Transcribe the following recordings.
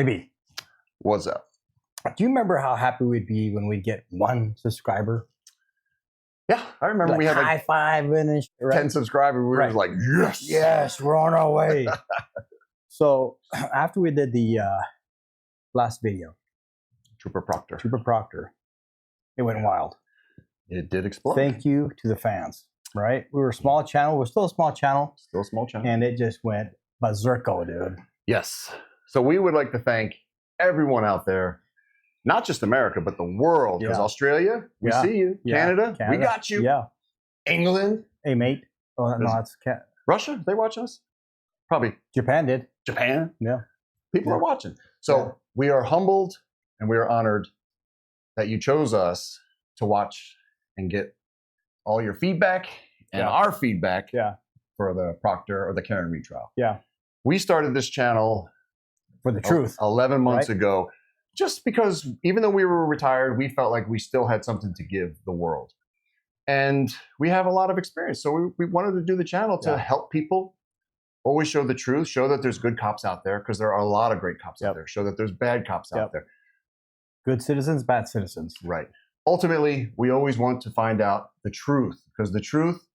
Maybe. What's up? Do you remember how happy we'd be when we'd get 1 subscriber? Yeah, I remember we had high like five and 10 subscribers. We were like, yes. Yes, we're on our way. So after we did the last video, Trooper Proctor, it went wild. It did explode. Thank you to the fans, right? We were a small channel. We're still a small channel. Still a small channel. And it just went berserko, dude. Yes. So we would like to thank everyone out there, not just America, but the world. Because Australia, we see you. Canada, we got you. Yeah. England. Hey, mate. Oh, no, it's Russia, they watch us? Probably. Japan did. Japan? Yeah. People are watching. So we are humbled and we are honored that you chose us to watch and get all your feedback and our feedback for the Proctor or the Karen retrial. Yeah. We started this channel for the truth 11 months ago, just because even though we were retired, we felt like we still had something to give the world. And we have a lot of experience. So we wanted to do the channel to help people, always show the truth, show that there's good cops out there, because there are a lot of great cops out there, show that there's bad cops out there. Good citizens, bad citizens. Right. Ultimately, we always want to find out the truth, because the truth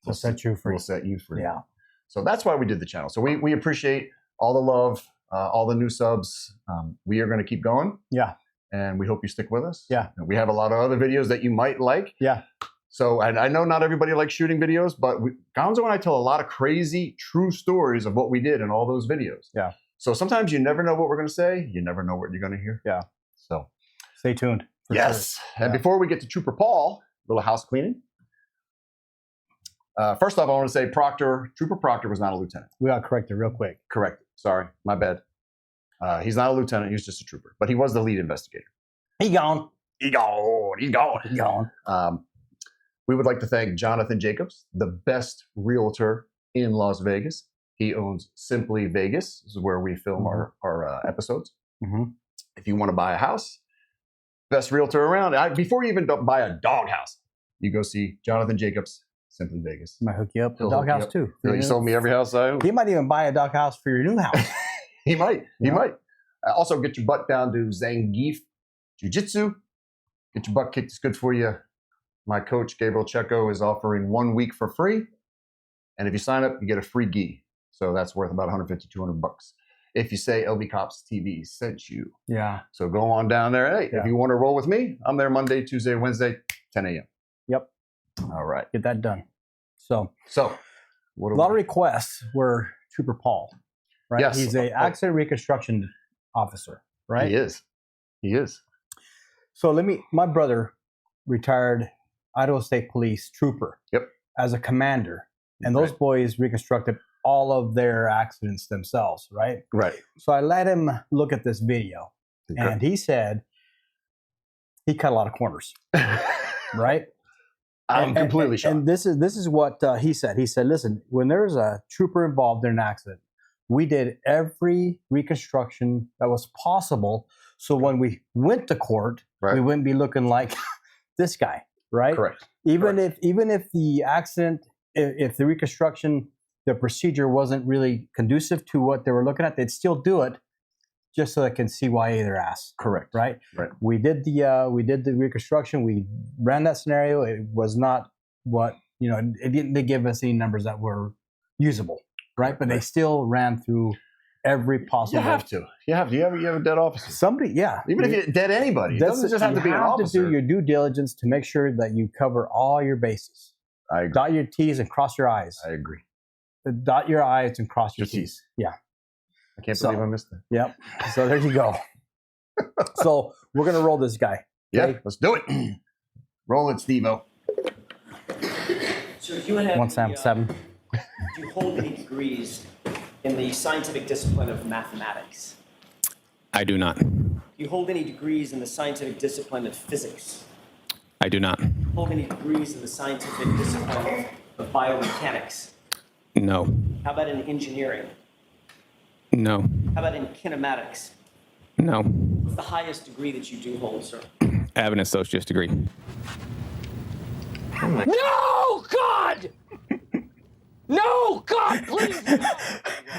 will set you free. Will set you free. Yeah. So that's why we did the channel. So we appreciate all the love, all the new subs. We are going to keep going. Yeah. And we hope you stick with us. Yeah. And we have a lot of other videos that you might like. Yeah. So I know not everybody likes shooting videos, but Gonzo and I tell a lot of crazy, true stories of what we did in all those videos. Yeah. So sometimes you never know what we're going to say. You never know what you're going to hear. Yeah. So stay tuned. Yes. Sure. And before we get to Trooper Paul, a little house cleaning. First off, I want to say Trooper Proctor was not a lieutenant. We got to correct it real quick. Correct. Sorry. My bad. He's not a lieutenant. He was just a trooper. But he was the lead investigator. He gone. He gone. He gone. He gone. We would like to thank Jonathan Jacobs, the best realtor in Las Vegas. He owns Simply Vegas. This is where we film our episodes. If you want to buy a house, best realtor around. Before you even buy a dog house, you go see Jonathan Jacobs, Simply Vegas. He might hook you up with a dog house too. He sold me every house I own. He might even buy a dog house for your new house. He might. He might. Also, get your butt down to Zangief Jiu-Jitsu. Get your butt kicked. It's good for you. My coach, Gabriel Checo, is offering 1 week for free. And if you sign up, you get a free gi. So that's worth about $150, $200 bucks. If you say LV Cops TV sent you. Yeah. So go on down there. Hey, if you want to roll with me, I'm there Monday, Tuesday, Wednesday, 10 a.m. Yep. All right. Get that done. So what a lot of requests were Trooper Paul, right? Yes. He's a accident reconstruction officer, right? He is. He is. So my brother retired Idaho State Police trooper as a commander. And those boys reconstructed all of their accidents themselves, right? Right. So I let him look at this video. And he said he cut a lot of corners, right? I'm completely shocked. And this is what he said. He said, listen, when there's a trooper involved in an accident, we did every reconstruction that was possible. So when we went to court, we wouldn't be looking like this guy, right? Correct. Even if the accident, if the reconstruction, the procedure wasn't really conducive to what they were looking at, they'd still do it just so they can CYA their ass. Correct. Right. Right. We did the reconstruction. We ran that scenario. It was not what it didn't give us any numbers that were usable. Right. But they still ran through every possible. You have to. You have a dead officer. Somebody, Even if you dead anybody, it doesn't just have to be an officer. You have to do your due diligence to make sure that you cover all your bases. I agree. Dot your T's and cross your I's. I agree. Dot your I's and cross your T's. Yeah. I can't believe I missed that. Yep. So there you go. So we're gonna roll this guy. Okay? Yeah, let's do it. Roll it, Steve-O. So you have 177. Do you hold any degrees in the scientific discipline of mathematics? I do not. Do you hold any degrees in the scientific discipline of physics? I do not. Hold any degrees in the scientific discipline of biomechanics? No. How about in engineering? No. How about in kinematics? No. What's the highest degree that you do hold, sir? I have an associate's degree. No, God! No, God, please!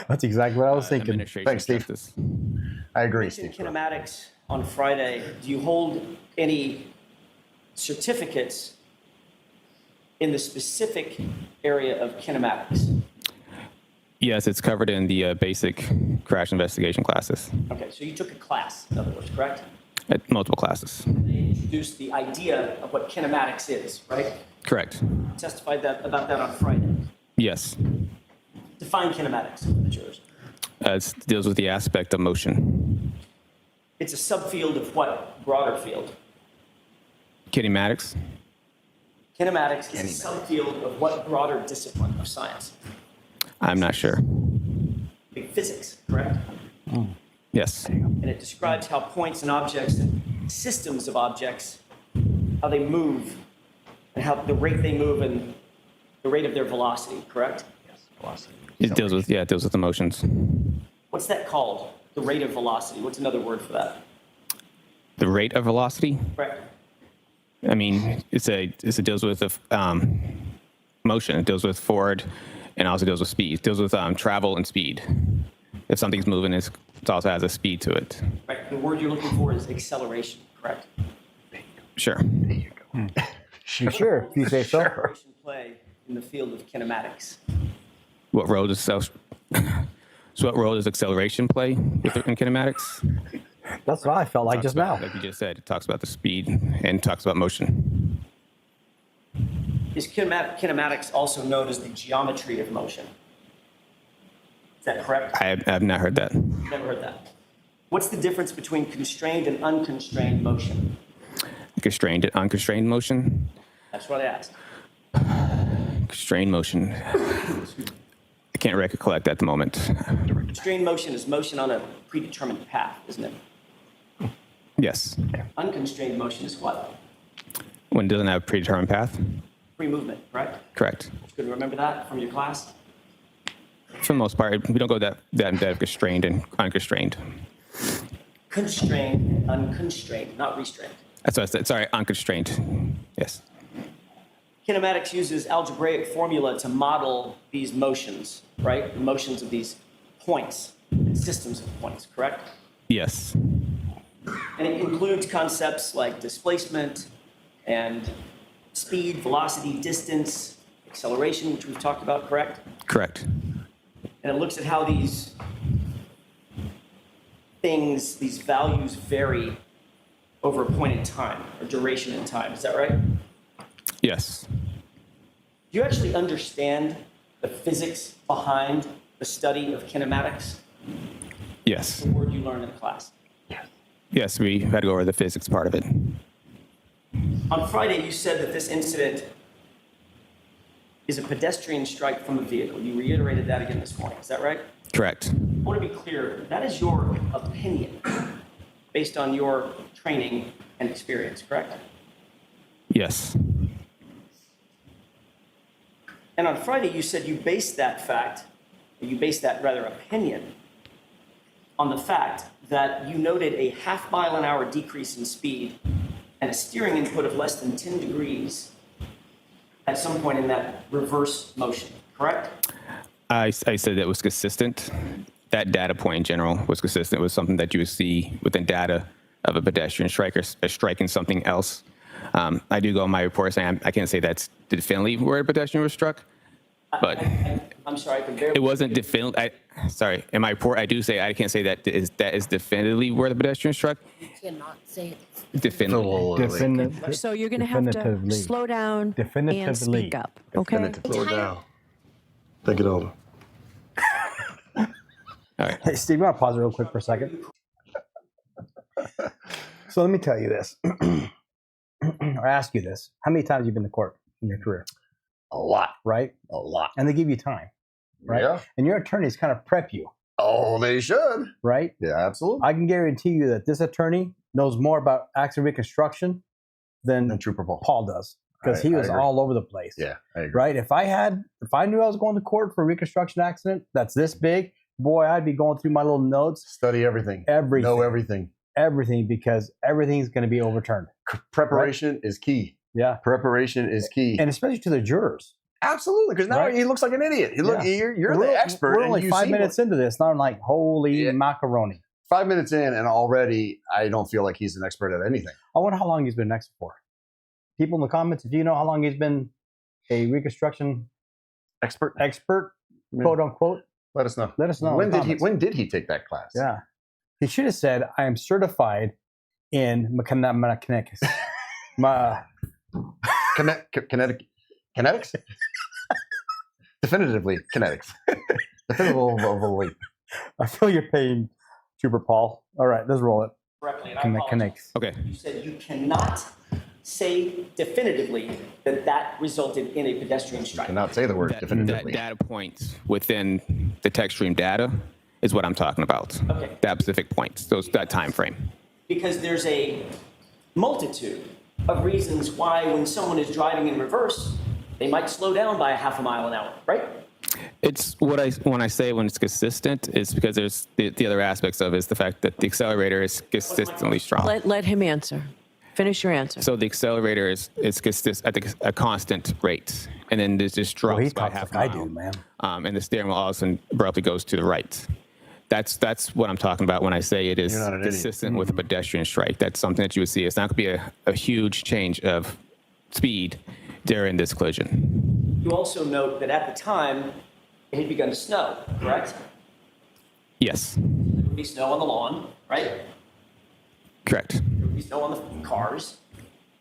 That's exactly what I was thinking. Thanks, Steve. I agree, You Steve. mentioned kinematics on Friday. Do you hold any certificates in the specific area of kinematics? Yes, it's covered in the basic crash investigation classes. Okay, so you took a class, in other words, correct? Multiple classes. They introduced the idea of what kinematics is, right? Correct. You testified about that on Friday. Yes. Define kinematics for the jurors. It deals with the aspect of motion. It's a subfield of what broader field? Kinematics. Kinematics is a subfield of what broader discipline of science? I'm not sure. Big physics, correct? Yes. And it describes how points and objects and systems of objects, how they move, and how the rate they move and the rate of their velocity, correct? Yes, velocity. It deals with the motions. What's that called? The rate of velocity. What's another word for that? The rate of velocity. Correct. I mean, it deals with the motion. It deals with forward, and also deals with speed. It deals with travel and speed. If something's moving, it also has a speed to it. Right. The word you're looking for is acceleration, correct? Sure. There you go. Sure, if you say so. Acceleration play in the field of kinematics. What role does acceleration play in kinematics? That's what I felt like just now. Like you just said, it talks about the speed and talks about motion. Is kinematics also known as the geometry of motion? Is that correct? I have not heard that. Never heard that. What's the difference between constrained and unconstrained motion? Constrained and unconstrained motion. That's what I asked. Constrained motion. I can't recollect at the moment. Constrained motion is motion on a predetermined path, isn't it? Yes. Unconstrained motion is what? When it doesn't have a predetermined path. Free movement, right? Correct. Good to remember that from your class? For the most part, we don't go that in depth, constrained and unconstrained. Constrained and unconstrained, not restrained. That's what I said. Sorry, unconstrained. Yes. Kinematics uses algebraic formula to model these motions, right? The motions of these points, systems of points, correct? Yes. And it includes concepts like displacement and speed, velocity, distance, acceleration, which we've talked about, correct? Correct. And it looks at how these things, these values vary over a point in time, or duration in time. Is that right? Yes. Do you actually understand the physics behind the study of kinematics? Yes. The word you learned in class. Yes, we had to go over the physics part of it. On Friday, you said that this incident is a pedestrian strike from a vehicle. You reiterated that again this morning. Is that right? Correct. I want to be clear. That is your opinion based on your training and experience, correct? Yes. And on Friday, you said you based that opinion on the fact that you noted a half-mile-an-hour decrease in speed and a steering input of less than 10 degrees at some point in that reverse motion, correct? I said that was consistent. That data point in general was consistent with something that you would see within data of a pedestrian striker striking something else. I do go in my report saying I can't say that's definitely where a pedestrian was struck, but I'm sorry, I can barely. it wasn't definitively. Sorry, in my report I do say I can't say that is definitively where the pedestrian struck. You cannot say it. Definitively. So you're going to have to Definitively. slow down and Definitively. speak up, okay? Slow down. Think it over. All right. Hey, Steve, you want to pause it real quick for a second? So let me tell you this, or ask you this. How many times have you been to court in your career? A lot. Right? A lot. And they give you time, right? Yeah. And your attorneys kind of prep you, Oh, they should. right? Yeah, absolutely. I can guarantee you that this attorney knows more about accident reconstruction than And Trooper Paul. Paul does, because he I was agree. all over the place. Yeah, I agree. Right? If I knew I was going to court for a reconstruction accident that's this big, boy, I'd be going through my little notes, Study everything. everything, Know everything. because everything's going to be overturned. Preparation is key. Yeah. Preparation is key. And especially to the jurors. Absolutely, because now Right. he looks like an idiot. Yeah. You're We're the expert. We're and only you 5 see minutes into this, and I'm like, holy Yeah. macaroni. 5 minutes in, and already I don't feel like he's an expert at anything. I wonder how long he's been an expert for. People in the comments, do you know how long he's been a reconstruction Expert, quote unquote? Let us know. Let us know. When did he take that class? Yeah, he should have said, "I am certified in mechanics." Kinetics? Definitively kinetics. Definitively. I feel your pain, Trooper Paul. All right, let's roll it. Correctly, and I apologize. Mechanics. Okay. You said you cannot say definitively that that resulted in a pedestrian strike. Cannot say the word That definitively. data point within the text stream data is what I'm talking about. Okay. That specific point, that time frame. Because there's a multitude of reasons why when someone is driving in reverse, they might slow down by a half a mile an hour, right? It's when I say when it's consistent, it's because there's the other aspects of it is the fact that the accelerator is consistently strong. Let him answer. Finish your answer. So the accelerator is at a constant rate, and then it just drops he by talks half like a I mile. do, man. And the steering wheel all of a sudden abruptly goes to the right. That's what I'm talking about when I say it is You're not an idiot. consistent with a pedestrian strike. That's something that you would see. It's not going to be a huge change of speed during this collision. You also note that at the time, it had begun to snow, correct? Yes, There would be snow on the lawn, right? correct. There would be snow on the cars,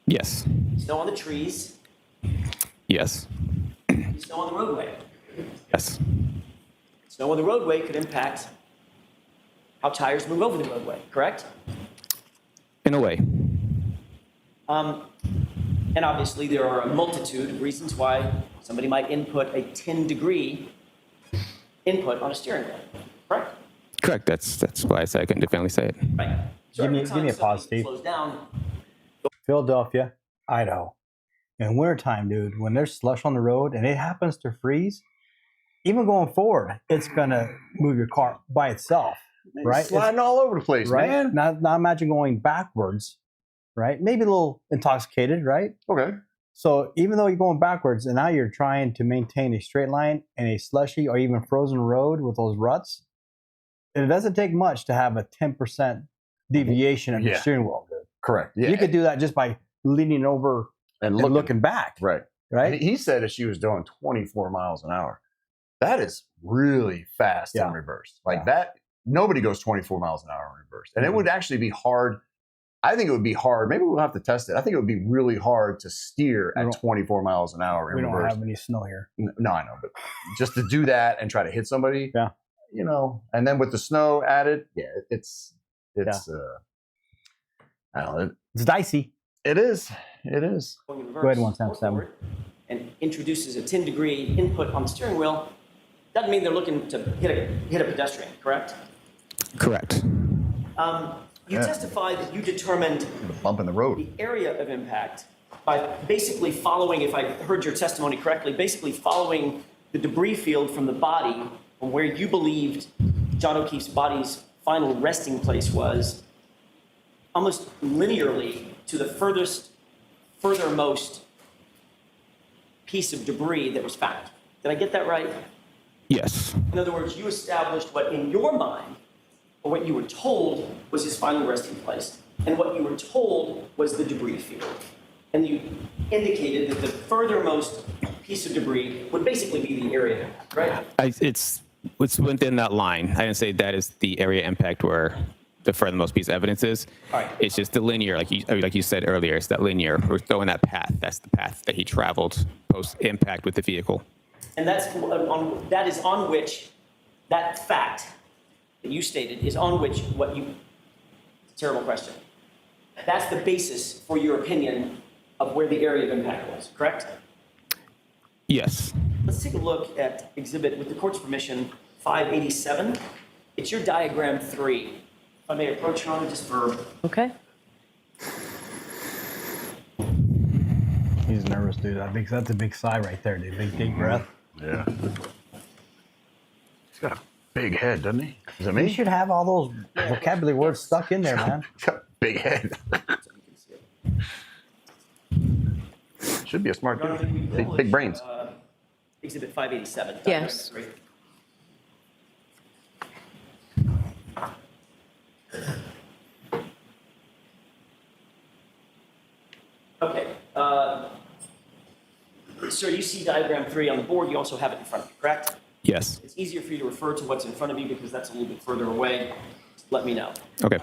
Yes, snow on the trees, yes, snow on the roadway. yes, Snow on the roadway could impact how tires move over the roadway, correct? in a way. And obviously, there are a multitude of reasons why somebody might input a 10-degree input on a steering wheel, correct? Correct. That's why I said I couldn't definitely say it. Right. So Give me- every give me a time pause, somebody Steve. slows down, Philadelphia, Idaho. In wintertime, dude, when there's slush on the road and it happens to freeze, even going forward, it's gonna move your car by itself, right? Sliding all over the place, right? man. Now imagine going backwards, right? Maybe a little intoxicated, right? Okay. So even though you're going backwards and now you're trying to maintain a straight line in a slushy or even frozen road with those ruts, it doesn't take much to have a 10% deviation in your Yeah. steering wheel. Dude. Correct. Yeah. You could do that just by leaning over and and looking back, Right. right? He said that she was doing 24 miles an hour. That is really fast Yeah. in reverse. Like Yeah. that, nobody goes 24 miles an hour in reverse. And it would actually be hard. I think it would be hard. Maybe we'll have to test it. I think it would be really hard to steer We at don't- 24 miles an hour in We don't reverse. have any snow here. No, I know, but just to do that and try to hit somebody, Yeah. you know, and then with the snow added, it's I don't know. It's dicey. It is. It is. going in reverse Go ahead, or 177. forward, and introduces a 10-degree input on the steering wheel, doesn't mean they're looking to hit a pedestrian, correct? Correct. You testified that you determined A bump in the road. the area of impact by basically following, if I heard your testimony correctly, basically following the debris field from the body from where you believed John O'Keefe's body's final resting place was, almost linearly to the furthermost piece of debris that was found. Did I get that right? Yes. In other words, you established what in your mind, or what you were told was his final resting place, and what you were told was the debris field. And you indicated that the furthermost piece of debris would basically be the area, right? It's within that line. I didn't say that is the area impact where the furthermost piece of evidence is. All right. It's just the linear, like you said earlier, it's that linear. We're going that path. That's the path that he traveled post impact with the vehicle. And that is on which that fact that you stated is on which terrible question. That's the basis for your opinion of where the area of impact was, correct? Yes. Let's take a look at exhibit, with the court's permission, 587. It's your diagram 3. If I may approach Your Honor, just for Okay. He's nervous, dude. That's a big sigh right there, dude. Big deep breath. Yeah. He's got a big head, doesn't he? Is it You me? should have all those vocabulary words stuck in there, man. He's got a big head. Should be a smart Your Honor, dude. we Big published, brains. Exhibit 587. diagram Yes. 3. Okay. Sir, you see diagram 3 on the board. You also have it in front of you, correct? Yes. It's easier for you to refer to what's in front of you because that's a little bit further away. Just let me know. Okay.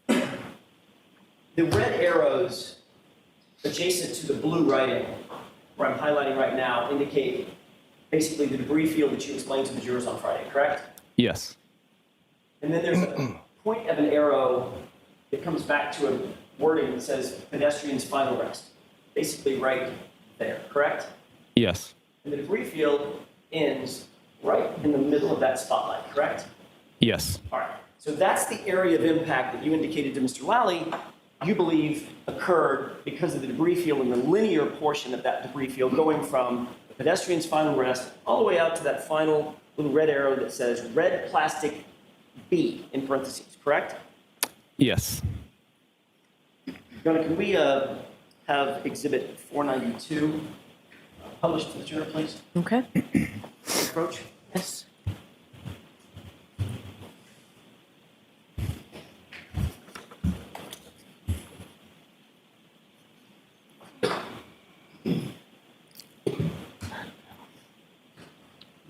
The red arrows adjacent to the blue writing, where I'm highlighting right now, indicate basically the debris field that you explained to the jurors on Friday, correct? Yes. And then there's a point of an arrow that comes back to a wording that says pedestrian's final rest, basically right there, correct? Yes. And the debris field ends right in the middle of that spotlight, correct? Yes. All right. So that's the area of impact that you indicated to Mr. Lally you believe occurred because of the debris field in the linear portion of that debris field going from the pedestrian's final rest all the way out to that final little red arrow that says red plastic B in parentheses, correct? Yes. Jonah, can we have exhibit 492 published to the juror, please? Okay. Approach. Yes.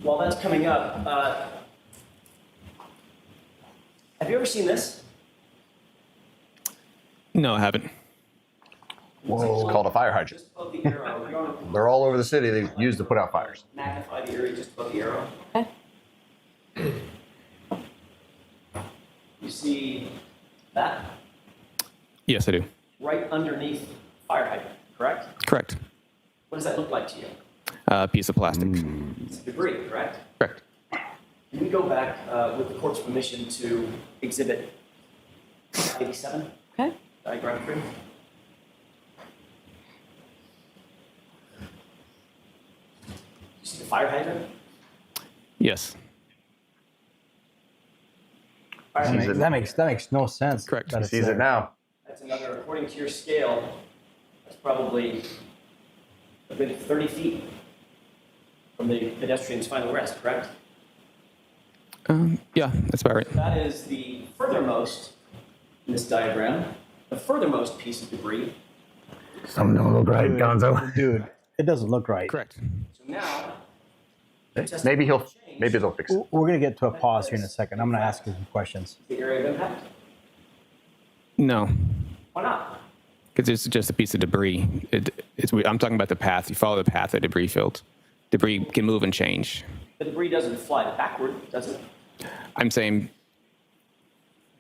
While that's coming up, have you ever seen this? No, I haven't. It's called a fire hydrant. Just above the arrow. Jonah, They're all over the city. They use to put out fires. magnify the area just above the arrow. Okay. You see that Yes, I do. right underneath fire hydrant, correct? Correct. What does that look like to you? A piece of plastic. It's debris, correct? Correct. Can we go back with the court's permission to exhibit 87, Okay. diagram 3? You see the fire hydrant? Yes. Fire That hydrant. makes, that makes no sense. Correct. that it's Sees there. it now. That's another, according to your scale, that's probably a good 30 feet from the pedestrian's final rest, correct? Yeah, that's about right. That is the furthermost in this diagram, the furthermost piece of debris. Something don't look right, Gonzo. Dude, it doesn't look right. Correct. So now, Maybe they'll fix it. We're going to get to a pause here in a second. I'm going to ask you some questions. the area of impact. No, Why not? because it's just a piece of debris. I'm talking about the path. You follow the path of debris field. Debris can move and change. The debris doesn't fly backward, does it? I'm saying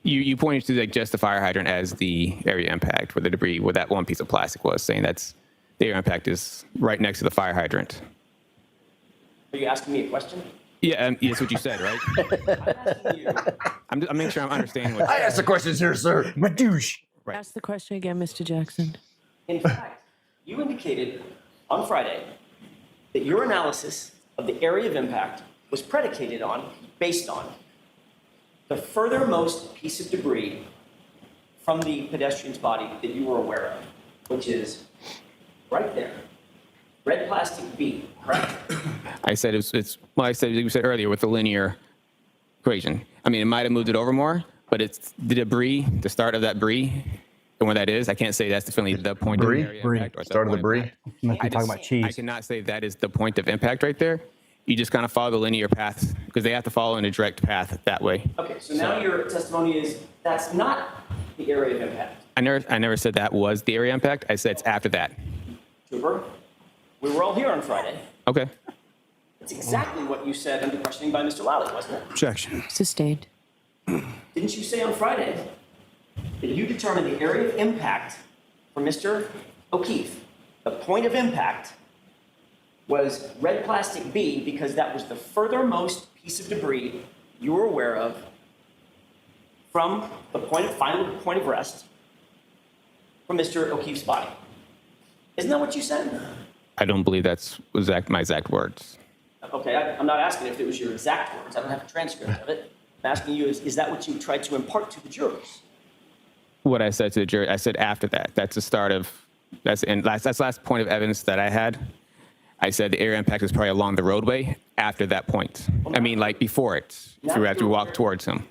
you pointed to like just the fire hydrant as the area impact where the debris, where that one piece of plastic was, saying that's the area impact is right next to the fire hydrant. Are you asking me a question? Yeah, that's what you said, right? I'm asking you. I'm making sure I'm understanding what I asked the questions here, sir. Madouche. Right. Ask the question again, Mr. Jackson. In fact, you indicated on Friday that your analysis of the area of impact was predicated on, based on, the furthermost piece of debris from the pedestrian's body that you were aware of, which is right there. Red plastic B, correct? I said I said you said earlier with the linear equation. I mean, it might have moved it over more, but it's the debris, the start of that debris, and where that is. I can't say that's definitely the point Brie? of area Brie. impact. Or Start of the point brie. Unless you're talking about I cheese. cannot say that is the point of impact right there. You just kind of follow the linear path because they have to follow in a direct path that way. Okay, so now your testimony is that's not the area of impact. I never said that was the area impact. I said it's after that. Trooper, we were all here on Friday. Okay. That's exactly what you said under questioning by Mr. Lally, wasn't it? Objection. Sustained. Didn't you say on Friday that you determined the area of impact for Mr. O'Keefe, the point of impact, was red plastic B because that was the furthermost piece of debris you were aware of from the final point of rest from Mr. O'Keefe's body. Isn't that what you said? I don't believe that's my exact words. Okay, I'm not asking if it was your exact words. I don't have a transcript of it. I'm asking you, is that what you tried to impart to the jurors? What I said to the jury, I said after that. That's the start of, that's the last point of evidence that I had. I said the area impact is probably along the roadway after that point. I mean, like before it, if you have to walk towards him.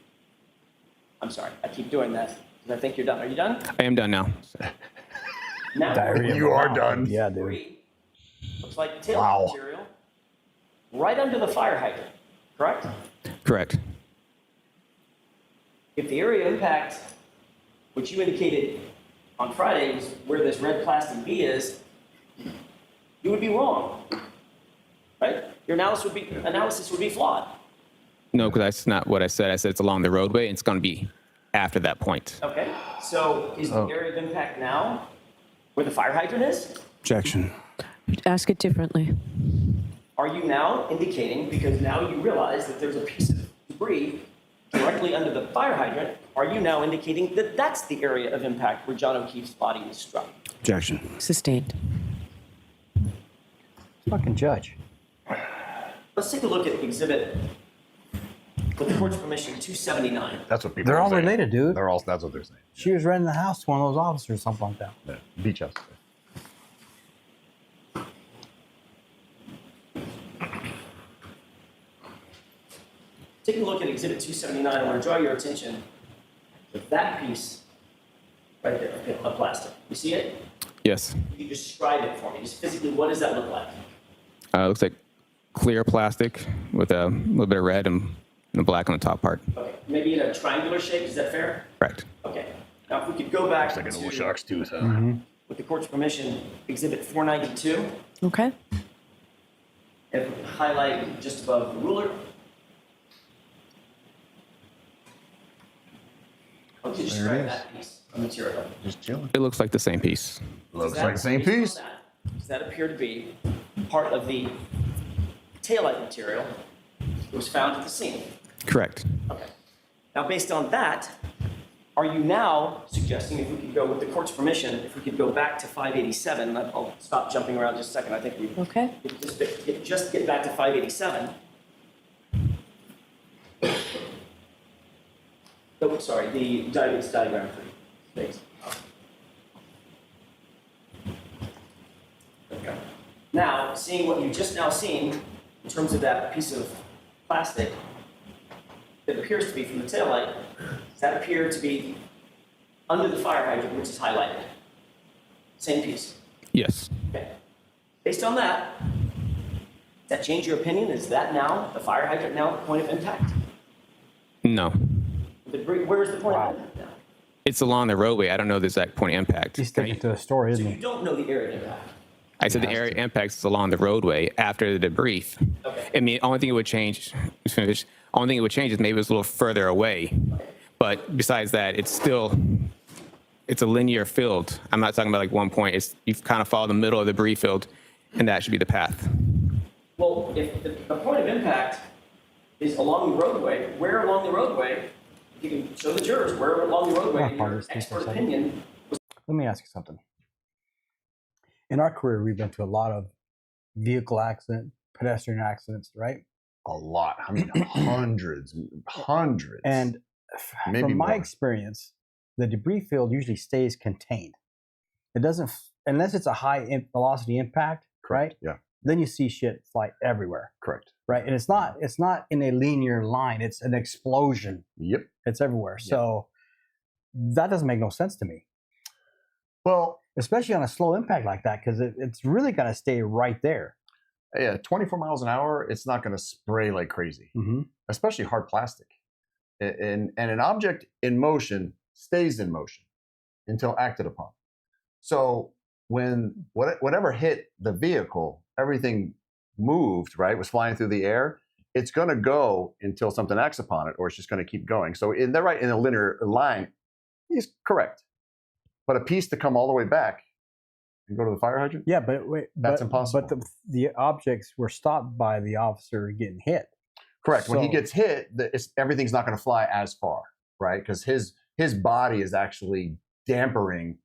I'm sorry, I keep doing that because I think you're done. Are you done? I am done now. Now Diarrhea. You are done. Yeah, dude. debris looks like tail Wow. material right under the fire hydrant, correct? Correct. If the area of impact, which you indicated on Friday, was where this red plastic B is, you would be wrong, right? Your analysis would be flawed. No, because that's not what I said. I said it's along the roadway, and it's going to be after that point. Okay, so is the area of impact now where the fire hydrant is? Objection. Ask it differently. Are you now indicating, because now you realize that there's a piece of debris directly under the fire hydrant, are you now indicating that that's the area of impact where John O'Keefe's body was struck? Objection. Sustained. Fucking judge. Let's take a look at exhibit, with the court's permission, 279. That's what people They're are all saying. related, dude. That's what they're saying. She was renting the house to one of those officers, something like that. Yeah. Beach house. Taking a look at exhibit 279, I want to draw your attention to that piece right there of plastic. You see it? Yes. You describe it for me. Just physically, what does that look like? Looks like clear plastic with a little bit of red and black on the top part. Okay, maybe in a triangular shape, is that fair? Correct. Okay. Now, if we could go back Like an to, old shark's tooth, huh? with the court's permission, exhibit 492, Okay. and highlight just above the ruler. How would you describe that piece of material? Just chilling. It looks like the same piece. Looks like the same piece. Does that appear to be part of the taillight material that was found at the scene? Correct. Okay. Now, based on that, are you now suggesting, if we could go with the court's permission, if we could go back to 587, I'll stop jumping around just a second. I think we Okay. just get back to 587. Oh, sorry, it's diagram 3. Thanks. Okay. Now, seeing what you just now seen in terms of that piece of plastic that appears to be from the taillight, does that appear to be under the fire hydrant, which is highlighted? Same piece. Yes. Okay. Based on that, does that change your opinion? Is that now, the fire hydrant now the point of impact? No. Where is the point of impact now? It's along the roadway. I don't know the exact point of impact. He's sticking to the story, So isn't you he? don't know the area of impact. I said the area of impact is along the roadway after the debris. Okay. I mean, only thing it would change, only thing it would change is maybe it was a little further away. But besides that, it's a linear field. I'm not talking about like one point. You kind of follow the middle of the debris field, and that should be the path. Well, if the point of impact is along the roadway, where along the roadway, if you can show the jurors where along the roadway, in your expert opinion, Let me ask you something. In our career, we've been to a lot of vehicle pedestrian accidents, right? A lot. I mean, hundreds. And Maybe from my more. experience, the debris field usually stays contained. It doesn't, unless it's a high velocity impact, right? Yeah. Then you see shit fly everywhere, Correct. right? And it's not in a linear line. It's an explosion. Yep. It's everywhere. So that doesn't make no sense to me, Well, especially on a slow impact like that, because it's really going to stay right there. yeah, 24 miles an hour, it's not going to spray like crazy, especially hard plastic. And an object in motion stays in motion until acted upon. So when whatever hit the vehicle, everything moved, right, was flying through the air, it's going to go until something acts upon it, or it's just going to keep going. So they're right in a linear line. He's correct. But a piece to come all the way back and go to the fire hydrant? Yeah, but wait, That's impossible. But the objects were stopped by the officer getting hit. Correct. When he So- gets hit, everything's not going to fly as far, right? Because his body is actually dampering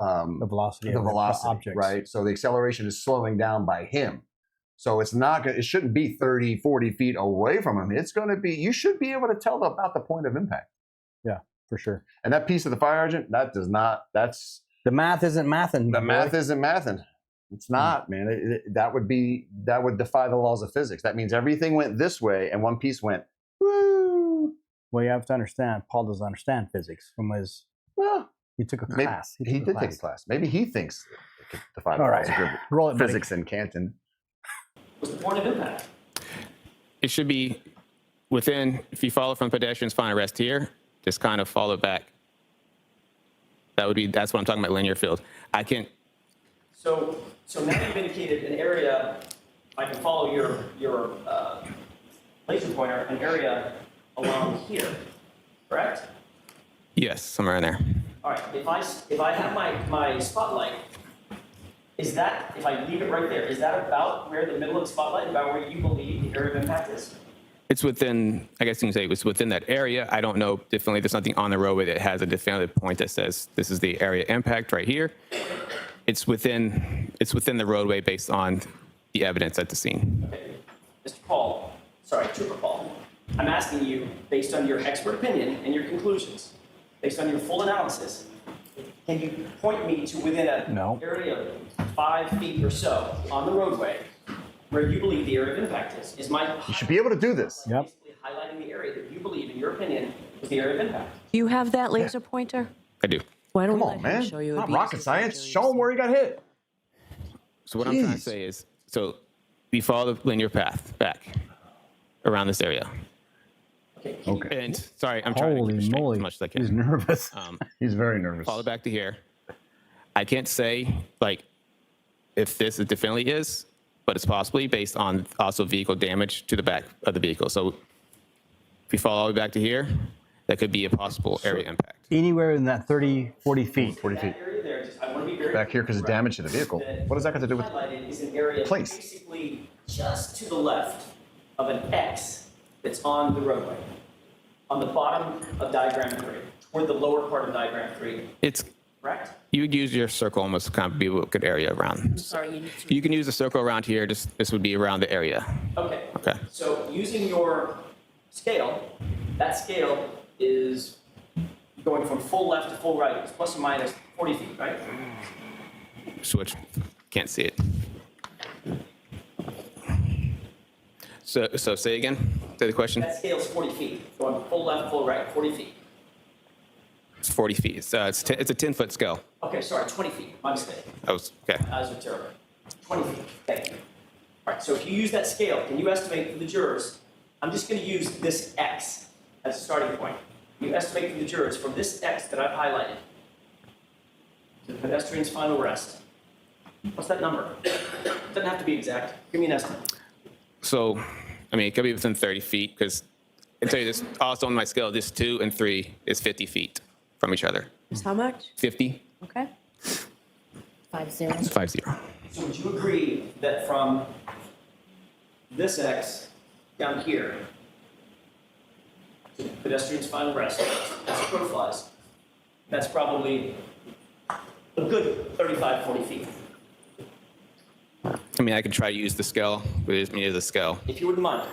The velocity of the objects. right? So the acceleration is slowing down by him. So it's not going. It shouldn't be 30, 40 feet away from him. It's going to be. You should be able to tell about the point of impact. Yeah, for sure. And that piece of the fire hydrant, that does not. That's The math isn't mathing. the boy. math isn't mathing. It's not, man. That would defy the laws of physics. That means everything went this way, and one piece went. Woo. Well, you have to understand. Paul doesn't understand physics from his. Well, You took a Maybe class. he did take a class. Maybe he thinks it could defy the All laws right. of Roll it, buddy. physics in Canton. What's the point of impact? It should be within, if you follow from pedestrian's final rest here, just kind of follow back. That's what I'm talking about, linear field. I can, So now you've indicated an area, I can follow your laser pointer, an area along here, correct? yes, somewhere in there. All right, if I have my spotlight, is that, if I leave it right there, is that about where the middle of the spotlight, about where you believe the area of impact is? It's within, I guess you can say it's within that area. I don't know, definitely there's nothing on the roadway that has a definitive point that says this is the area impact right here. It's within the roadway based on the evidence at the scene. Okay, Trooper Paul, I'm asking you, based on your expert opinion and your conclusions, based on your full analysis, can you point me to within an area of 5 feet or so on the roadway where you believe the area of impact is? You should be able to do this. Yep. Basically highlighting the area that you believe, in your opinion, is the area of impact. Do you have that laser pointer? I do. Why don't Come we on, let him man. show you? Not It'd be rocket easier for science. you to Show him see. where he got hit. So what I'm trying to say is, so we follow the linear path back around this area. Okay. And sorry, I'm trying to Holy restrain moly. as much as I can. He's nervous. He's very nervous. Follow back to here. I can't say like if this is definitely is, but it's possibly based on also vehicle damage to the back of the vehicle. So if you follow all the way back to here, that could be a possible area impact. Anywhere in that 30, 40 feet. 40 feet. That area there, I want to be very Back here because of damage to the vehicle. What does that got to do with highlighted is an area place? basically just to the left of an X that's on the roadway, on the bottom of diagram 3, toward the lower part of diagram 3, It's correct? you would use your circle almost to kind of be a good area around. Sorry, you need to. You can use a circle around here. Just this would be around the area. Okay. Okay. So using your scale, that scale is going from full left to full right. It's plus or minus 40 feet, right? Switch. Can't see it. So say again. Say the question. That scale is 40 feet, going full left, full right, 40 feet. It's 40 feet. It's a 10-foot scale. Okay, sorry, 20 feet. My mistake. That was okay. Eyes are terrible. 20 feet. Thank you. All right, so if you use that scale, can you estimate for the jurors? I'm just going to use this X as a starting point. You estimate for the jurors from this X that I've highlighted to the pedestrian's final rest. What's that number? Doesn't have to be exact. Give me an estimate. So, I mean, it could be within 30 feet because I tell you this. Also on my scale, this 2 and 3 is 50 feet from each other. It's how much? 50. Okay. 50. It's 50. So would you agree that from this X down here to the pedestrian's final rest, as the crow flies, that's probably a good 35, 40 feet. I mean, I could try to use the scale, but it's me as a scale. If you wouldn't mind.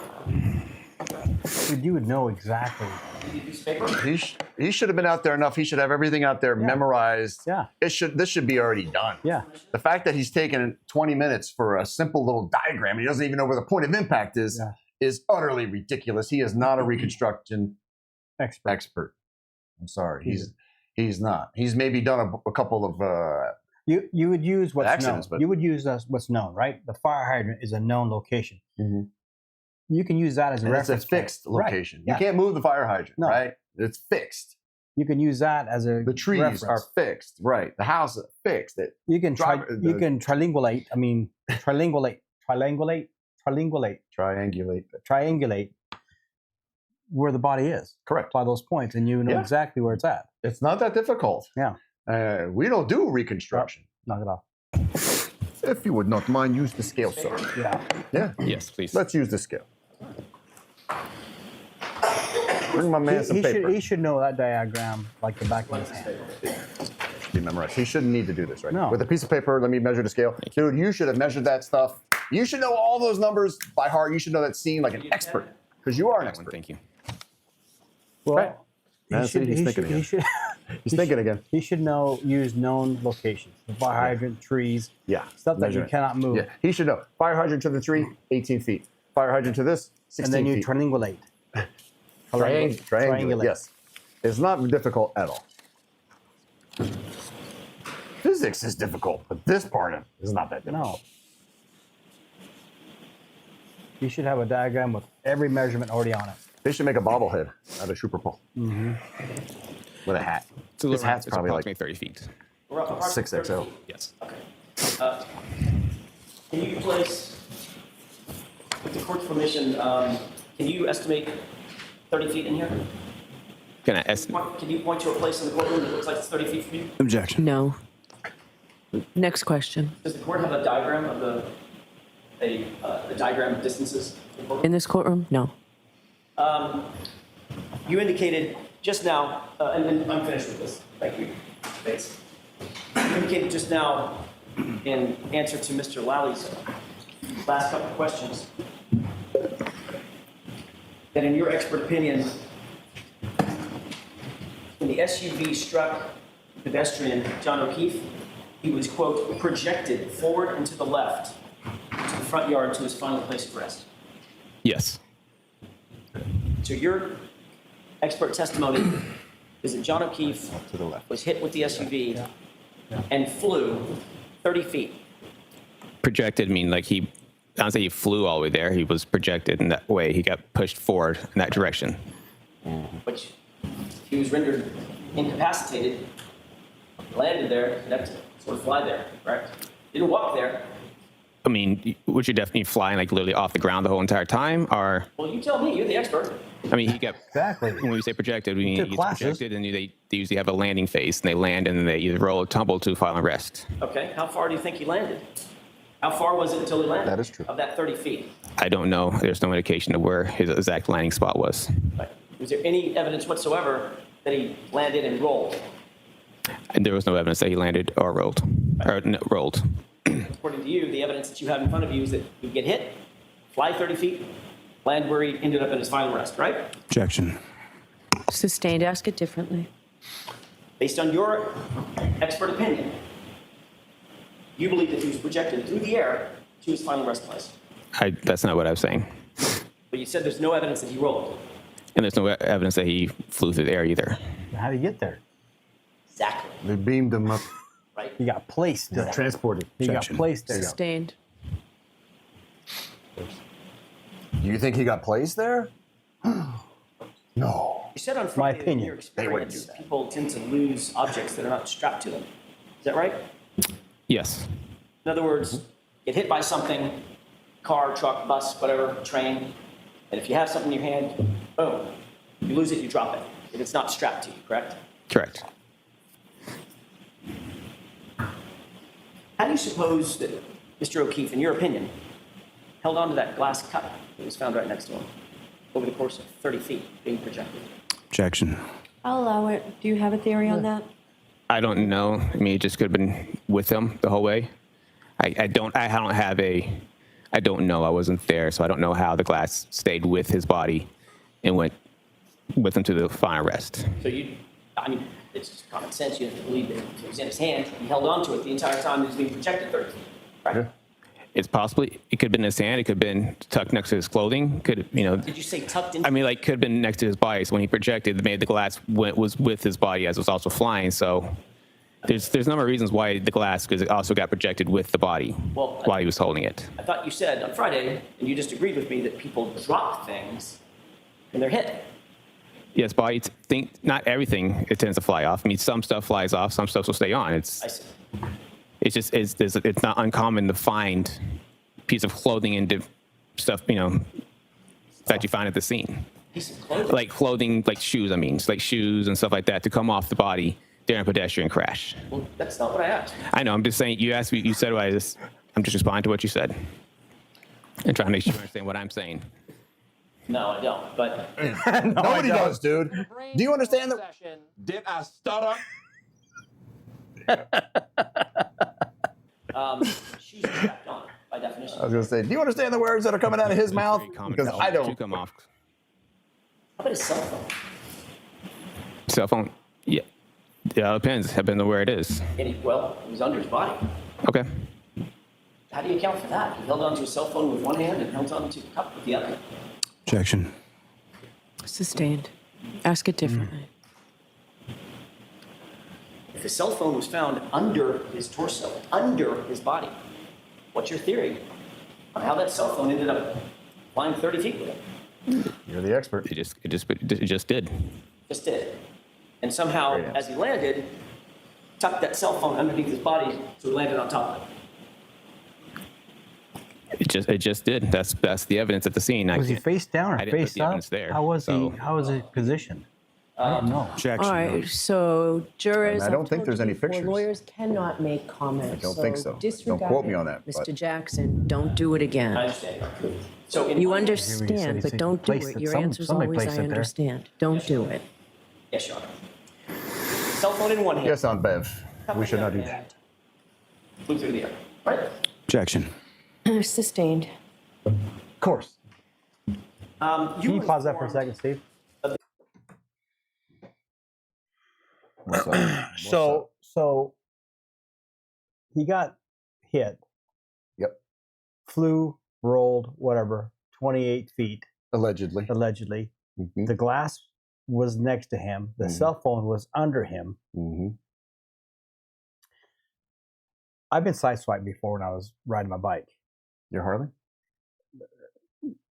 Dude, you would know exactly. You need a piece of paper? He should have been out there enough. He should have everything out there memorized. Yeah. This should be already done. Yeah. The fact that he's taken 20 minutes for a simple little diagram, he doesn't even know where the point of impact is utterly ridiculous. He is not a reconstruction expert. I'm sorry. He's not. He's maybe done a couple of You would use what's accidents, known. but You would use what's known, right? The fire hydrant is a known location. Mhm. You can use that as a and it's a reference point. fixed location. Right. You Yeah. can't move the fire hydrant, No. right? It's fixed. You can use that as a The trees reference. are fixed, right? The house is fixed. You can the- triangulate. I mean, triangulate where the body is Correct. by those points, and you know Yeah. exactly where it's at. It's not that difficult. Yeah. We don't do reconstruction. Knock it off. If you would not mind, use the scale, sir. Yeah. Yeah. Yes, please. Let's use the scale. Bring my man some paper. He should know that diagram like the back of his hand. Should be memorized. He shouldn't need to do this, right? No. With a piece of paper, let me measure the scale. Dude, you should have measured that stuff. You should know all those numbers by heart. You should know that scene like an expert, because you are an expert. Thank you. Well, Right. He's thinking again. He's thinking again. He should use known locations. The fire hydrant, trees, Yeah. stuff that you measure it. cannot move. Yeah. He should know. Fire hydrant to the tree, 18 feet. Fire hydrant to this, 16 And then you feet. triangulate. Triangulate. Yes. It's not difficult at all. physics is difficult, but this part is not that difficult. No. You should have a diagram with every measurement already on it. They should make a bobblehead out of Super Bowl. Mm-hmm. With a hat. So His hat's it's probably approximately like 30 feet. 6XL. Yes. Okay. Can you place, with the court's permission, can you estimate 30 feet in here? Can I estimate? Can you point to a place in the courtroom that looks like it's 30 feet from you? Objection. No. Next question. Does the court have a diagram of a diagram of distances? In this courtroom? No. You indicated just now, and I'm finished with this. Thank you. Thanks. You indicated just now, in answer to Mr. Lally's last couple of questions, that in your expert opinion, when the SUV struck pedestrian John O'Keefe, he was, quote, projected forward and to the left to the front yard to his final place of rest. Yes. So your expert testimony is that John O'Keefe was hit with the SUV and flew 30 feet. Projected mean like I don't say he flew all the way there. He was projected in that way. He got pushed forward in that direction. Which he was rendered incapacitated, landed there, he'd have to sort of fly there, right? Didn't walk there. I mean, would you definitely fly like literally off the ground the whole entire time, or? Well, you tell me, you're the expert. I mean, he got Exactly. when we say projected, we mean took he's classes. projected, and they usually have a landing phase, and they land, and then they either roll or tumble to final rest. Okay, how far do you think he landed? How far was it until he landed? That is true. Of that 30 feet. I don't know. There's no indication of where his exact landing spot was. Right. Was there any evidence whatsoever that he landed and rolled? And there was no evidence that he landed or rolled. Or no, rolled. According to you, the evidence that you have in front of you is that you get hit, fly 30 feet, land where he ended up at his final rest, right? Objection. Sustained. Ask it differently. Based on your expert opinion, you believe that he was projected through the air to his final rest place. That's not what I was saying. But you said there's no evidence that he rolled. And there's no evidence that he flew through the air either. How do you get there? Exactly, They beamed him up. right? He got placed there. Transported. He got Objection. placed there. Sustained. Do you think he got placed there? No. You said on Friday that in opinion. your They wouldn't experience, do that. people tend to lose objects that are not strapped to them. Is that right? Yes. In other words, get hit by something, car, truck, bus, whatever, train, and if you have something in your hand, boom, you lose it, you drop it. If it's not strapped to you, correct? Correct. How do you suppose that Mr. O'Keefe, in your opinion, held on to that glass cup that was found right next to him over the course of 30 feet being projected? Objection. I'll allow it. Do you have a theory on that? I don't know. I mean, it just could have been with him the whole way. I don't know. I wasn't there, so I don't know how the glass stayed with his body and went with him to the final rest. So it's just common sense. You have to believe that if it was in his hand, he held on to it the entire time he was being projected 30 feet, right? Yeah. It could have been in his hand. It could have been tucked next to his clothing. Could Did you say tucked into? I mean, like, could have been next to his body. So when he projected, the glass was with his body as it was also flying. So there's a number of reasons why the glass also got projected with the body while he was holding it. I thought you said on Friday, and you just agreed with me, that people drop things and they're hit. Yes, body not everything it tends to fly off. I mean, some stuff flies off, some stuff will stay on. I see. It's not uncommon to find a piece of clothing and stuff, that you find at the scene. Piece of clothing. Like clothing, like shoes, like shoes and stuff like that to come off the body during a pedestrian crash. Well, that's not what I asked. I know, I'm just saying, you asked me, you said what I'm just responding to what you said. And trying to make sure you understand what I'm saying. No, I don't. But Nobody does, dude. Do you understand that? Did I stutter? shoes are strapped on by definition. I was going to say, do you understand the words that are coming out of his mouth? Very common. Because I To don't. come off. How about his cell phone? Cell phone, yeah. Yeah, it depends. Depends on where it is. It was under his body. Okay. How do you account for that? He held onto his cell phone with one hand and held onto the cup with the other. Objection. Sustained. Ask it differently. If his cell phone was found under his torso, under his body, what's your theory on how that cell phone ended up flying 30 feet with him? You're the expert. It just did. Just did. And somehow, as he landed, tucked that cell phone underneath his body so he landed on top of it. It just did. That's the evidence at the scene. Was he face down or I didn't put face the up? evidence there, How was so- he? How was it positioned? I don't know. Objection. All right, so jurors. And I don't I've think told there's you any before, pictures. Lawyers cannot make comments. I don't think so. Disregard Don't quote me it. on that, Mr. but- Jackson, don't do it I again. understand. So in You one- understand, he but said don't do placed it. it. Your Some- answer's somebody always, placed I it there. understand. Don't do it. Yes, Your Honor. Cell phone in one hand. Yes, Aunt Bev. We should not do that. Flew through the air. Right? Objection. Sustained. Of course. Can you pause that for a second, Steve? What's up? So he got hit, Yep. flew, rolled, whatever, 28 feet Allegedly. allegedly. Mhm. The glass was next to him. The cell phone was under him. Mhm. I've been sideswiped before when I was riding my bike. Your Harley?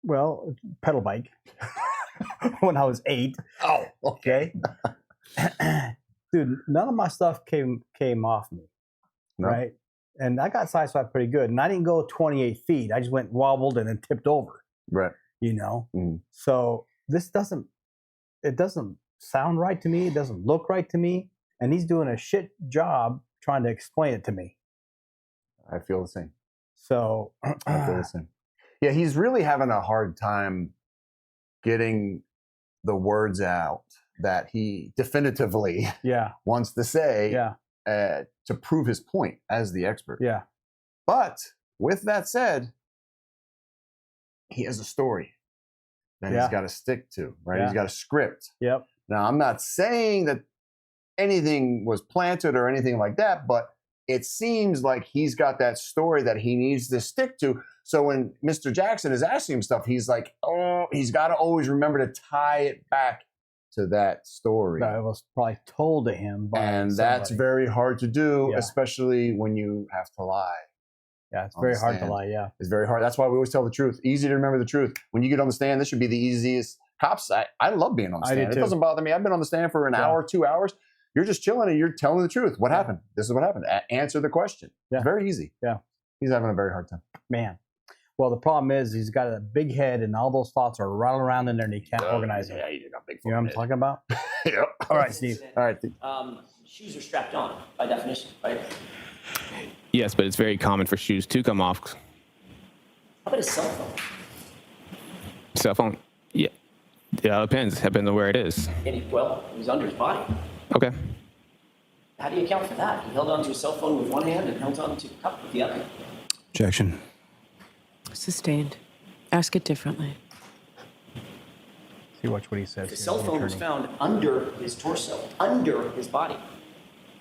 Well, pedal bike when I was 8. Oh, Okay. Dude, none of my stuff came off me. No. Right. And I got sideswiped pretty good. And I didn't go 28 feet. I just went wobbled and then tipped over, Right. you know? Mm. So this doesn't sound right to me. It doesn't look right to me. And he's doing a shit job trying to explain it to me. I feel the same. So I feel the same. Yeah, he's really having a hard time getting the words out that he definitively yeah, wants to say yeah, to prove his point as the expert. yeah. But with that said, he has a story that Yeah. he's got to stick to, right? Yeah. He's got a script. Yep. Now, I'm not saying that anything was planted or anything like that, but it seems like he's got that story that he needs to stick to. So when Mr. Jackson is asking him stuff, he's like, oh, he's got to always remember to tie it back to that story. That was probably told to him by And that's somebody. very hard to do, Yeah. especially when you have to lie. Yeah, it's on very the hard to stand. lie. Yeah. It's very hard. That's why we always tell the truth. Easy to remember the truth. When you get on the stand, this should be the easiest. Cops, I love being on the I do stand. It too. doesn't bother me. I've been on the stand for an Yeah. hour, 2 hours. You're just chilling and you're telling the truth. What Yeah. happened? This is what happened. Answer the question. Yeah. It's very easy. Yeah. He's having a very hard time. Man. Well, the problem is he's got a big head and all those thoughts are rattling around in there and he can't organize it. Yeah, you got big You know what I'm talking about? Yep. All right, Steve. All right. Shoes are strapped on by definition, right? Yes, but it's very common for shoes to come off. How about his cell phone? Cell phone. Yeah. Yeah, it depends. Depends on where it is. And it was under his body. Okay. How do you account for that? He held onto his cell phone with one hand and held onto the cup with the other. Objection. Sustained. Ask it differently. See, watch what he says. The here, cell the phone was attorney. found under his torso, under his body.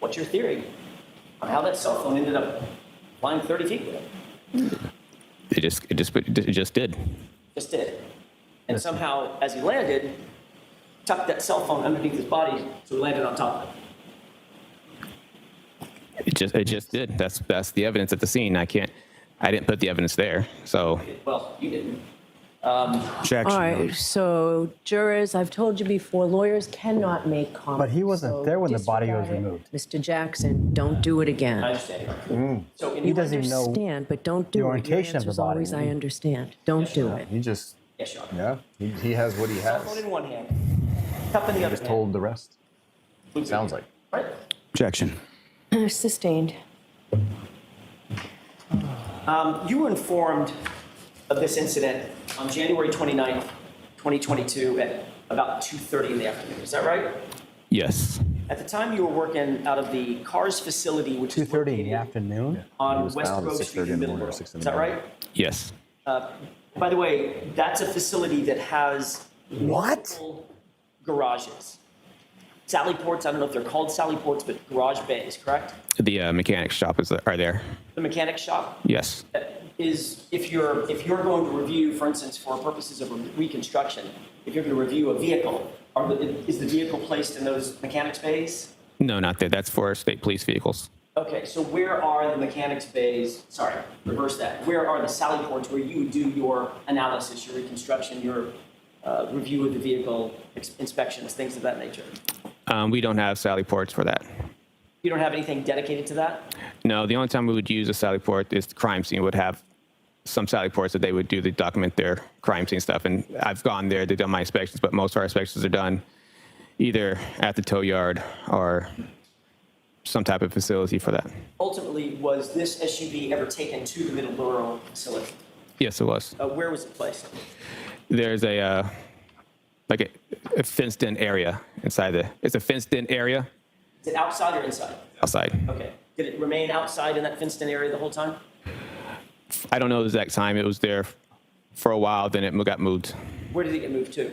What's your theory on how that cell phone ended up flying 30 feet with him? It just did. Just did. And somehow, as he landed, tucked that cell phone underneath his body so he landed on top of it. It just did. That's the evidence at the scene. I didn't put the evidence there. So Well, you didn't. Objection. All right, so jurors, I've told you before, lawyers cannot make comments. But he wasn't so there when the body was disregard it. removed. Mr. Jackson, don't do it I again. understand. So in He doesn't even know Understand, but don't do the it. Your orientation of the answer's body. always, I understand. Don't do it. He just, Yes, Your Honor. yeah, he has what he Cell has. phone in one hand, cup in the other Just hand. told the rest. Flew through Sounds the like. air. Right? Objection. Sustained. You were informed of this incident on January 29th, 2022 at about 2:30 in the afternoon. Is that right? yes, At the time you were working out of the CARS facility, which is 2:30 in the located afternoon. He on was West found at Grove 6:30 Street in in the morning or Middleborough. 6 in Is the that morning. right? yes, By the way, that's a facility that has multiple garages. Sally ports, I don't know if they're called Sally ports, but garage bays, correct? the mechanic shop are there. The mechanic shop Yes, is, if you're going to review, for instance, for purposes of reconstruction, if you're going to review a vehicle, is the vehicle placed in those mechanics bays? No, not there. That's for state police vehicles. Okay, so where are the mechanics bays, sorry, reverse that. Where are the sally ports where you would do your analysis, your reconstruction, your review of the vehicle, inspections, things of that nature? We don't have sally ports for that. You don't have anything dedicated to that? No, the only time we would use a sally port is the crime scene would have some sally ports that they would do to document their crime scene stuff. And I've gone there to do my inspections, but most of our inspections are done either at the tow yard or some type of facility for that. Ultimately, was this SUV ever taken to the Middleborough facility? Yes, it was. Where was it placed? There's a fenced-in area inside it's a fenced-in area Is it outside or inside? outside. Okay. Did it remain outside in that fenced-in area the whole time? I don't know the exact time. It was there for a while, then it got moved. Where did it get moved to?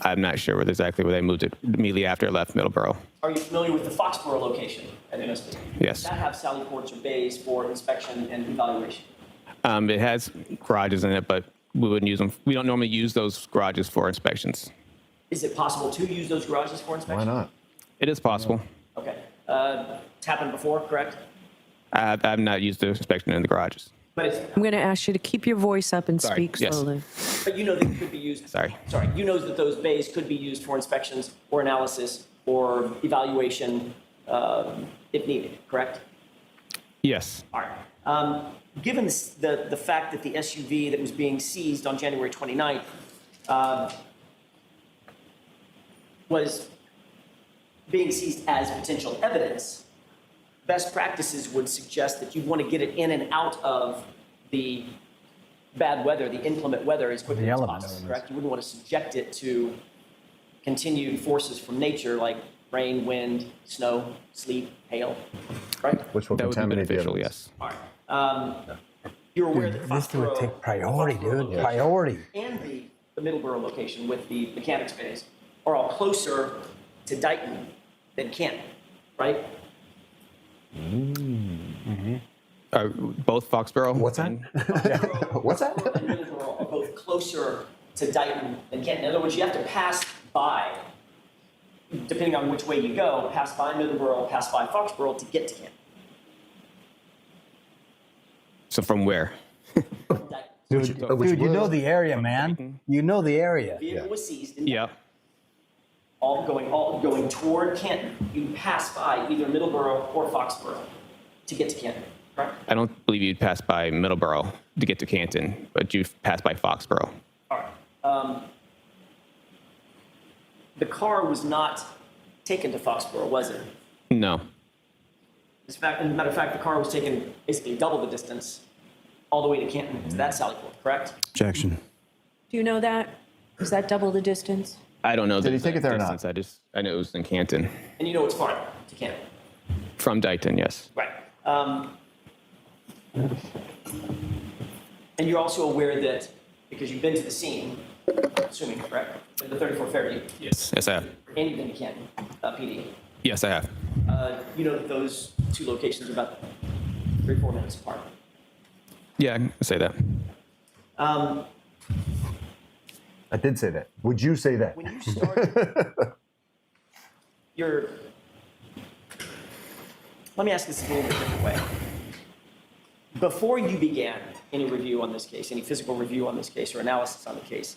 I'm not sure exactly where they moved it immediately after it left Middleborough. Are you familiar with the Foxborough location at MSP? Yes. Does that have sally ports or bays for inspection and evaluation? It has garages in it, but we wouldn't use them. We don't normally use those garages for inspections. Is it possible to use those garages for inspection? Why not? It is possible. Okay. It's happened before, correct? I've not used the inspection in the garages. But it's, I'm going to ask you to keep your voice up and Sorry, speak yes. slowly. but you know they could be used. Sorry. Sorry. You know that those bays could be used for inspections or analysis or evaluation if needed, correct? Yes. All right. Given the fact that the SUV that was being seized on January 29th was being seized as potential evidence, best practices would suggest that you want to get it in and out of the bad weather, the inclement weather as quickly The as elements. possible, correct? You wouldn't want to subject it to continued forces from nature like rain, wind, snow, sleet, hail, right? Which will That would be contaminate the beneficial, evidence. yes. All right. You're aware that This would Foxborough- take priority, Foxborough dude. location Priority. And the Middleborough location with the mechanics bays are all closer to Dighton than Canton, right? Both Foxborough. What's that? and- What's that? Foxborough and Middleborough are both closer to Dighton than Canton. In other words, you have to pass by, depending on which way you go, pass by Middleborough, pass by Foxborough to get to Canton. So from where? From Dighton. Dude, you know the area, man. You know the area. The vehicle was seized in Yeah. all going toward Canton. You pass by either Middleborough or Foxborough to get to Canton, right? I don't believe you'd pass by Middleborough to get to Canton, but you pass by Foxborough. All right. The car was not taken to Foxborough, was it? No. As a matter of fact, the car was taken basically double the distance all the way to Canton to that sally port, correct? Objection. Do you know that? Is that double the distance? I don't know. Did the he take it there or not? distance. I know it was in Canton. And you know it's farther to Canton, From Dighton, yes. right? And you're also aware that because you've been to the scene, assuming correct, in the 34 Fairview, Yes. Yes, I have. and you've been to Canton PD, Yes, I have. you know that those two locations are about 3-4 minutes apart. Yeah, I can say that. I did say that. Would you say that? When you started let me ask this a little bit different way. Before you began any review on this case, any physical review on this case or analysis on the case,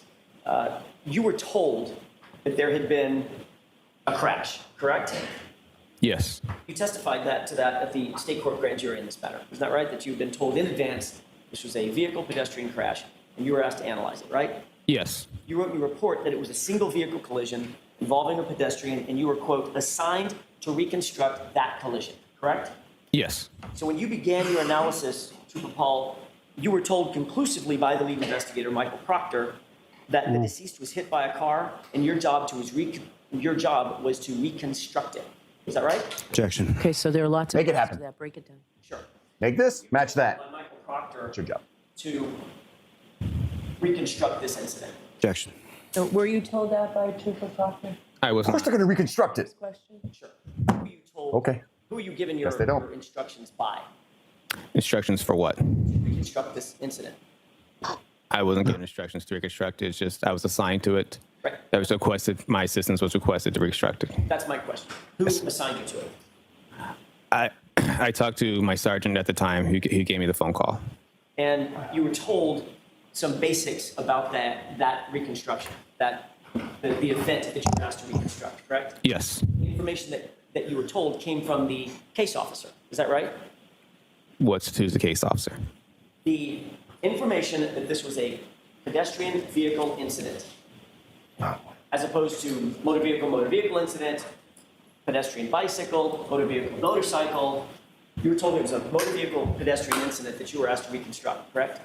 you were told that there had been a crash, correct? Yes. You testified to that at the state court grand jury in this matter. Is that right? That you've been told in advance this was a vehicle pedestrian crash and you were asked to analyze it, right? Yes. You wrote in your report that it was a single vehicle collision involving a pedestrian and you were, quote, assigned to reconstruct that collision, correct? Yes. So when you began your analysis, Trooper Paul, you were told conclusively by the lead investigator, Michael Proctor, that the deceased was hit by a car and your job was to reconstruct it. Is that right? Objection. Okay, so there are lots of Make it parts happen. to that. Break it down. Sure. Make this, match that. By Michael Proctor That's your job. to reconstruct this incident. Objection. So were you told that by Trooper Proctor? I Of course wasn't. they're going to reconstruct it. Question? Sure. Who are you told? Okay. Who are you given your, Yes, they don't. your instructions by Instructions for what? to reconstruct this incident? I wasn't given instructions to reconstruct it. It's just I was assigned to it. Right. That was requested. My assistance was requested to reconstruct it. That's my question. Who assigned you to it? I talked to my sergeant at the time who gave me the phone call. And you were told some basics about that reconstruction, the event that you were asked to reconstruct, correct? Yes. The information that you were told came from the case officer. Is that right? Who's the case officer? The information that this was a pedestrian vehicle incident, as opposed to motor vehicle incident, pedestrian bicycle, motor vehicle motorcycle. You were told it was a motor vehicle pedestrian incident that you were asked to reconstruct, correct?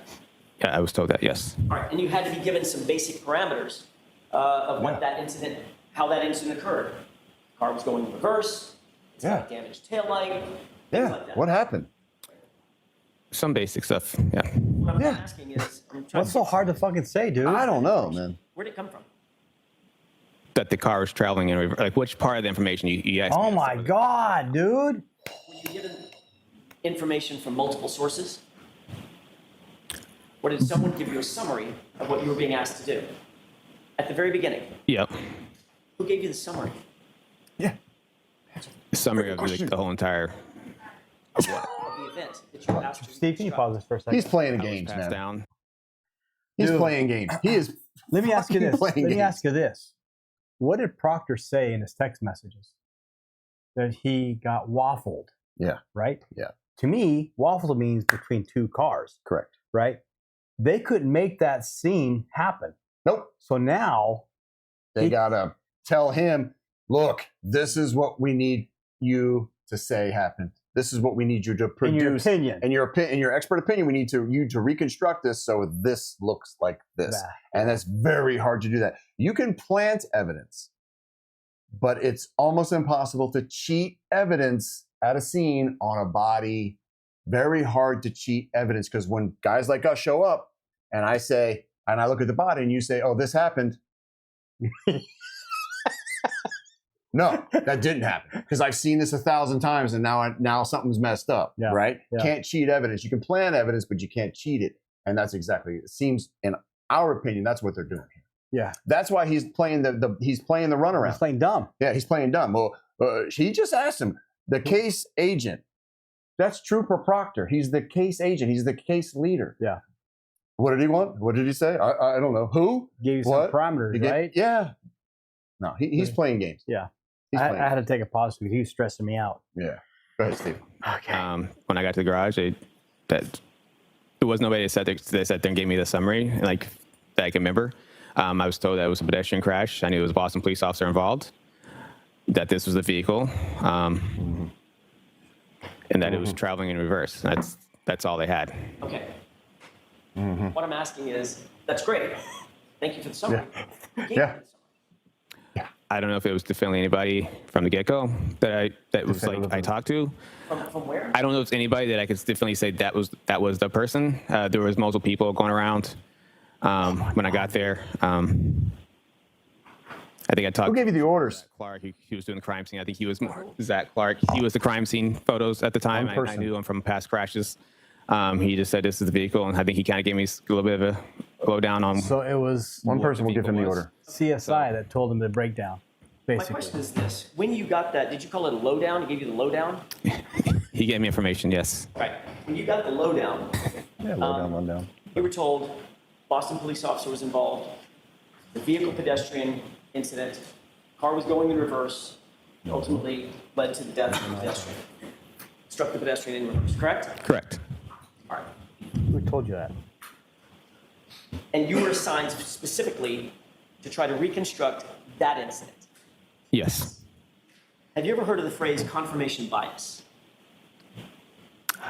Yeah, I was told that, yes. All right, and you had to be given some basic parameters of what that incident, how that incident occurred. The car was going in reverse, it's got a damaged taillight, things like that. What happened? Some basic stuff, yeah. What I'm asking is, What's so hard to fucking say, dude? I don't know, man. Where'd it come from? That the car was traveling in reverse. Like, which part of the information you asked? Oh my God, dude. Were you given information from multiple sources? Or did someone give you a summary of what you were being asked to do? At the very beginning, Yep. who gave you the summary? Yeah. Summary of the whole entire. Of the event that you were asked to Steve, can you pause this for a second? He's playing I was games, passed man. down. He's Dude. playing games. He is. Let me ask you fucking this. Let playing me games. ask you this. What did Proctor say in his text messages? That he got waffled. Yeah. Right? Yeah. To me, waffled means between two cars. Correct. Right? They couldn't make that scene happen. Nope. So now They gotta tell him, look, this is what we need you to say happened. This is what we need you to produce. in your opinion. In your expert opinion, we need you to reconstruct this so this looks like this. Bah. And that's very hard to do that. You can plant evidence, but it's almost impossible to cheat evidence at a scene on a body. Very hard to cheat evidence, because when guys like us show up and I look at the body and you say, oh, this happened. No, that didn't happen, because I've seen this 1,000 times and now something's messed up, Yeah, right? yeah. Can't cheat evidence. You can plan evidence, but you can't cheat it. And that's exactly, it seems, in our opinion, that's what they're doing here. Yeah. That's why he's playing the runaround. He's playing dumb. Yeah, he's playing dumb. Well, he just asked him, the case agent. That's Trooper Proctor. He's the case agent. He's the case leader. Yeah. What did he want? What did he say? I don't know. Who? Gave you some What? parameters, right? Yeah. No, he's playing games. Yeah. He's I playing had to take a pause because he was stressing me out. Yeah. Go ahead, Steve. Okay. When I got to the garage, there was nobody that sat there and gave me the summary, like, that I can remember. I was told that it was a pedestrian crash. I knew it was a Boston police officer involved, that this was the vehicle, and that it was traveling in reverse. That's all they had. Okay. What I'm asking is, that's great. Thank you for the summary. Who gave you the summary? I don't know if it was definitely anybody from the get-go that was like I talked to. From where? I don't know if it's anybody that I could definitely say that was the person. There was multiple people going around when I got there. I think I talked. Who gave you the orders? Zach Clark. He was doing the crime scene. I think he was more Zach Clark. He was the crime scene photos at the time. I knew him from past crashes. He just said this is the vehicle, and I think he kind of gave me a little bit of a lowdown on. So it was One person will give him the order. CSI that told him the breakdown, My basically. question is this. When you got that, did you call it a lowdown? He gave you the lowdown? He gave me information. Yes. Right. When you got the lowdown, Yeah, low down, one down. you were told Boston police officer was involved, the vehicle pedestrian incident, car was going in reverse, ultimately led to the death of the pedestrian. Struck the pedestrian in reverse, correct? Correct. All right. Who told you that? And you were assigned specifically to try to reconstruct that incident. Yes. Have you ever heard of the phrase confirmation bias?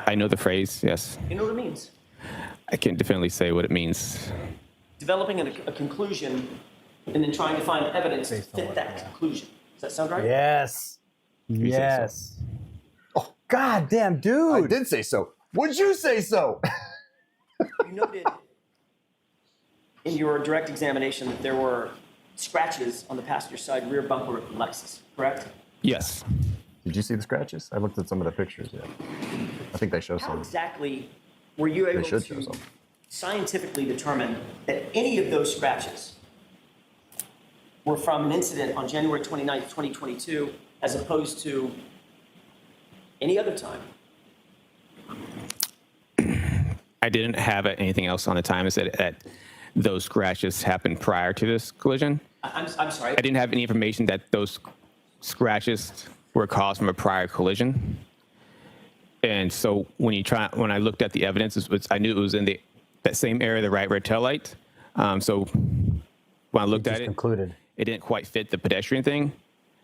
I know the phrase. Yes. You know what it means? I can't definitely say what it means. Developing a conclusion and then trying to find evidence to fit that conclusion. Does that sound right? Yes. You say Yes. Oh, God damn, dude. I did say so. Would you say so? You noted in your direct examination that there were scratches on the passenger side rear bumper of the Lexus, correct? Yes. Did you see the scratches? I looked at some of the pictures. Yeah. I think they show How some. exactly were you able should show to some. scientifically determine that any of those scratches were from an incident on January 29th, 2022, as opposed to Any other time? I didn't have anything else on the time. I said that those scratches happened prior to this collision. I'm sorry. I didn't have any information that those scratches were caused from a prior collision. And so when I looked at the evidence, I knew it was in that same area, the right rear tail light. So when I looked at it, it didn't quite fit the pedestrian thing.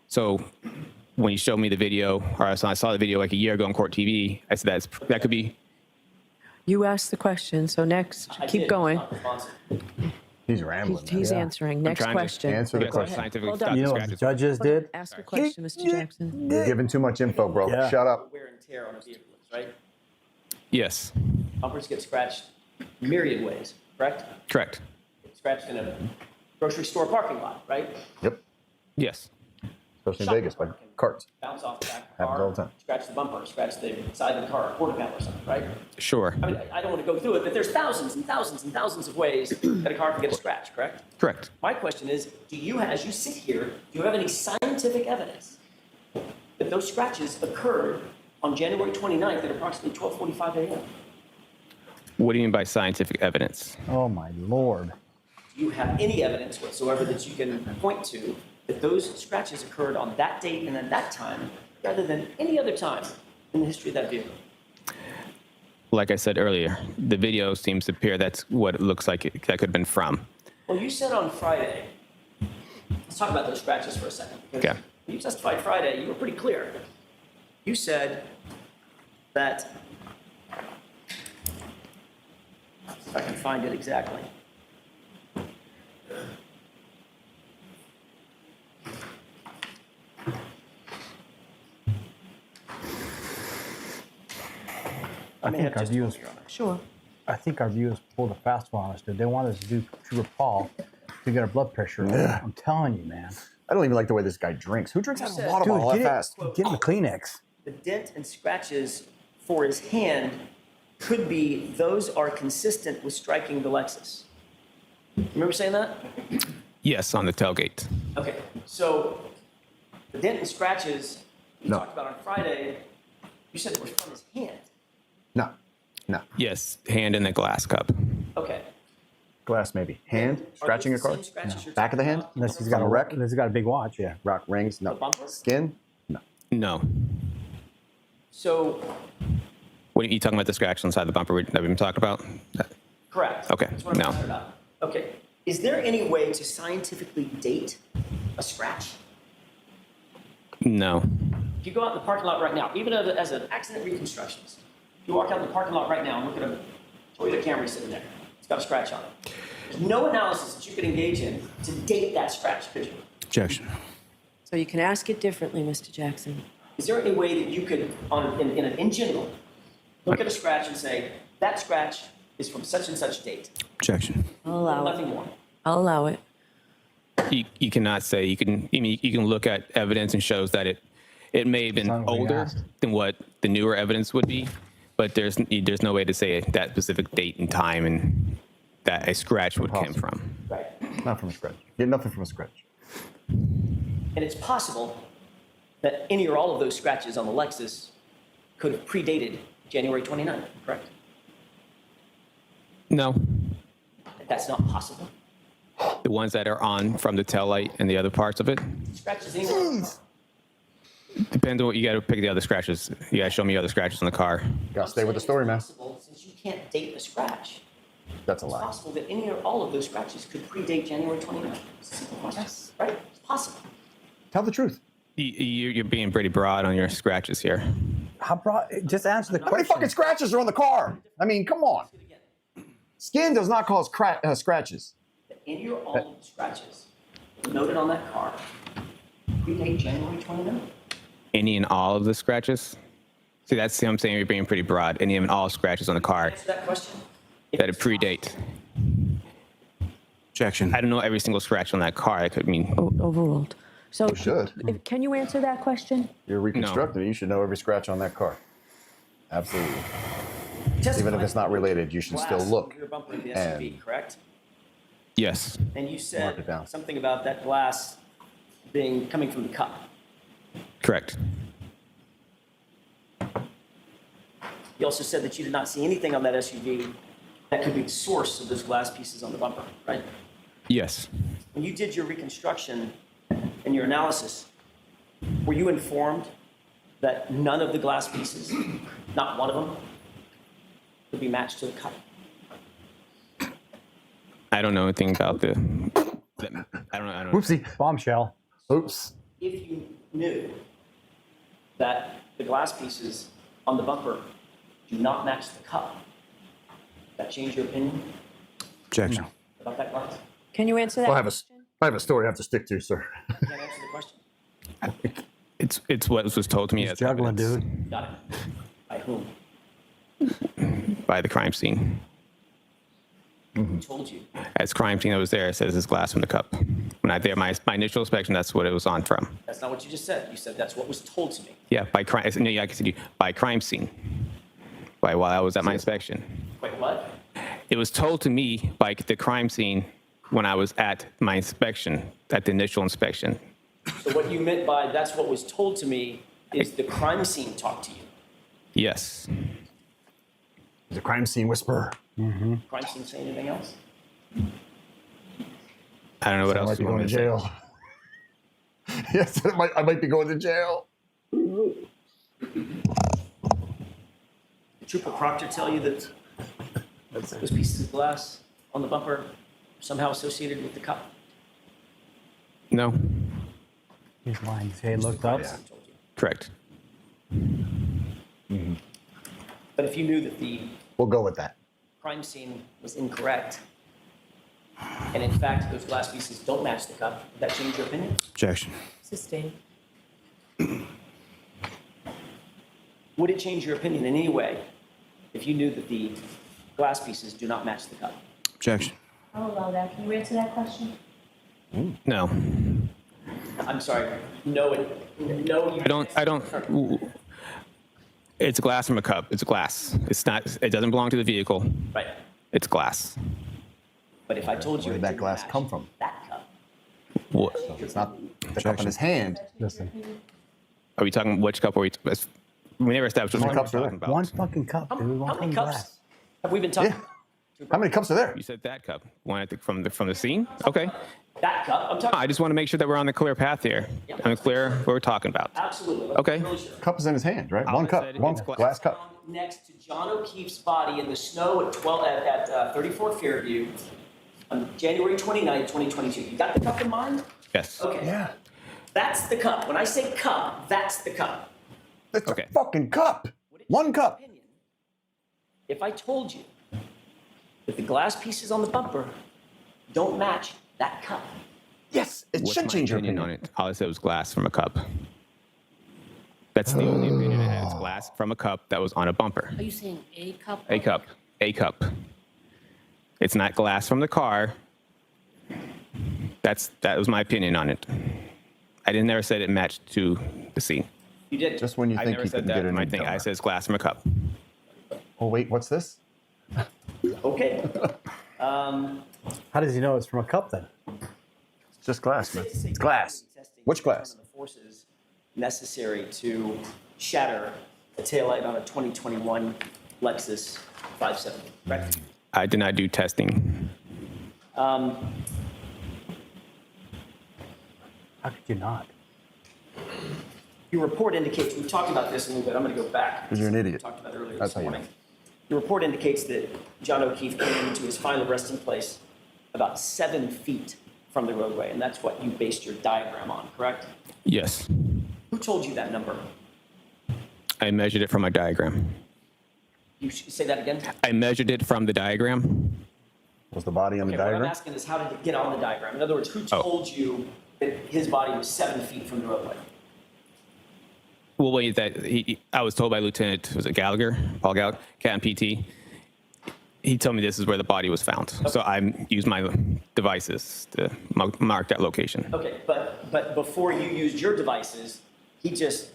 So when you showed me the video, or I saw the video like a year ago on Court TV, I said that could be. You asked the question, so next, keep going. He's rambling. He's answering. Next question. Answer the question. Hold on. You know what the judges did? Ask a question, Mr. Jackson. You're giving too much info, bro. Yeah. Shut up. Wear and tear on a vehicle, right? Yes. Bumpers get scratched myriad ways, correct? Correct. Get scratched in a grocery store parking lot, right? Yep. Yes. Especially in Vegas by carts. Bounce off the back of the Happens car, all the time. scratch the bumper, scratch the side of the car, quarter panel or something, right? Sure. I mean, I don't want to go through it, but there's thousands and thousands and thousands of ways that a car can get a scratch, correct? Correct. My question is, as you sit here, do you have any scientific evidence that those scratches occurred on January 29th at approximately 12:45 a.m.? What do you mean by scientific evidence? Oh my Lord. Do you have any evidence whatsoever that you can point to that those scratches occurred on that date and at that time rather than any other time in the history of that vehicle? Like I said earlier, the video seems to appear that's what it looks like that could have been from. Well, you said on Friday, let's talk about those scratches for a second. Because Okay. when you testified Friday, you were pretty clear. You said that, if I can find it exactly. I think our viewers, Sure. I think our viewers pulled a fast one on us, dude. They wanted us to do True Paul to get our blood pressure up. I'm telling you, man. I don't even like the way this guy drinks. Who drinks out of a water Dude, bottle that get fast? him a Kleenex. The dent and scratches for his hand could be, those are consistent with striking the Lexus. Remember saying that? Yes, on the tailgate. Okay, so the dent and scratches you No. talked about on Friday, you said it was from his hand. No. No. Yes, hand in the glass cup. Okay. Glass maybe. Hand? Are Scratching those a car? the same scratches you're Back of the talking hand? about? Unless he's got From a wreck? Unless he's got a big watch, yeah. Rock rings? No. The bumper? Skin? No. No. So, What are you talking about? The scratch inside the bumper that we've been talking about? correct. Okay, That's what I'm no. talking about. Okay. Is there any way to scientifically date a scratch? No. If you go out in the parking lot right now, even as an accident reconstructionist, you walk out in the parking lot right now and look at a Toyota Camry sitting there. It's got a scratch on it. There's no analysis that you could engage in to date that scratch, could you? Objection. So you can ask it differently, Mr. Jackson. Is there any way that you could, in general, look at a scratch and say, that scratch is from such and such date? Objection. I'll allow Nothing it. more. I'll allow it. You cannot say you can. I mean, you can look at evidence and shows that it may have been not what we older asked. than what the newer evidence would be, but there's no way to say that specific date and time and that a scratch would come from. Right. Not from a scratch. Get nothing from a scratch. And it's possible that any or all of those scratches on the Lexus could have predated January 29th, correct? No, That's not possible. the ones that are on from the tail light and the other parts of it Scratches anywhere. depends on what you got to pick the other scratches. You got to show me other scratches on the car. Gotta stay with the story, man. It's possible, since you can't date the scratch, That's a it's lie. possible that any or all of those scratches could predate January 29th. It's a simple question, right? It's possible. Tell the truth. You're being pretty broad on your scratches here. How broad? Just answer the How many question. fucking scratches are on the car? I mean, come on. Do it again. Skin does not cause scratches. That any or all of the scratches noted on that car predate January 29th. Any and all of the scratches? See, that's what I'm saying. You're being pretty broad. Any and all scratches on the car Answer that question. If that it it's predate. Objection. I don't know every single scratch on that car. That could mean Overruled. So You should. can you answer that question? You're reconstructing. You should know every scratch on that car. Absolutely. Even if it's not related, you should still glass look on the rear bumper of the SUV, and- correct? yes. And you Mark said it down. something about that glass coming from the cup. Correct. You also said that you did not see anything on that SUV that could be the source of those glass pieces on the bumper, right? Yes. When you did your reconstruction and your analysis, were you informed that none of the glass pieces, not one of them, would be matched to the cup? I don't know anything about the. I don't know. Whoopsie. Bombshell. Oops. If you knew that the glass pieces on the bumper do not match the cup, does that change your opinion Objection. about that glass? Can you answer that I question? have a story I have to stick to, sir. You can't answer the question. It's what was told to me He's as juggling, evidence dude. Got it. By whom? by the crime scene. Who told you? As crime scene that was there, it says it's glass from the cup. When I did my initial inspection, that's what it was on from. That's not what you just said. You said that's what was told to me. Yeah, by crime. No, yeah, I can see by crime scene. While I was at my inspection, Wait, what? it was told to me by the crime scene when I was at my inspection, at the initial inspection. So what you meant by that's what was told to me is the crime scene talked to you. Yes. The crime scene whisperer. Crime scene say anything else? I don't know what I else might be you want going me to to say. jail. Yes, I might be going to jail. Did Trooper Proctor tell you that those pieces of glass on the bumper are somehow associated with the cup? No. He's lying. Hey, looked up. He told you. Correct. But if you knew that the We'll go with that. crime scene was incorrect, and in fact those glass pieces don't match the cup, would that change your opinion? Objection. Sustained. Would it change your opinion in any way if you knew that the glass pieces do not match the cup? Objection. I'll allow that. Can you answer that question? No. I'm sorry. No, no. I don't. It's glass from a cup. It's glass. It's not. It doesn't belong to the vehicle. Right. It's glass. But if I told you Where it did that didn't glass match come from? that cup, What? It's not the cup in his hand. Listen, Are we talking? Which cup are we? We never established what How many we're cups are there? talking about. one fucking cup, how, dude. One how many fucking cups glass. have we been talking Yeah. about? How many cups are there? You said that cup. One I think from the scene. Okay. That cup? I'm talking. I just want to make sure that we're on the clear path here. Yeah. I'm clear what we're talking about. Absolutely. Okay. Really sure. Cup is in his hand, right? I One cup. said One it's glass cup. Next to John O'Keefe's body in the snow at 34 Fairview on January 29th, 2022. You got the cup in mind? Yes. Okay. Yeah. That's the cup. When I say cup, that's the cup. That's Okay. a fucking cup. Would it One change your cup. opinion if I told you that the glass pieces on the bumper don't match that cup? Yes, it What's should my change your opinion opinion. on it? All I said was glass from a cup. That's the only opinion I had. It's glass from a cup that was on a bumper. Are you saying a cup? A cup. A cup. It's not glass from the car. That was my opinion on it. I didn't never said it matched to the scene. You did. Just when you I think never you said can that. get it My in thing. I dumber. said it's glass from a cup. Oh wait, what's this? Okay. How does he know it's from a cup then? It's just glass, man. It's glass. Which glass? The forces necessary to shatter a taillight on a 2021 Lexus 570. Correct. I did not do testing. How could you not? Your report indicates, we talked about this a little bit, I'm going to go back. 'Cause you're an We idiot. talked about it earlier That's this how you morning. know. Your report indicates that John O'Keefe came into his final resting place about 7 feet from the roadway, and that's what you based your diagram on, correct? Yes. Who told you that number? I measured it from my diagram. You say that again? I measured it from the diagram. Was the body on the Okay, what I'm diagram? asking is how did it get on the diagram? In other words, who told you that his body was 7 feet from the roadway? Well, wait, I was told by Lieutenant, was it Gallagher? Paul Gallagher, Cat and PT. He told me this is where the body was found. So I used my devices to mark that location. Okay, but before you used your devices, he just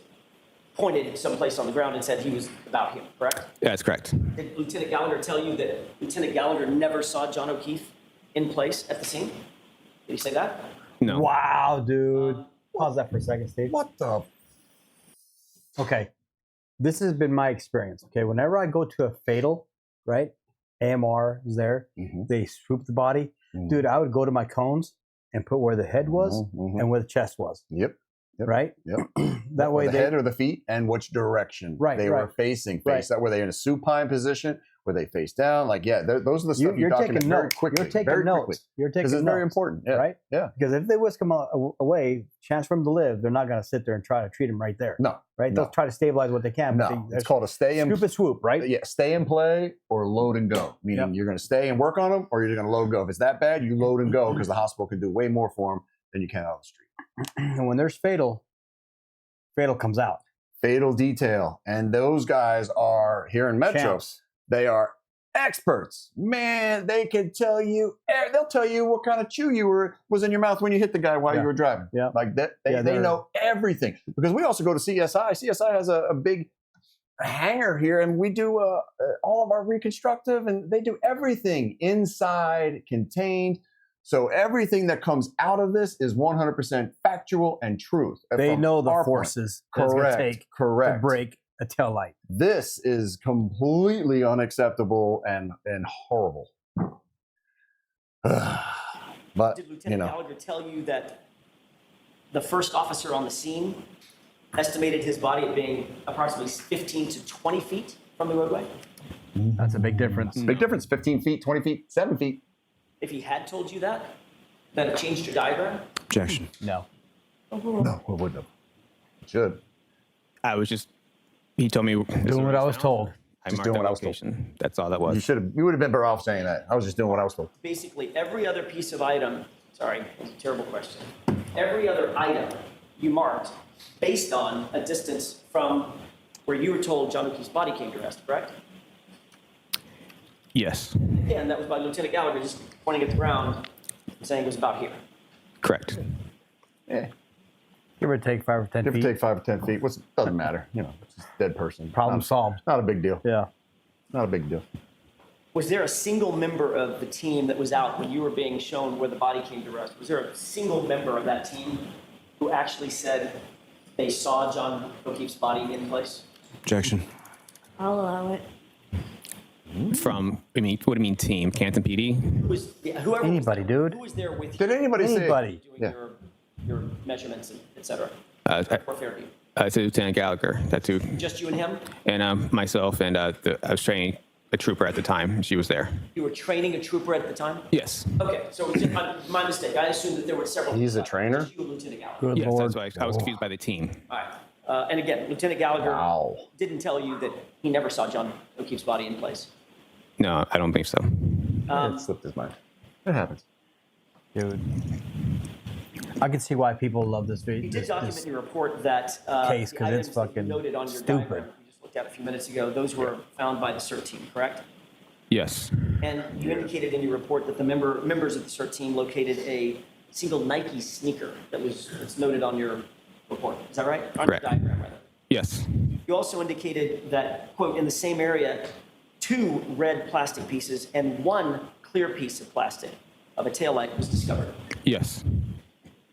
pointed someplace on the ground and said he was about here, correct? That's correct. Did Lieutenant Gallagher tell you that Lieutenant Gallagher never saw John O'Keefe in place at the scene? Did he say that? No. Wow, dude. Pause that for a second, Steve. What the? Okay. this has been my experience. Okay, whenever I go to a fatal, right, AMR is there. They swoop the body, dude. I would go to my cones and put where the head was and where the chest was. Yep. Right. That way, the head or the feet and which direction they were facing. That were they in a supine position? Were they face down? Like, those are the stuff you document very quickly. You're taking notes. You're taking notes. Because it's very important, right? Yeah. Because if they whisk them away, chance for them to live, they're not going to sit there and try to treat them right there. No. Right? They'll try to stabilize what they can. No. It's called a stay in. Stupid swoop, right? Yeah. Stay in play or load and go. Meaning you're going to stay and work on them, or you're going to load and go. If it's that bad, you load and go because the hospital can do way more for them than you can out on the street. And when there's fatal comes out. Fatal detail. And those guys are here in Metro. Champs. They are experts. Man, they can tell you, they'll tell you what kind of chew was in your mouth when you hit the guy while you were driving. Yeah. Like that. They know everything. Because we also go to CSI. CSI has a big hangar here, and we do all of our reconstructive, and they do everything inside, contained. So everything that comes out of this is 100% factual and truth. They know the forces that it's going to take to break a tail light. This is completely unacceptable and horrible. But, did Lieutenant Gallagher tell you that the first officer on the scene estimated his body at being approximately 15 to 20 feet from the roadway? That's a big difference. Big difference. 15 feet, 20 feet, 7 feet. If he had told you that it changed your diagram? Objection. No. No, it wouldn't have. It should. He told me doing what I was told. I marked the location. That's all that was. You would have been better off saying that. I was just doing what I was told. Basically, every other piece of item, sorry, it's a terrible question. Every other item you marked based on a distance from where you were told John O'Keefe's body came to rest, correct? Yes. Yeah, and that was by Lieutenant Gallagher just pointing at the ground and saying it was about here. Correct. Yeah. Give or take 5 or 10 feet. Give or take 5 or 10 feet. Doesn't matter. It's just a dead person. Problem solved. Not a big deal. Yeah. Not a big deal. Was there a single member of the team that was out when you were being shown where the body came to rest? Was there a single member of that team who actually said they saw John O'Keefe's body in place? Objection. I'll allow it. From, what do you mean team? Canton PD? Whoever anybody, dude. Who was there with you? Did anybody say? Anybody. Doing your measurements, et cetera? For Fairview. It's Lieutenant Gallagher. That's who. Just you and him? And myself, and I was training a trooper at the time. She was there. You were training a trooper at the time? Yes. Okay, so it was my mistake. I assumed that there were several. He's a trainer? Just you and Lieutenant Gallagher. Good Yes, Lord. that's why I was confused by the team. All right. And again, Lieutenant Gallagher didn't tell you that he never saw John O'Keefe's body in place. No, I don't think so. It slipped his mind. It happens. Dude. I can see why people love this video. You did document in your report that case, the 'cause items it's that you fucking noted on your stupid. diagram we just looked at a few minutes ago, those were found by the CERT team, correct? Yes. And you indicated in your report that the members of the CERT team located a single Nike sneaker that's noted on your report. Is that right? On Correct. your diagram, rather. Yes. You also indicated that, quote, in the same area, 2 red plastic pieces and 1 clear piece of plastic of a taillight was discovered. Yes.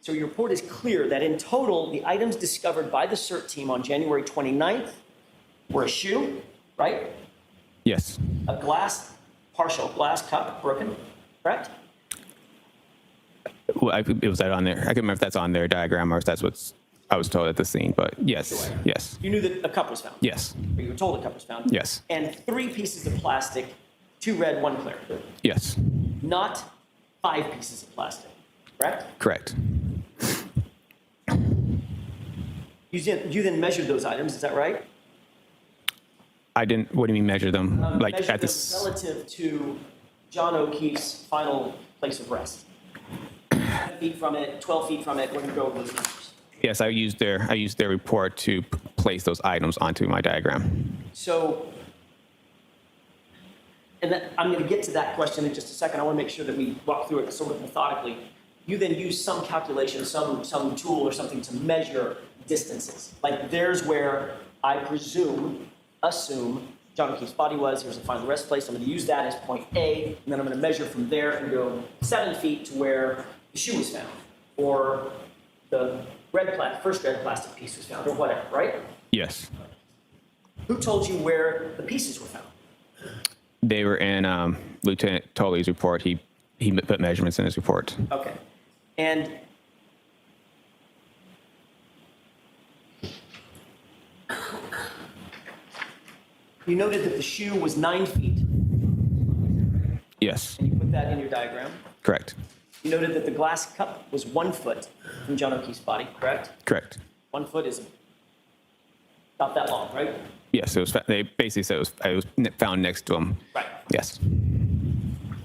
So your report is clear that in total, the items discovered by the CERT team on January 29th were a shoe, right? Yes. A partial glass cup broken, correct? Well, it was that on there. I can't remember if that's on their diagram or if that's what I was told at the scene, but yes. Sure. Yes. You knew that a cup was found? Yes. Or you were told a cup was found? Yes. And 3 pieces of plastic, 2 red, 1 clear. Yes. Not 5 pieces of plastic, correct? Correct. You then measured those items, is that right? I didn't. What do you mean measure them? Like Measured at them this? relative to John O'Keefe's final place of rest. 10 feet from it, 12 feet from it. We're going to go over those numbers. Yes, I used their report to place those items onto my diagram. So, I'm going to get to that question in just a second. I want to make sure that we walk through it sort of methodically. You then use some calculation, some tool or something to measure distances. Like there's where I assume John O'Keefe's body was. Here's a final rest place. I'm going to use that as point A, and then I'm going to measure from there and go 7 feet to where the shoe was found, or the first red plastic piece was found, or whatever, right? Yes. Who told you where the pieces were found? They were in Lieutenant Tully's report. He put measurements in his report. Okay. And you noted that the shoe was 9 feet. Yes, And you put that in your diagram. correct. You noted that the glass cup was 1 foot from John O'Keefe's body, correct? Correct. 1 foot is about that long, right? Yes, it was. They basically said it was found next to him. Right. Yes.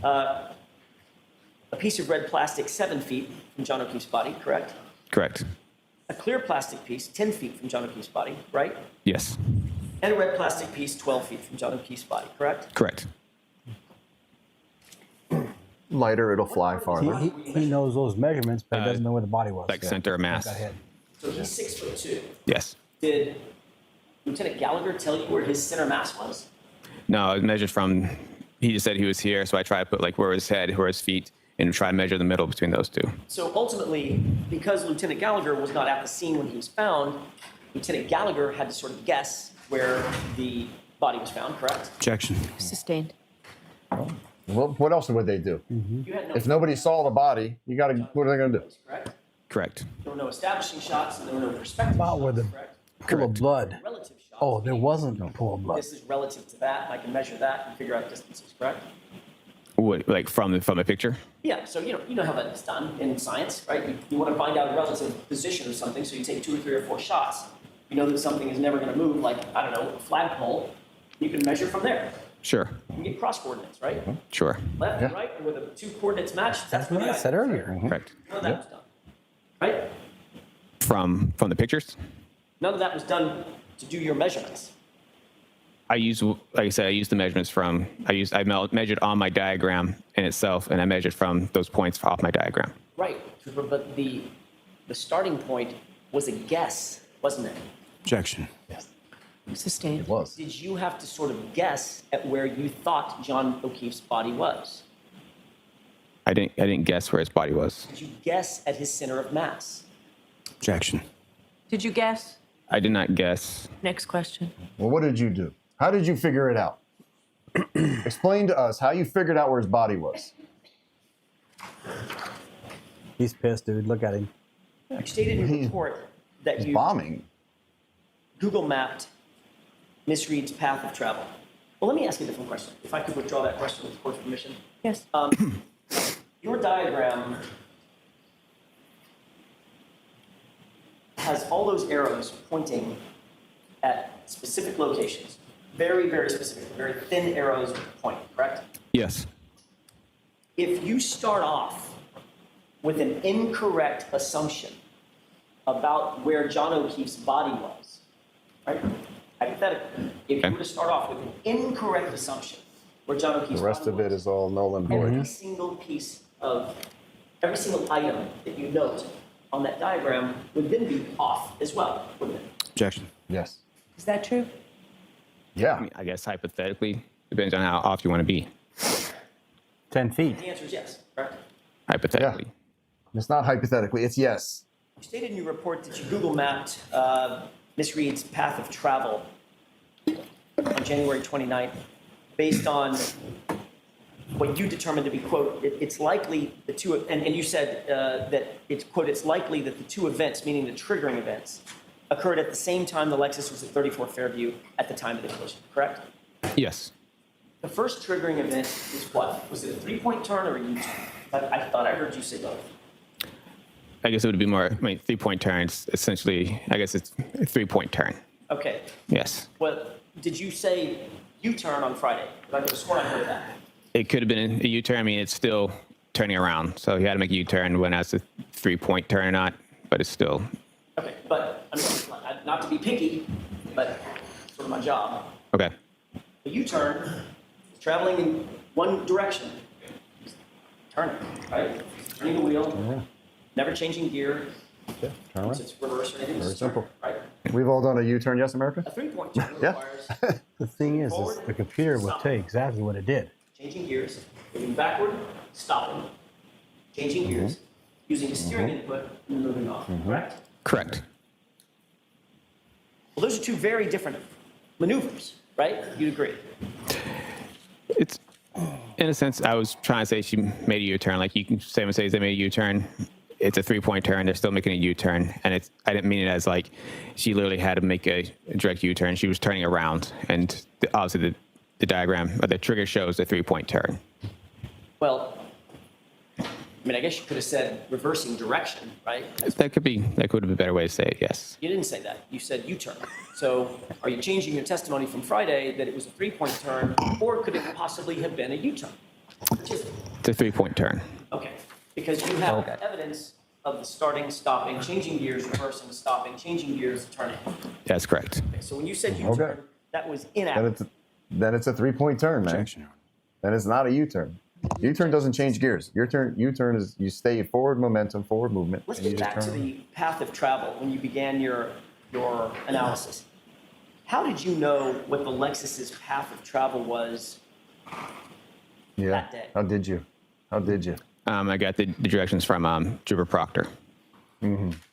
A piece of red plastic 7 feet from John O'Keefe's body, correct? Correct. A clear plastic piece 10 feet from John O'Keefe's body, right? Yes. And a red plastic piece 12 feet from John O'Keefe's body, correct? Correct. Lighter, it'll fly farther. He knows those measurements, but he doesn't know where the body was. Like center of mass. Got hit. So he's 6'2". Yes. Did Lieutenant Gallagher tell you where his center mass was? No, it measured from. He just said he was here, so I tried to put like where his head, where his feet, and try to measure the middle between those two. So ultimately, because Lieutenant Gallagher was not at the scene when he was found, Lieutenant Gallagher had to sort of guess where the body was found, correct? Objection. Sustained. Well, what else would they do? You had no If nobody saw the body, you got to. What are they going to do? correct? Correct. There were no establishing shots, and there were no perspective About shots, where the correct? pool of blood. Relative shots. Oh, there wasn't no pool of blood. This is relative to that, and I can measure that and figure out distances, correct? What, like from the picture? Yeah, so you know how that's done in science, right? You want to find out a relative position of something, so you take 2 or 3 or 4 shots. You know that something is never going to move, like, I don't know, a flagpole. You can measure from there. Sure. You can get cross coordinates, right? Sure. Left and right, and where the 2 coordinates match, that's That's what where I the said eye is, earlier. right? Correct. None of that was done, right? From the pictures? None of that was done to do your measurements. I used, like I said, I used the measurements from. I measured on my diagram in itself, and I measured from those points off my diagram. Right, but the starting point was a guess, wasn't it? Objection. Sustained. It was. Did you have to sort of guess at where you thought John O'Keefe's body was? I didn't guess where his body was. Did you guess at his center of mass? Objection. Did you guess? I did not guess. Next question. Well, what did you do? How did you figure it out? Explain to us how you figured out where his body was. He's pissed, dude. Look at him. You stated in your report that He's you bombing. Google mapped Miss Reed's path of travel. Well, let me ask you a different question. If I could withdraw that question with the court's permission. Yes. Your diagram has all those arrows pointing at specific locations. Very, very specific, very thin arrows pointing, correct? Yes. If you start off with an incorrect assumption about where John O'Keefe's body was, right? Hypothetically, if you were to start off with an incorrect assumption where John O'Keefe's The rest body of it was, is all null and void. every single piece of, every single item that you note on that diagram would then be off as well, wouldn't it? Objection. Yes. Is that true? Yeah. I guess hypothetically, depends on how off you want to be. 10 feet. The answer is yes, correct? Hypothetically. It's not hypothetically. It's yes. You stated in your report that you Google mapped Miss Reed's path of travel on January 29th based on what you determined to be, quote, it's likely the two, and you said that it's, quote, it's likely that the two events, meaning the triggering events, occurred at the same time the Lexus was at 34 Fairview at the time of the collision, correct? Yes. The first triggering event is what? Was it a 3-point turn or a U-turn? I thought I heard you say both. I guess it would be more, 3-point turns, essentially, I guess it's a 3-point turn. Okay. Yes. Well, did you say U-turn on Friday? I could have sworn I heard that. It could have been a U-turn. I mean, it's still turning around. So you had to make a U-turn when that's a 3-point turn or not, but it's still. Okay, but I mean, not to be picky, but it's sort of my job. Okay. A U-turn is traveling in one direction, turning, right? Turning the wheel, never changing gear. Turn around. Once it's reverse or anything. Very it's turn, simple. Right? We've all done a U-turn, yes, America? A 3-point turn Yeah. requires The thing is the computer will tell you exactly what it did. changing gears, moving backward, stopping, changing gears, using a steering input, and moving off, correct? Correct. Well, those are two very different maneuvers, right? You'd agree. It's, in a sense, I was trying to say she made a U-turn. Like you can say they made a U-turn. It's a 3-point turn. They're still making a U-turn. And I didn't mean it as like she literally had to make a direct U-turn. She was turning around. And obviously the diagram or the trigger shows the 3-point turn. Well, I mean, I guess you could have said reversing direction, right? That could have been a better way to say it, yes. You didn't say that. You said U-turn. So are you changing your testimony from Friday that it was a 3-point turn, or could it possibly have been a U-turn? It's a 3-point turn. Okay, because you have evidence of the starting, stopping, changing gears, reversing, stopping, changing gears, turning. That's correct. Okay, so when you said U-turn, that was inaccurate. Then it's a 3-point turn, man. Objection. Then it's not a U-turn. U-turn doesn't change gears. U-turn is you stay forward momentum, forward movement. Let's and you get just back to turn. the path of travel when you began your analysis. How did you know what the Lexus's path of travel was that day? How did you? I got the directions from Trooper Proctor.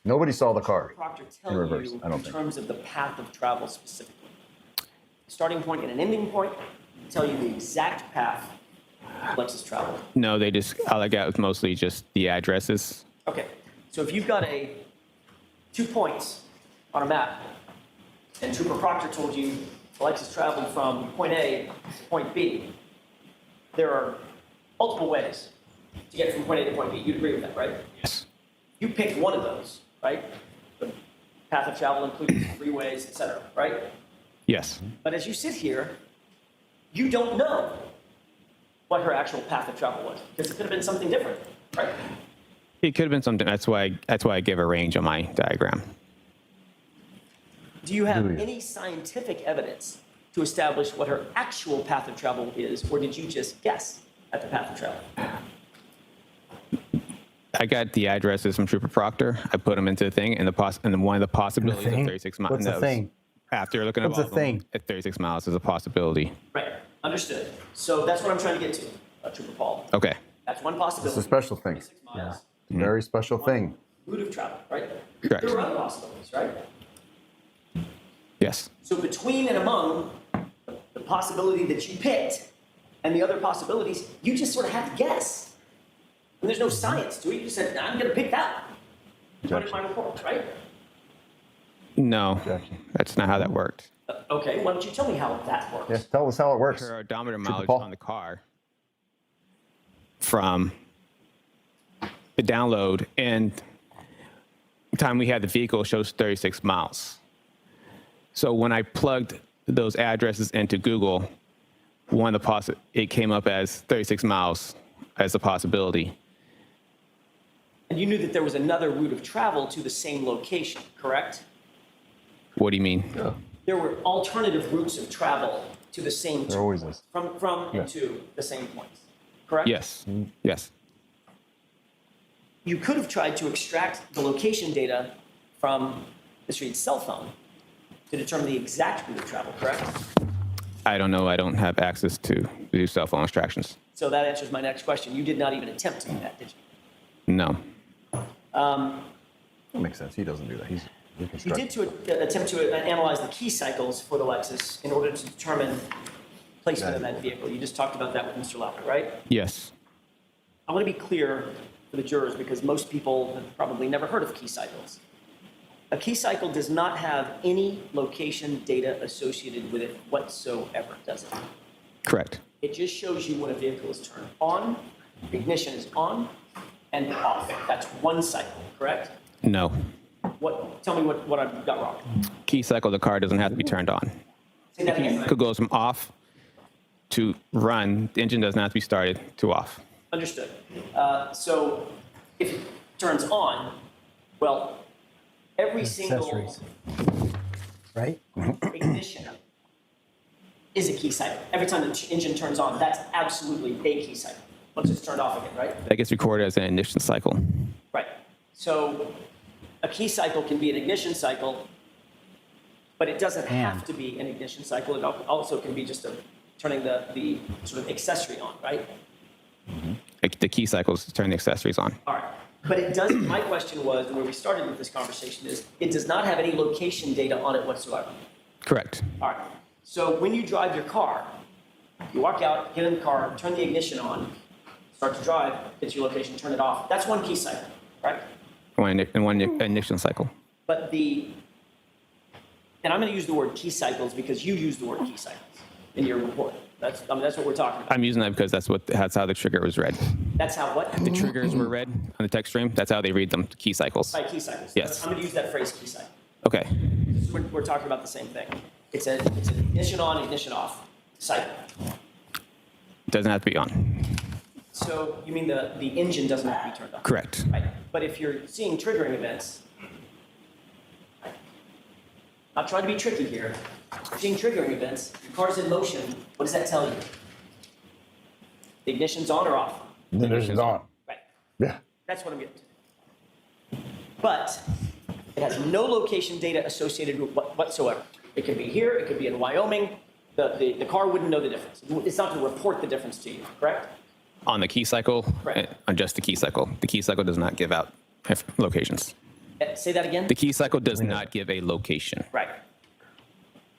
Nobody saw the car. Proctor tell in reverse, you I don't in think. terms of the path of travel specifically? Starting point and an ending point tell you the exact path Lexus traveled. No, all I got was mostly just the addresses. Okay, so if you've got 2 points on a map, and Trooper Proctor told you Lexus traveled from point A to point B, there are multiple ways to get from point A to point B. You'd agree with that, right? Yes. You picked one of those, right? The path of travel includes freeways, et cetera, right? Yes. But as you sit here, you don't know what her actual path of travel was, because it could have been something different, right? It could have been something. That's why I gave a range on my diagram. Do you have any scientific evidence to establish what her actual path of travel is, or did you just guess at the path of travel? I got the addresses from Trooper Proctor. I put them into the thing, and one of the possibilities of 36 miles. What's the thing? After looking at What's the all of them, thing? at 36 miles is a possibility. Right, understood. So that's what I'm trying to get to, Trooper Paul. Okay. That's one possibility. It's a special thing. 36 miles. Very special thing. Route of travel, right? Correct. There are other possibilities, right? Yes. So between and among the possibility that you picked and the other possibilities, you just sort of have to guess. And there's no science to it. You just said, I'm going to pick that one. You put it in my report, right? No, that's not how that worked. Okay, why don't you tell me how that works? Yeah, tell us how it works. Her odometer mileage Paul. on the car from the download and the time we had the vehicle shows 36 miles. So when I plugged those addresses into Google, it came up as 36 miles as a possibility. And you knew that there was another route of travel to the same location, correct? What do you mean? Yeah. There were alternative routes of travel to the same There always is. from Yeah. and to the same points, correct? Yes. Yes. You could have tried to extract the location data from Ms. Reed's cell phone to determine the exact route of travel, correct? I don't know. I don't have access to do cell phone extractions. So that answers my next question. You did not even attempt to do that, did you? No. That makes sense. He doesn't do that. He's You reconstructing. did attempt to analyze the key cycles for the Lexus in order to determine placement of that vehicle. You just talked about that with Mr. Lauer, right? Yes. I want to be clear for the jurors because most people have probably never heard of key cycles. A key cycle does not have any location data associated with it whatsoever, does it? Correct. It just shows you when a vehicle is turned on, ignition is on, and off. That's one cycle, correct? No. Tell me what I've got wrong. Key cycle, the car doesn't have to be turned on. Say that again. It goes from off to run. The engine doesn't have to be started to off. Understood. So if it turns on, well, every single Accessories. Right? ignition is a key cycle. Every time the engine turns on, that's absolutely a key cycle. Once it's turned off again, right? That gets recorded as an ignition cycle. Right. So a key cycle can be an ignition cycle, but it doesn't have to be an ignition cycle. It also can be just turning the sort of accessory on, right? The key cycle is to turn the accessories on. All right. But it does, my question was, and where we started with this conversation is, it does not have any location data on it whatsoever. Correct. All right. So when you drive your car, you walk out, get in the car, turn the ignition on, start to drive, get to your location, turn it off. That's one key cycle, right? One ignition cycle. But and I'm going to use the word key cycles because you use the word key cycles in your report. That's what we're talking about. I'm using that because that's how the trigger was read. That's how what? The triggers were read on the text stream. That's how they read them, key cycles. By key cycles. Yes. I'm going to use that phrase key cycle. Okay. We're talking about the same thing. It's an ignition on, ignition off cycle. It doesn't have to be on. So you mean the engine doesn't have to be turned on? Correct. Right. But if you're seeing triggering events, I'm trying to be tricky here. If you're seeing triggering events, your car's in motion, what does that tell you? The ignition's on or off? The ignition's on. Right. Yeah. That's what I'm getting to. But it has no location data associated with whatsoever. It could be here, it could be in Wyoming. The car wouldn't know the difference. It's not going to report the difference to you, correct? On the key cycle, Correct. on just the key cycle. The key cycle does not give out locations. Say that again? The key cycle does not give a location. Right.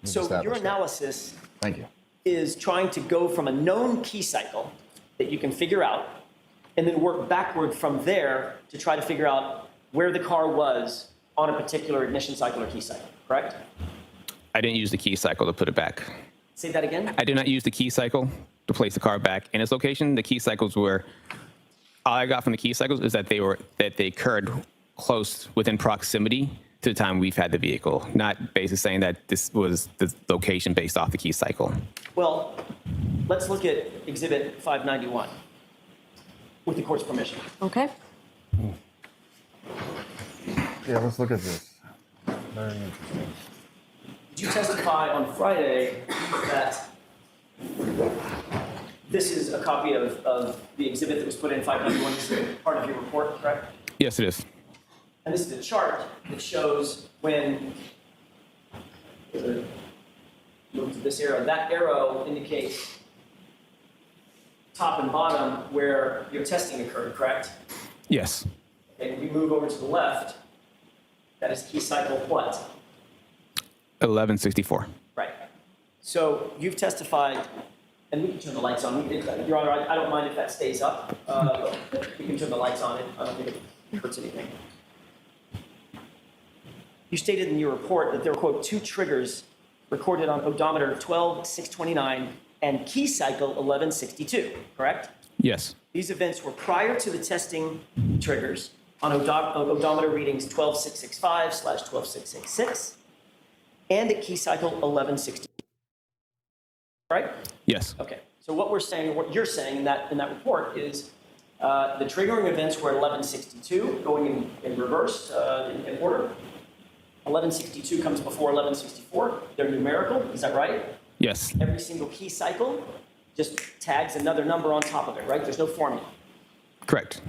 So your analysis Thank you. is trying to go from a known key cycle that you can figure out and then work backward from there to try to figure out where the car was on a particular ignition cycle or key cycle, correct? I didn't use the key cycle to put it back. Say that again? I did not use the key cycle to place the car back in its location. The key cycles were, all I got from the key cycles is that they occurred close within proximity to the time we've had the vehicle, not basically saying that this was the location based off the key cycle. Well, let's look at Exhibit 591 with the court's permission. Okay. Yeah, let's look at this. Very interesting. Did you testify on Friday that this is a copy of the exhibit that was put in 591? This is part of your report, correct? Yes, it is. And this is a chart that shows when, move to this arrow, that arrow indicates top and bottom where your testing occurred, correct? Yes. And we move over to the left, that is key cycle what? 1164. Right. So you've testified, and we can turn the lights on. Your Honor, I don't mind if that stays up. We can turn the lights on. I don't think it hurts anything. You stated in your report that there were, quote, 2 triggers recorded on odometer 12629 and key cycle 1162, correct? Yes. These events were prior to the testing triggers on odometer readings 12665/12666 and at key cycle 1160. Right? Yes. Okay. So what we're saying, what you're saying in that report is the triggering events were at 1162, going in reverse in order. 1162 comes before 1164. They're numerical. Is that right? Yes. Every single key cycle just tags another number on top of it, right? There's no formula. Correct.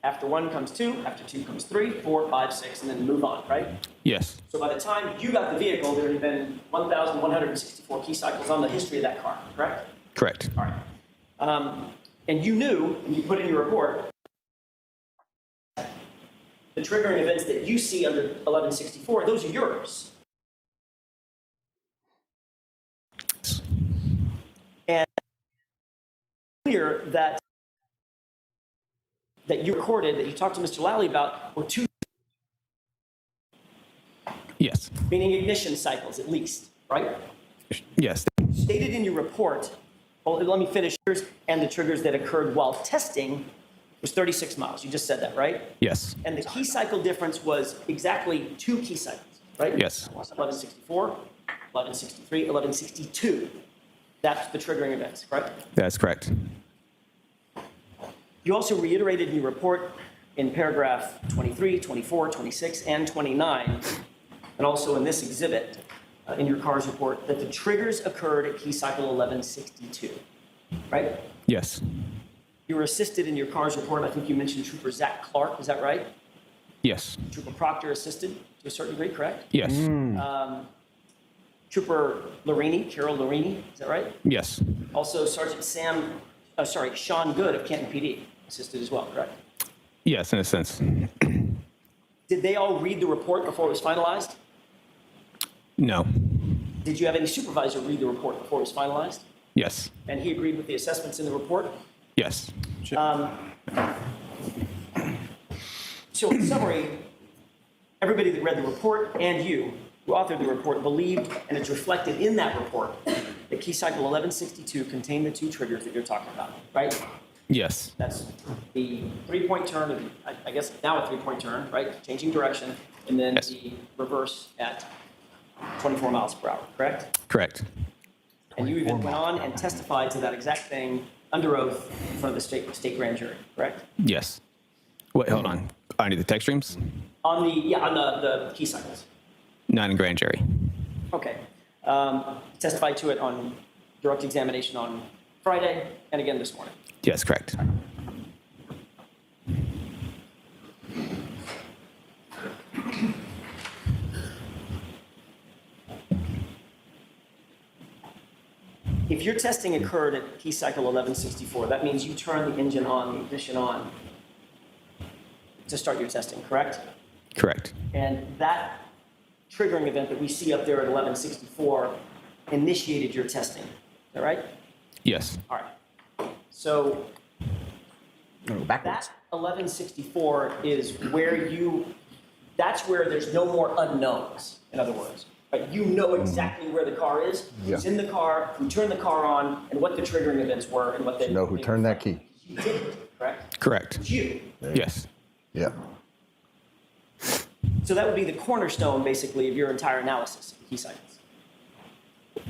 After 1 comes 2, after 2 comes 3, 4, 5, 6, and then move on, right? Yes. So by the time you got the vehicle, there had been 1,164 key cycles on the history of that car, correct? Correct. All right. And you knew, and you put in your report, the triggering events that you see under 1164, those are yours. And clear that you recorded, that you talked to Mr. Lally about, were 2, Yes. meaning ignition cycles at least, right? Yes. Stated in your report, well, let me finish, and the triggers that occurred while testing was 36 miles. You just said that, right? Yes. And the key cycle difference was exactly 2 key cycles, right? Yes. 1164, 1163, 1162. That's the triggering events, correct? That's correct. You also reiterated in your report in paragraph 23, 24, 26, and 29, and also in this exhibit in your car's report, that the triggers occurred at key cycle 1162, right? Yes. You were assisted in your car's report, I think you mentioned Trooper Zach Clark, is that right? Yes. Trooper Proctor assisted to a certain degree, correct? Yes. Trooper Larini, Carol Larini, is that right? Yes. Also Sergeant Sean Good of Canton PD assisted as well, correct? Yes, in a sense. Did they all read the report before it was finalized? No. Did you have any supervisor read the report before it was finalized? Yes. And he agreed with the assessments in the report? Yes. So in summary, everybody that read the report and you who authored the report believed, and it's reflected in that report, that key cycle 1162 contained the two triggers that you're talking about, right? Yes. That's the 3-point turn, I guess now a 3-point turn, right? Changing direction, and then Yes. the reverse at 24 miles per hour, correct? Correct. And you even went on and testified to that exact thing under oath in front of the state grand jury, correct? Yes. Wait, hold on. Under the tech streams? On the key cycles. Not in grand jury. Okay. Testified to it on direct examination on Friday and again this morning. Yes, correct. If your testing occurred at key cycle 1164, that means you turned the engine on, the ignition on to start your testing, correct? Correct. And that triggering event that we see up there at 1164 initiated your testing, is that right? Yes. All right. So Go backwards. that 1164 is where that's where there's no more unknowns, in other words. Right? You know exactly where the car is, who's in the car, who turned the car on, and what the triggering events were, and what they Know who turned that key. You did, correct? Correct. It's you. Yes. Yeah. So that would be the cornerstone, basically, of your entire analysis of the key cycles.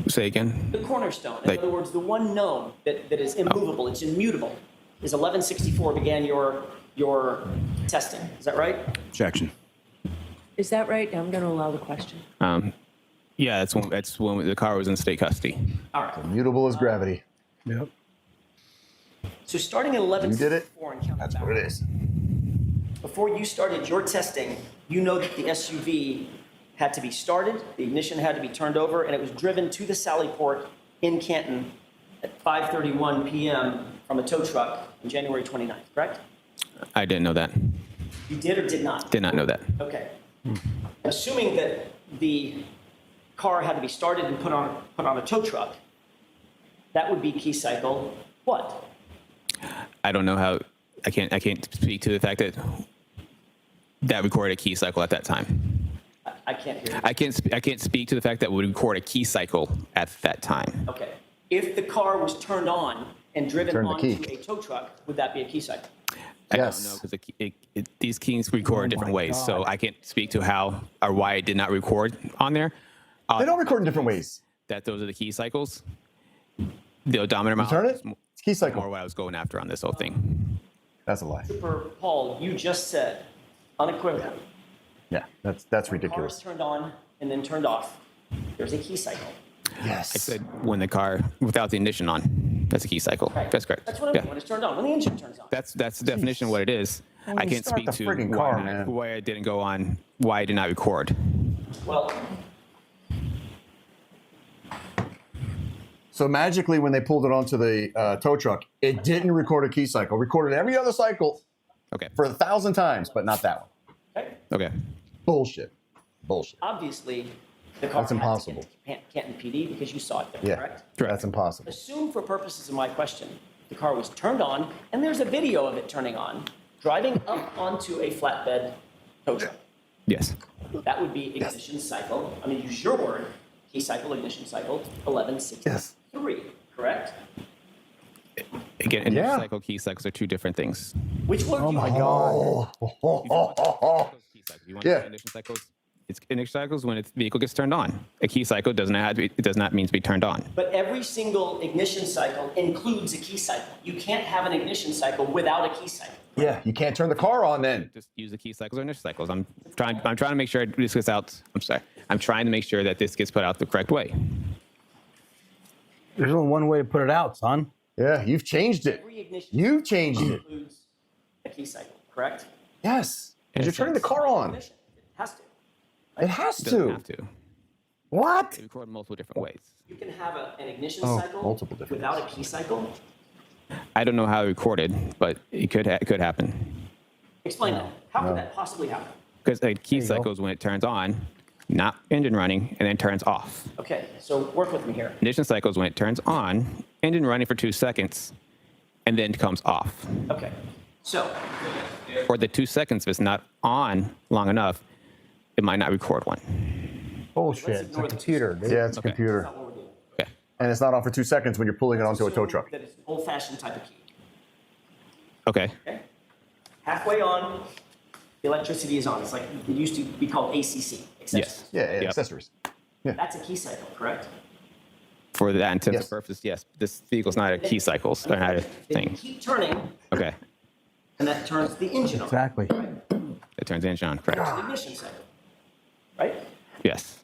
Say again. The cornerstone, in Like- other words, the one known that is immovable, it's immutable, is 1164 began your testing. Is that right? Objection. Is that right? I'm going to allow the question. Yeah, that's when the car was in state custody. All right. Mutable as gravity. Yep. So starting at You did it. 1164 and counting That's back. what it is. Before you started your testing, you know that the SUV had to be started, the ignition had to be turned over, and it was driven to the Sally Port in Canton at 5:31 p.m. from a tow truck on January 29th, correct? I didn't know that. You did or did not? Did not know that. Okay. Assuming that the car had to be started and put on a tow truck, that would be key cycle what? I don't know how. I can't speak to the fact that recorded a key cycle at that time. I can't hear you. I can't speak to the fact that we would record a key cycle at that time. Okay. If the car was turned on and driven Turn the onto key. a tow truck, would that be a key cycle? I Yes. don't know because these keys record different ways, so I can't speak to how or why it did not record on there. They don't record in different ways. That those are the key cycles. The odometer mile Turn it. is It's key more cycle. what I was going after on this whole thing. That's a lie. For Paul, you just said unequivocally, Yeah, that's car is ridiculous. turned on and then turned off. There's a key cycle. Yes. I said when the car without the ignition on. That's a key cycle. Right. That's correct. That's what I mean. When it's turned on, when the engine turns on. That's the definition of what it is. When I you can't start speak the to friggin' why, car, man. why I didn't go on, why I did not record. Well, So magically, when they pulled it onto the tow truck, it didn't record a key cycle. Recorded every other cycle Okay. for 1,000 times, but not that one. okay. Okay. Bullshit. Bullshit. Obviously, the car That's had to impossible. get to Canton PD because you saw it there, Yeah. correct? That's impossible. Assume for purposes of my question, the car was turned on, and there's a video of it turning on, driving up onto a flatbed tow truck. Yes. That would be ignition cycle. I mean, use your word, key cycle, ignition cycle, 1163, correct? Again, ignition Yeah. cycle, key cycles are two different things. Which one? Oh my God. Key cycles. You want Yeah. ignition cycles? It's ignition cycles when the vehicle gets turned on. A key cycle does not mean to be turned on. But every single ignition cycle includes a key cycle. You can't have an ignition cycle without a key cycle. Yeah, you can't turn the car on then. Just use the key cycles or ignition cycles. I'm trying to make sure this gets out. I'm sorry. I'm trying to make sure that this gets put out the correct way. There's only one way to put it out, son. Yeah, you've changed it. Every ignition You've changed cycle it. includes a key cycle, correct? Yes. In a Because you're turning the sense. car on. Ignition. It has to. It has It doesn't to. have to. What? They record multiple different ways. You can have an ignition Oh, cycle multiple different without a key cycle. I don't know how it recorded, but it could happen. Explain that. How could that possibly happen? Because a key you go. cycle is when it turns on, not engine running, and then turns off. Okay, so work with me here. Ignition cycle is when it turns on, engine running for 2 seconds, and then comes off. Okay, so For the 2 seconds, if it's not on long enough, it might not record one. Bullshit. It's a ignore the computer. Dude. Yeah, it's a Okay. computer. that's not what we're doing. Okay. And it's not on for 2 seconds when you're pulling it onto a tow Assume truck. That it's an old-fashioned type of key. Okay. Okay, halfway on, the electricity is on. It's like it used to be called ACC. Accessories. Yes. Yeah, Yep. accessories. That's a key cycle, correct? For that intensive Yes. purpose, yes. This vehicle's not a key cycle. They're not a Then you thing. keep turning, Okay. and that turns the engine on. Exactly. It turns the engine on, correct? The ignition cycle, right? Yes.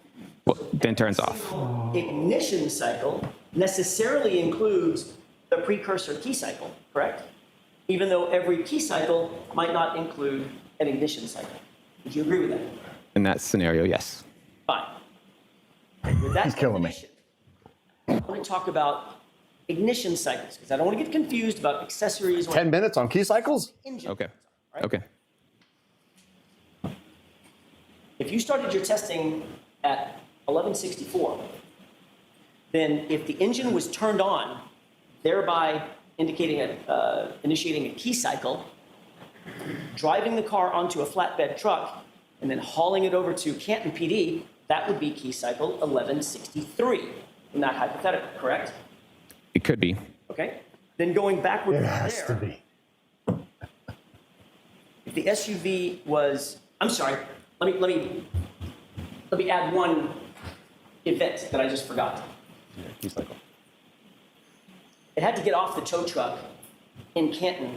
Well, then turns off. Ignition cycle necessarily includes the precursor key cycle, correct? Even though every key cycle might not include an ignition cycle. Would you agree with that? In that scenario, yes. Fine. With that He's killing me. definition, I want to talk about ignition cycles because I don't want to get confused about accessories or 10 minutes on key cycles? engine. Okay. Right? Okay. If you started your testing at 1164, then if the engine was turned on, thereby initiating a key cycle, driving the car onto a flatbed truck, and then hauling it over to Canton PD, that would be key cycle 1163 in that hypothetical, correct? It could be. Okay? Then going backward It from has to there, be. if the SUV was, I'm sorry, let me add one event that I just forgot. Key cycle. It had to get off the tow truck in Canton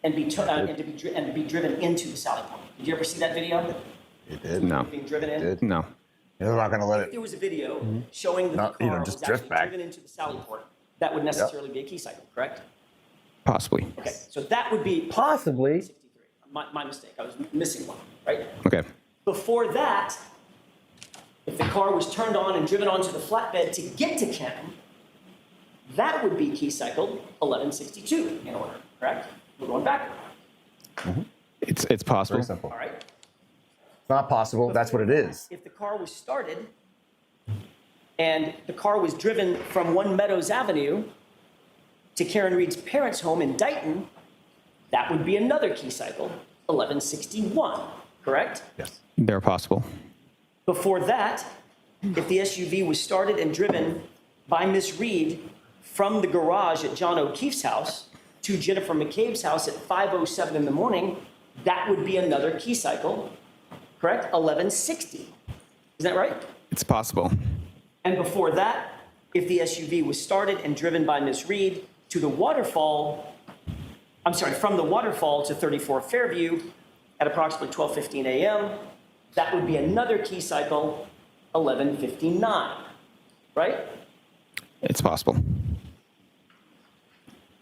and be driven into the Sally Port. Did you ever see that video? It did. No. Being driven in? Did. No. They're not going to let There it. was a video showing that Not, the car just was drift actually back. driven into the Sally Port. That would necessarily be a key cycle, correct? Possibly. Okay, so that would be Possibly. 63. My mistake. I was missing one, right? Okay. Before that, if the car was turned on and driven onto the flatbed to get to Canton, that would be key cycle 1162 in order, correct? We're going backward. It's possible. Very simple. All right? It's not possible. That's what it is. If the car was started and the car was driven from One Meadows Avenue to Karen Reed's parents' home in Dighton, that would be another key cycle, 1161, correct? Yes. They're possible. Before that, if the SUV was started and driven by Miss Reed from the garage at John O'Keefe's house to Jennifer McCabe's house at 5:07 in the morning, that would be another key cycle, correct? 1160. Is that right? It's possible. And before that, if the SUV was started and driven by Miss Reed to the waterfall, from the waterfall to 34 Fairview at approximately 12:15 a.m., that would be another key cycle, 1159, right? It's possible.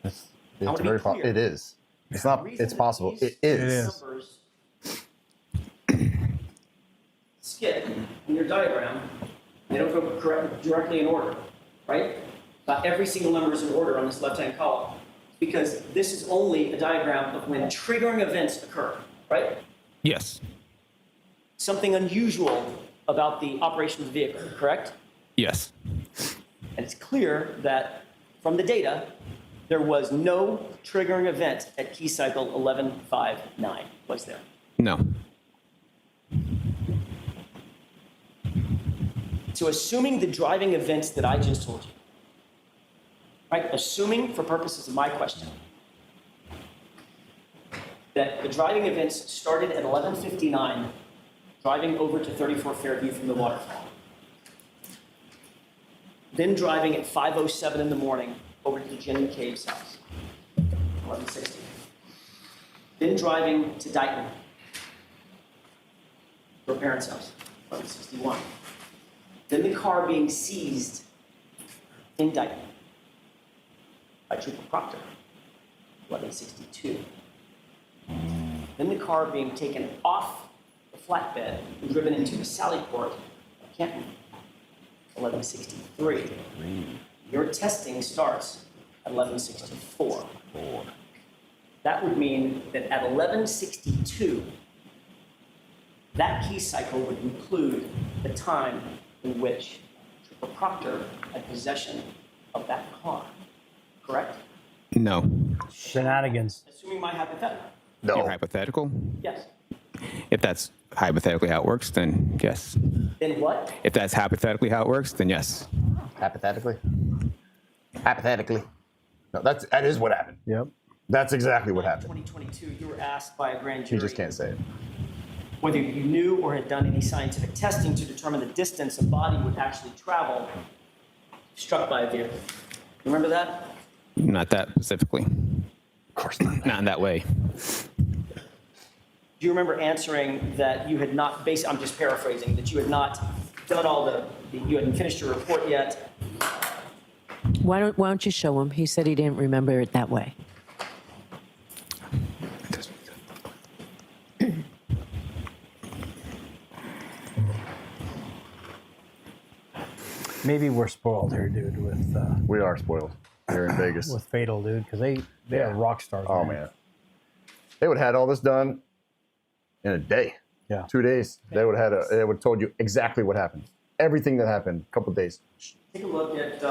It's want to be very clear. It is. It's not. The reason It's that possible. these It is. Numbers skip in your diagram. They don't go directly in order, right? Not every single number is in order on this left-hand column because this is only a diagram of when triggering events occur, right? Yes. Something unusual about the operation of the vehicle, correct? Yes. And it's clear that from the data, there was no triggering event at key cycle 1159, was there? No. So assuming the driving events that I just told you, right? Assuming for purposes of my question, that the driving events started at 1159, driving over to 34 Fairview from the waterfall. Then driving at 5:07 in the morning over to Jenny McCabe's house, 1160. Then driving to Dighton, her parents' house, 1161. Then the car being seized in Dighton by Trooper Proctor, 1162. Then the car being taken off the flatbed and driven into the Sallyport of Canton, 1163. Your testing starts at 1164. That would mean that at 1162, that key cycle would include the time in which Trooper Proctor had possession of that car, correct? No. Shenanigans. Assuming my hypothetical. Your No. hypothetical? Yes. If that's hypothetically how it works, then yes. Then what? If that's hypothetically how it works, then yes. Hypothetically. Hypothetically. No, that is what happened. Yep. That's exactly what happened. 2022, you were asked by a grand jury You just can't say it. whether you knew or had done any scientific testing to determine the distance a body would actually travel struck by a vehicle. Remember that? Not that specifically. Of course not. Not in that way. Do you remember answering that you had not, I'm just paraphrasing, that you had not done all you hadn't finished your report yet? Why don't you show him? He said he didn't remember it that way. Maybe we're spoiled here, dude, with We are spoiled here in Vegas. with Fatal, dude, because they are rock stars. Oh, man. They would have had all this done in a day. Yeah. 2 days. They would have told you exactly what happened. Everything that happened, a couple of days. Take a look at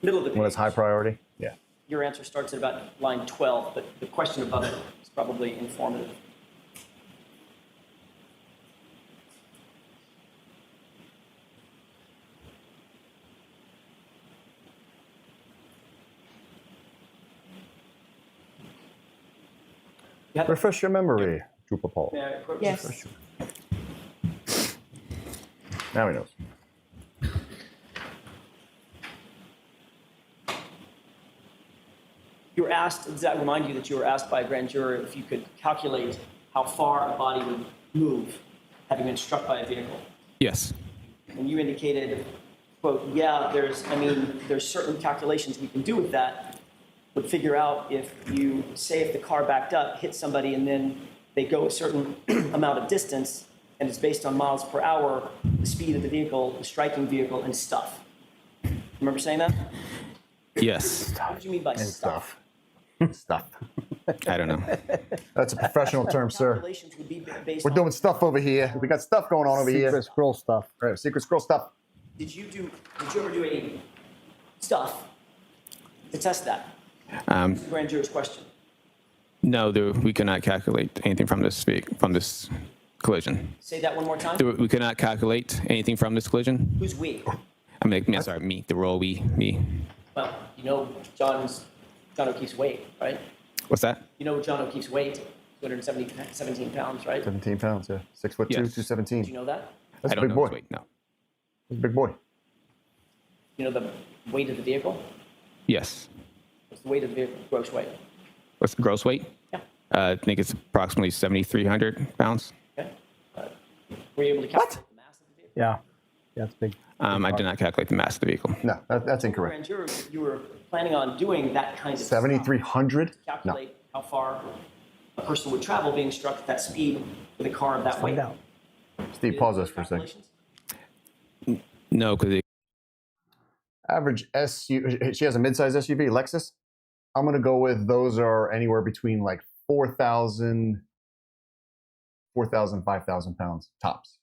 middle of the page. When it's high priority? Yeah. Your answer starts at about line 12, but the question above it is probably informative. Refresh your memory, Trooper Paul. Yes. Now he knows. You were asked, does that remind you that you were asked by a grand juror if you could calculate how far a body would move having been struck by a vehicle? Yes. And you indicated, quote, yeah, there's certain calculations we can do with that, would figure out if the car backed up, hit somebody, and then they go a certain amount of distance, and it's based on miles per hour, the speed of the vehicle, the striking vehicle, and stuff. Remember saying that? Yes. What did you mean by stuff? Stuff. I don't know. That's a professional term, sir. Calculations would be based We're on- doing stuff over here. We got stuff going on over Secret here. scroll stuff. Right, secret scroll stuff. Did you ever do any stuff to test that? The grand jury's question. No, we cannot calculate anything from this collision. Say that one more time. We cannot calculate anything from this collision. Who's we? I mean, sorry, me. The role me. Well, you know John O'Keefe's weight, right? What's that? You know John O'Keefe's weight, 217 pounds, right? 17 pounds, yeah. 6'2", Yes. 217. Did you know that? That's I a don't big know boy. his weight. No. That's a big boy. You know the weight of the vehicle? Yes. What's the weight of the vehicle, gross weight? What's the gross weight? Yeah. I think it's approximately 7,300 pounds. Okay. Were you able to calculate the mass of the vehicle? Yeah. That's big. I did not calculate the mass of the vehicle. No, that's incorrect. Grand jury, you were planning on doing that kind of stuff. 7,300? To No. calculate how far a person would travel being struck at that speed with a car of that weight. Find out. Steve, pause us for a second. Calculations? No, because Average SUV, she has a midsize SUV, Lexus. I'm going to go with those are anywhere between like 4,000, 5,000 pounds tops.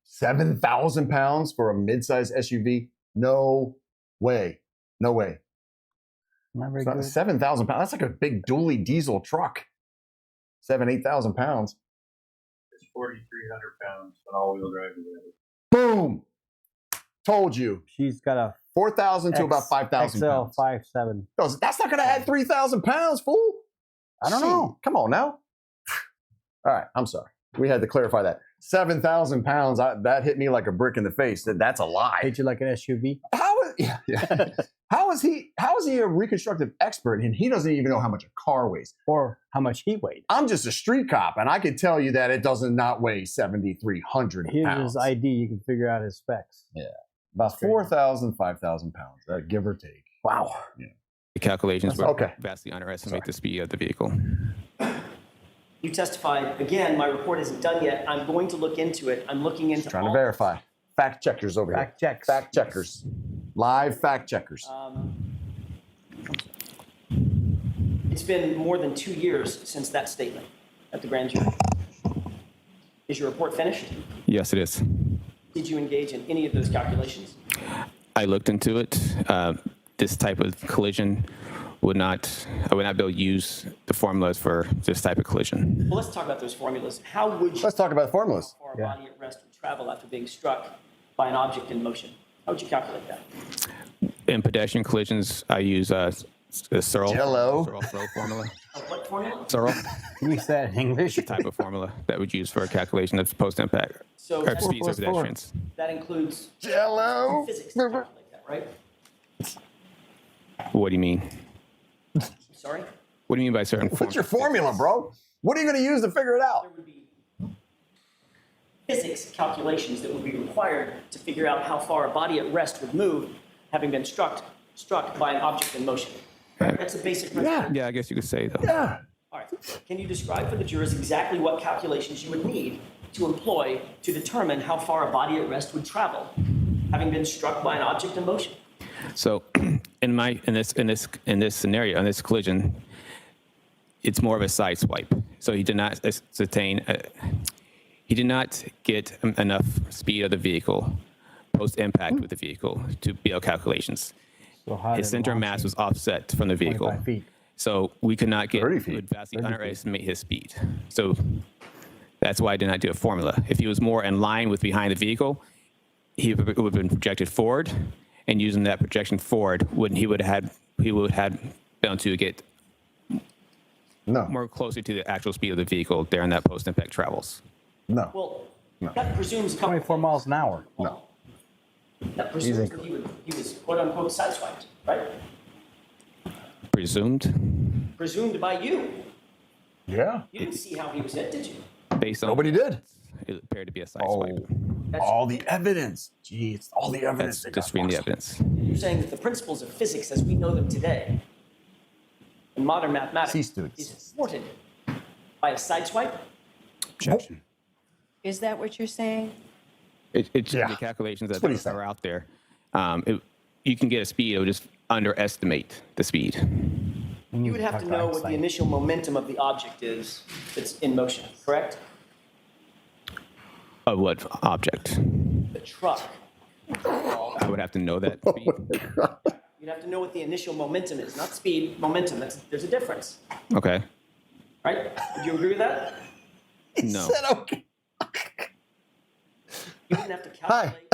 7,000 pounds for a midsize SUV? No way. No way. Not very It's not good. 7,000 pounds. That's like a big dually diesel truck. 8,000 pounds. It's 4,300 pounds on all-wheel drive. Boom. Told you. She's got a 4,000 to about 5,000 XL pounds. 5'7". That's not going to add 3,000 pounds, fool. I don't know. Come on now. All right, I'm sorry. We had to clarify that. 7,000 pounds, that hit me like a brick in the face. That's a lie. Hit you like an SUV. How is he a reconstructive expert and he doesn't even know how much a car weighs? Or how much he weighed. I'm just a street cop and I can tell you that it does not weigh 7,300 Here's pounds. his ID. You can figure out his specs. Yeah. About 4,000, 5,000 pounds, give or take. Wow. Yeah. the calculations would Okay. vastly underestimate the speed of the vehicle. You testified, again, my report isn't done yet. I'm going to look into it. I'm looking into Trying to all- verify. Fact checkers over Fact here. checks. Fact checkers. Live fact checkers. It's been more than 2 years since that statement at the grand jury. Is your report finished? Yes, it is. Did you engage in any of those calculations? I looked into it. This type of collision I would not be able to use the formulas for this type of collision. Well, let's talk about those formulas. How would you Let's talk about formulas. how far a body at rest would travel after being struck by an object in motion? How would you calculate that? In pedestrian collisions, I use Searle Jello. formula. What formula? Searle We said English. type of formula that would use for a calculation of post-impact So or that's- speeds of pedestrians. That includes Jello. physics to calculate that, right? What do you mean? Sorry? What do you mean by certain What's your formula, bro? What are you going to use to figure it There out? would be physics calculations that would be required to figure out how far a body at rest would move having been struck by an object in motion. Right? That's a basic principle. Yeah, I guess you could say though. Yeah. All right. Can you describe for the jurors exactly what calculations you would need to employ to determine how far a body at rest would travel having been struck by an object in motion? So, in this scenario, in this collision, it's more of a side swipe. So he did not he did not get enough speed of the vehicle post impact with the vehicle to be able calculations. So how His did center of mass launching was offset from the vehicle, 25 feet? so we could not get 30 we feet. would vastly underestimate his speed. So that's why I did not do a formula. If he was more in line with behind the vehicle, he would have been projected forward, and using that projection forward, he would have been able to get No. more closer to the actual speed of the vehicle during that post-impact travels. No. Well, that presumes a couple 24 miles an hour. No. That presumes that he was quote unquote sideswiped, right? Presumed, Presumed by you. Yeah. You didn't see how he was hit, did you? based on Nobody did. it appeared to be a side Oh, swipe. That's, all the evidence. Gee, it's all the evidence. That's they just got reading the lost. evidence. You're saying that the principles of physics as we know them today in modern mathematics Cease to is exist. thwarted by a sideswipe? Objection. Is that what you're saying? It's Yeah. the calculations That's what he that said. are out there. You can get a speed, it would just underestimate the speed. You would have to know what the initial momentum of the object is that's in motion, correct? Of what object? The truck. I would have to know that speed. You'd have to know what the initial momentum is, not speed, momentum. There's a difference, Okay. right? Would you agree with that? No. Said okay. You wouldn't have to calculate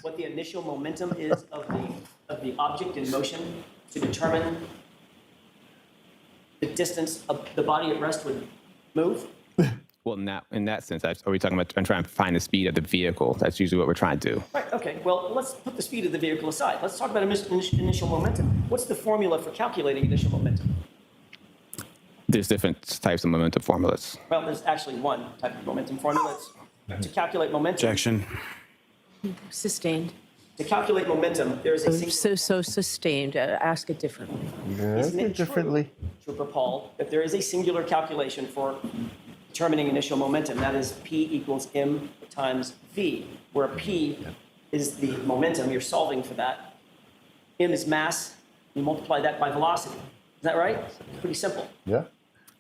what the initial momentum is of the object in motion to determine the distance of the body at rest would move? Well, in that sense, are we talking about trying to find the speed of the vehicle? That's usually what we're trying to do. Right, okay. Well, let's put the speed of the vehicle aside. Let's talk about initial momentum. What's the formula for calculating initial momentum? There's different types of momentum formulas. Well, there's actually one type of momentum formula. It's to calculate momentum. Objection. Sustained. To calculate momentum, there is a single So sustained. Ask it differently. Isn't it differently. Trooper Paul, that there is a singular calculation for determining initial momentum. That is P equals M times V, where P is the momentum. You're solving for that. M is mass. You multiply that by velocity. Is that right? Pretty simple. Yeah.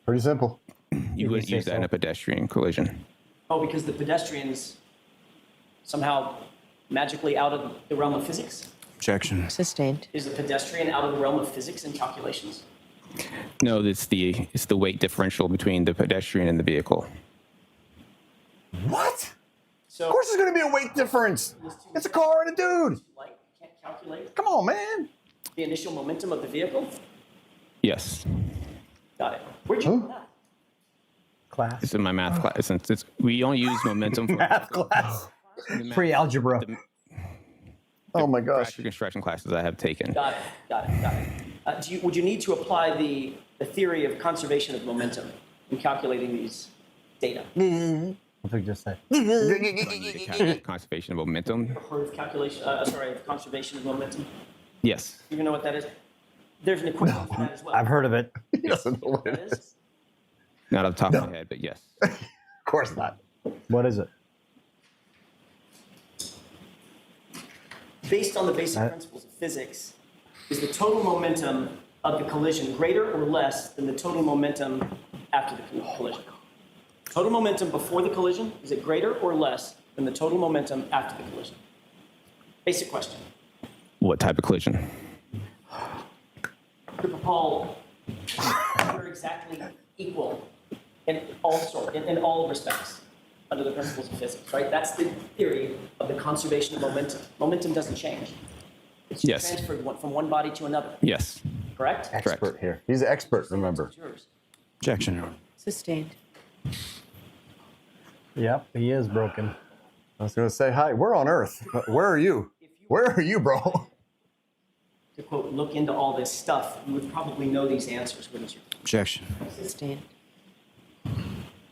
Pretty simple. You wouldn't use that in a pedestrian collision. Oh, because the pedestrian's somehow magically out of the realm of physics? Objection. Sustained. Is the pedestrian out of the realm of physics and calculations? No, it's the weight differential between the pedestrian and the vehicle. What? So, Of course there's going to be a weight difference. It's a car and a dude. like, can't calculate Come on, man. the initial momentum of the vehicle? Yes, Got it. Where'd you learn that? Class. it's in my math class. We only use momentum for Math class. Pre-algebra. Oh my gosh. reconstruction classes I have taken. Got it. Would you need to apply the theory of conservation of momentum in calculating these data? What did you just say? So you need to calculate conservation of momentum. Heard of calculation? Of conservation of momentum. Yes. You know what that is? There's an equation for that as well. I've heard of it. He doesn't know what That it is? is. Not off the top of my head, but yes. Of course not. What is it? Based on the basic principles of physics, is the total momentum of the collision greater or less than the total momentum after the collision? Total momentum before the collision, is it greater or less than the total momentum after the collision? Basic question. What type of collision? Trooper Paul, they're exactly equal in all respects under the principles of physics, right? That's the theory of the conservation of momentum. Momentum doesn't change. It's Yes. transferred from one body to another, Yes. correct? Expert here. He's an expert, remember. It's yours. Objection, Your Honor. Sustained. Yep, he is broken. I was going to say, hi, we're on Earth. Where are you? Where are you, bro? To quote, look into all this stuff, you would probably know these answers, wouldn't you? Objection. Sustained.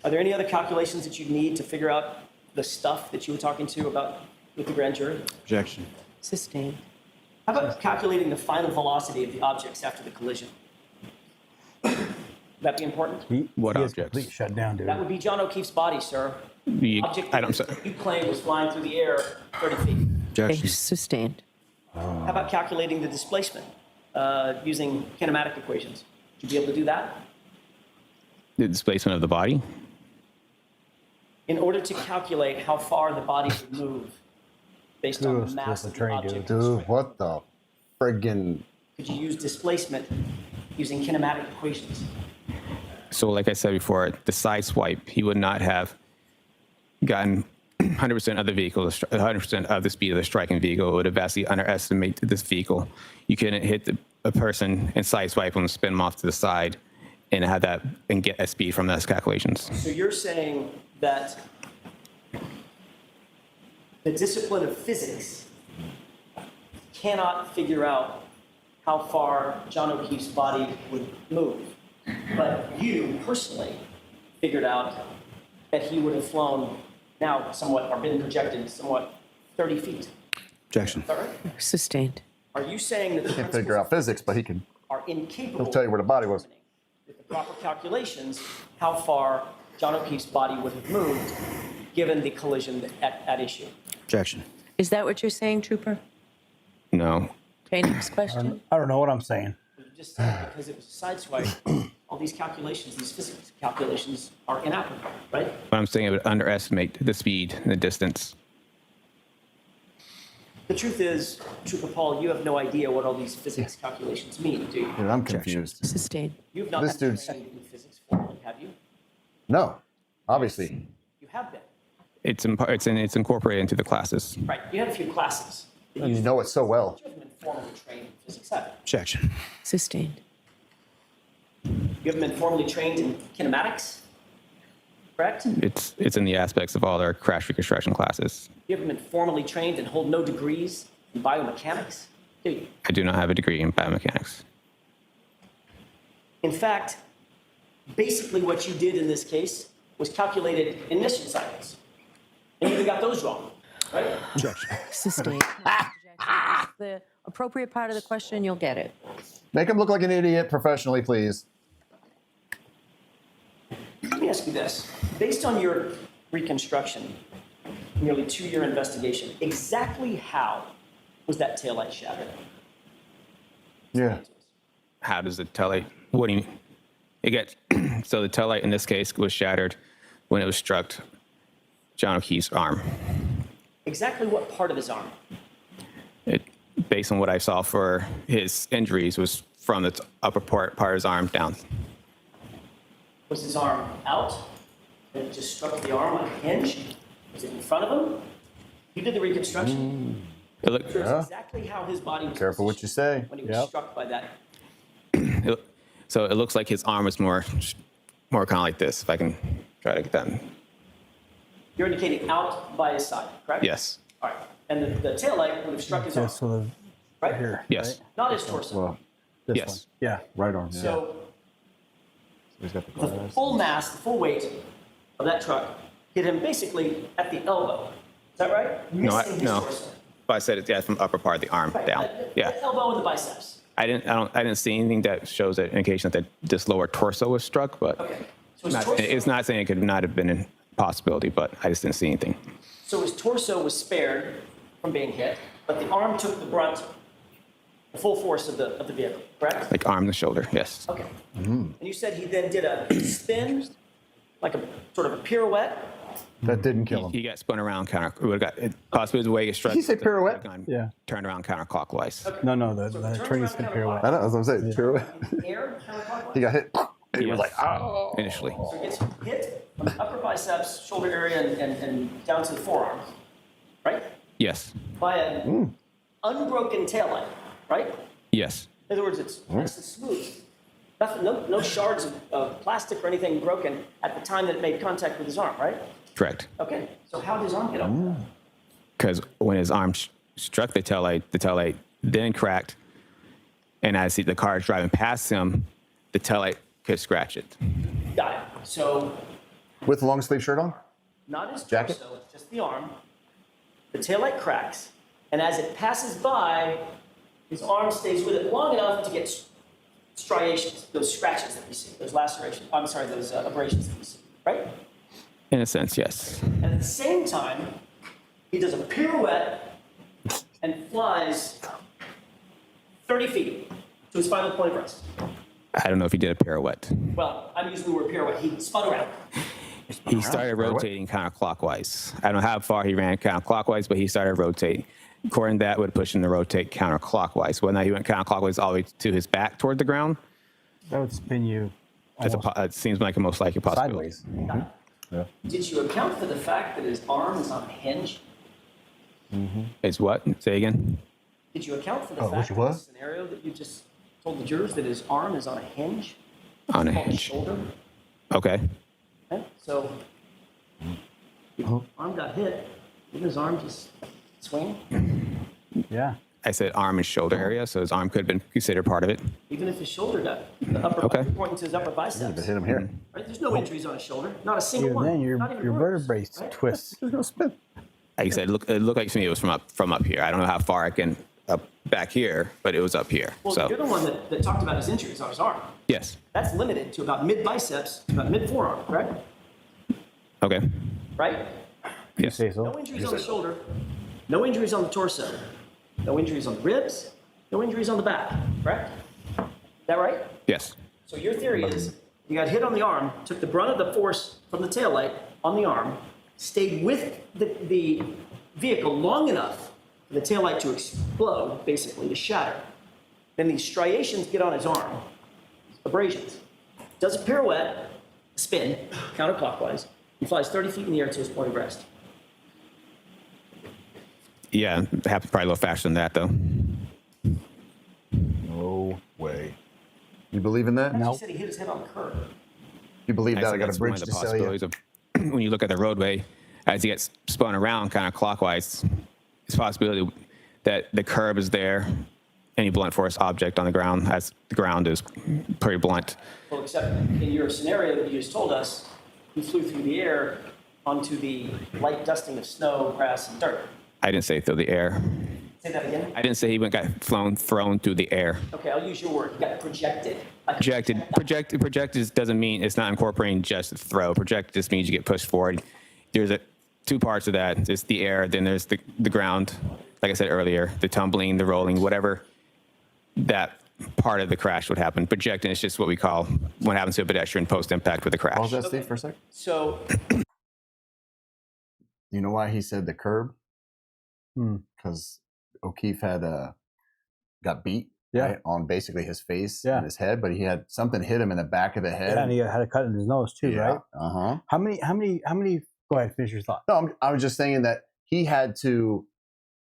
Are there any other calculations that you need to figure out the stuff that you were talking to about with the grand jury? Objection. Sustained. How about calculating the final velocity of the objects after the collision? Would that be important? What He is objects? completely shut down, dude. That would be John O'Keefe's body, sir. Object I don't. that you claim was flying through the air 30 feet. Objection. Sustained. How about calculating the displacement using kinematic equations? Would you be able to do that? The displacement of the body. In order to calculate how far the body would move based on the Kudos to mass the of the train, object. Dude, what the friggin'... Could you use displacement using kinematic equations? So, like I said before, the side swipe, he would not have gotten 100% of the vehicle, 100% of the speed of the striking vehicle. It would have vastly underestimated this vehicle. You couldn't hit a person and side swipe them, spin them off to the side, and have that and get that speed from those calculations. So you're saying that the discipline of physics cannot figure out how far John O'Keefe's body would move, but you personally figured out that he would have flown now somewhat, or been projected somewhat 30 feet. Objection. Is that right? Sustained. Are you saying that the Can't figure out physics, but he can... are incapable He'll tell you where the body was. of determining with the proper calculations how far John O'Keefe's body would have moved given the collision at issue? Objection. Is that what you're saying, Trooper? No. Okay, next question. I don't know what I'm saying. You just said because it was a side swipe, all these calculations, these physics calculations are inapplicable, right? But I'm saying it would underestimate the speed and the distance. The truth is, Trooper Paul, you have no idea what all these physics calculations mean, do you? Dude, I'm confused. Sustained. You've not This been dude's- trained in physics formally, have you? No, obviously. You have been, It's incorporated into the classes. right? You had a few classes. that You know it so well. You haven't been formally trained in physics, have you? Objection. Sustained. You haven't been formally trained in kinematics, correct? It's in the aspects of all our crash reconstruction classes. You haven't been formally trained and hold no degrees in biomechanics, do you? I do not have a degree in biomechanics. In fact, basically what you did in this case was calculated ignition cycles. And you even got those wrong, right? Objection. Sustained. It's the appropriate part of the question, you'll get it. Make him look like an idiot professionally, please. Let me ask you this. Based on your reconstruction, nearly 2-year investigation, exactly how was that taillight shattered? Yeah. How does the taillight? What do you mean? It gets so the taillight in this case was shattered when it was struck John O'Keefe's arm. Exactly what part of his arm? It, based on what I saw for his injuries, was from the upper part of his arm down. Was his arm out? And it just struck the arm like a hinge? Was it in front of him? You did the reconstruction. It looked, That's exactly how his body was Careful what you say. when he was struck by that. so it looks like his arm was more kind of like this. If I can try to get that. You're indicating out by his side, correct? Yes. All right. And the taillight would have struck his arm, So the, right? here. Yes. Not his torso. Well, This Yes. one. Yeah. right arm. Yeah. So He's got the the glass. full mass, the full weight of that truck hit him basically at the elbow. Is that right? Missing his No. torso. But I said it, yeah, from the upper part of the arm Right. down. Yeah. The elbow and the biceps. I didn't see anything that shows an indication that this lower torso was struck, but Okay. So his torso, it's not saying it could not have been a possibility, but I just didn't see anything. so his torso was spared from being hit, but the arm took the brunt, the full force of the vehicle, correct? Like arm and shoulder, yes. Okay. And you said he then did a spin like a sort of a pirouette. That didn't kill him. He got spun around possibly the way he struck. Did he say pirouette? Yeah. Turned around counterclockwise. Okay. No, So the it turns attorney around said pirouette. I know, that's what I'm saying. Pirouette. In the air, counterclockwise. He got hit. And he was Yes. like, oh. Initially. So it gets hit from the upper biceps, shoulder area, and down to the forearms, right? Yes. By an unbroken taillight, right? Yes. In other words, it's nice and smooth. Nothing, no shards of plastic or anything broken at the time that it made contact with his arm, right? Correct. Okay, so how did his arm get over? Because when his arm struck the taillight then cracked, and as the car is driving past him, the taillight could scratch it. Got it. So With a long sleeve shirt on? not his Jacket? torso, it's just the arm. The taillight cracks, and as it passes by, his arm stays with it long enough to get striations, those scratches that we see, those lacerations, I'm sorry, those abrasions that we see, right? In a sense, yes. And at the same time, he does a pirouette and flies 30 feet to his final point of rest. I don't know if he did a pirouette. Well, I'm using the word pirouette. He spun around. He started rotating counterclockwise. I don't know how far he ran counterclockwise, but he started rotating. According to that, would push him to rotate counterclockwise. Whether or not he went counterclockwise all the way to his back toward the ground, That would spin you it seems like a most likely possibility. sideways. Did you account for the fact that his arm is on a hinge? It's what? Say again? Did you account for the Oh, fact which that what? the scenario that you just told the jurors that his arm is on a hinge? On a Called hinge. Shoulder. Okay. Okay? So, his arm got hit. Didn't his arm just swing? Yeah. I said arm and shoulder area, so his arm could have been considered part of it. Even if his shoulder got the upper, Okay. pointing to his upper biceps. Hit him here. Right? There's no injuries on his shoulder. Not a single Even one. then, Not even your bruise, vertebrae right? twists. There's no spin. Like I said, it looked like to me it was from up here. I don't know how far I can up back here, but it was up here. Well, So you're the one that talked about his injuries on his arm. yes. That's limited to about mid biceps, to about mid forearm, correct? Okay. Right? Yes. Say so. No injuries on the shoulder, no injuries on the torso, no injuries on the ribs, no injuries on the back, correct? Is that right? Yes. So your theory is you got hit on the arm, took the brunt of the force from the taillight on the arm, stayed with the vehicle long enough for the taillight to explode, basically, to shatter. Then these striations get on his arm, abrasions. Does a pirouette, spin, counterclockwise, and flies 30 feet in the air to his point of rest. Yeah, it happened probably a little faster than that, though. No way. You believe in that? He said he hit his head on the curb. You believe that? I said got that's a one bridge of to the sell you. possibilities of when you look at the roadway, as he gets spun around counterclockwise, it's a possibility that the curb is there, any blunt force object on the ground, as the ground is pretty blunt. Well, except in your scenario that you just told us, he flew through the air onto the light dusting of snow, grass, and dirt. I didn't say through the air. Say that again? I didn't say he got thrown through the air. Okay, I'll use your word. He got projected. Like Projected doesn't mean it's not incorporating just throw. Project just means you get pushed forward. There's two parts of that. There's the air, then there's the ground. Like I said earlier, the tumbling, the rolling, whatever that part of the crash would happen. Projecting is just what we call what happens to a pedestrian post-impact with a crash. Pause that, Steve, for a sec. So, You know why he said the curb? Because O'Keefe had got beat right, on basically his face and his head, but he had something hit him in the back of the head. Yeah, and he had a cut in his nose too, right? Uh-huh. How many? Go ahead, finish your thought. No, I was just saying that he had to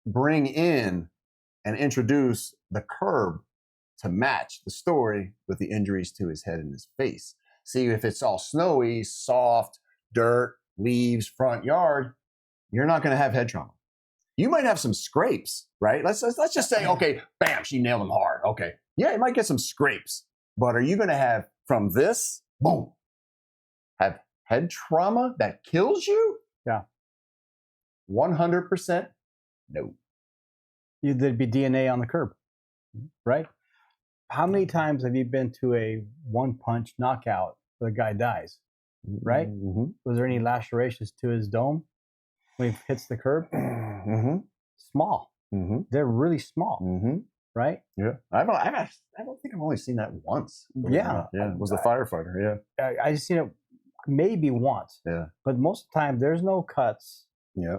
bring in and introduce the curb to match the story with the injuries to his head and his face. See, if it's all snowy, soft, dirt, leaves, front yard, you're not going to have head trauma. You might have some scrapes, right? Let's just say, okay, bam, she nailed him hard. Okay, yeah, you might get some scrapes, but are you going to have from this, boom, have head trauma that kills you? Yeah. 100% no. There'd be DNA on the curb, right? How many times have you been to a one-punch knockout where the guy dies, right? Mm-hmm. Was there any lacerations to his dome when he hits the curb? Mm-hmm. Small. Mm-hmm. They're really small, Mm-hmm. right? Yeah. I don't think I've only seen that once. Yeah. Yeah. It was the firefighter. Yeah. I just seen it. maybe once. Yeah. But most of the time, there's no cuts. Yeah.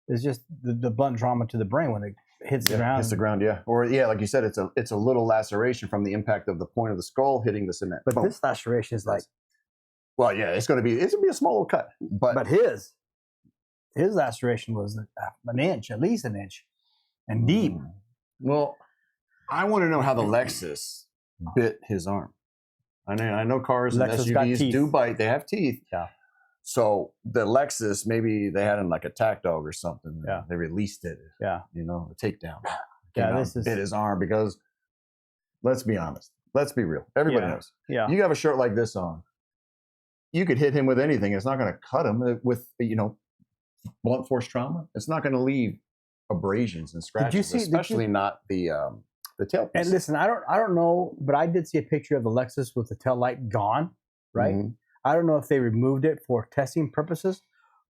It's just the blunt trauma to the brain when it hits the ground. Hits the ground, yeah. Or yeah, like you said, it's a little laceration from the impact of the point of the skull hitting the cement. But Boom. this laceration is like, well, yeah, it's gonna be a small little cut. but his laceration was an inch, at least an inch, and deep. Well, I want to know how the Lexus bit his arm. I know cars and Lexus got SUVs teeth. do bite; they have teeth. Yeah. So the Lexus, maybe they had him like a tack dog or something. Yeah. They released it. Yeah. You know, a takedown. Yeah, Came out, this is- bit his arm because. Let's be honest. Let's be real. Everybody knows. Yeah. You have a shirt like this on. You could hit him with anything. It's not going to cut him with blunt force trauma. It's not going to leave abrasions and scratches, especially not the tailpiece. And listen, I don't know, but I did see a picture of the Lexus with the tail light gone, right? Mm-hmm. I don't know if they removed it for testing purposes,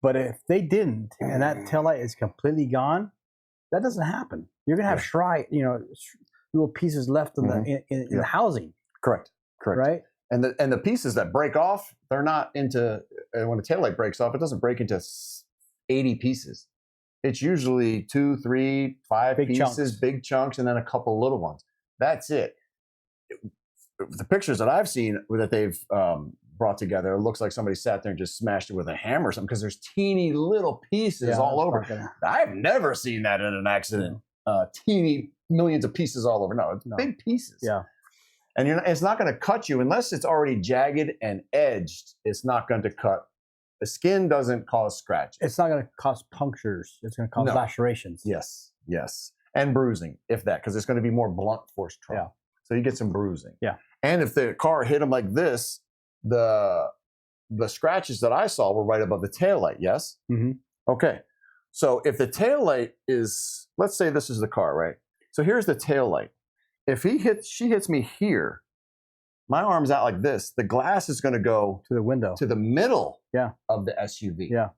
but if they didn't, and that tail light is completely gone, that doesn't happen. You're gonna have little pieces left in the housing. Correct. Right. And the pieces that break off, they're not into. When the taillight breaks off, it doesn't break into 80 pieces. It's usually 2, 3, 5 Big pieces, chunks. big chunks, and then a couple little ones. That's it. The pictures that I've seen that they've brought together, it looks like somebody sat there and just smashed it with a hammer or something because there's teeny little pieces all over. I've never seen that in an accident. Teeny millions of pieces all over. No, it's big pieces. Yeah. And it's not going to cut you unless it's already jagged and edged. It's not going to cut. The skin doesn't cause scratches. It's not going to cause punctures. It's going to cause lacerations. Yes. And bruising, if that, because it's going to be more blunt force trauma. Yeah. So you get some bruising. Yeah. And if the car hit him like this, the scratches that I saw were right above the taillight, yes? Mm-hmm. Okay. So if the taillight is, let's say this is the car, right? So here's the taillight. If she hits me here, my arm's out like this, the glass is going to go to the window, to the middle of the SUV. Yeah.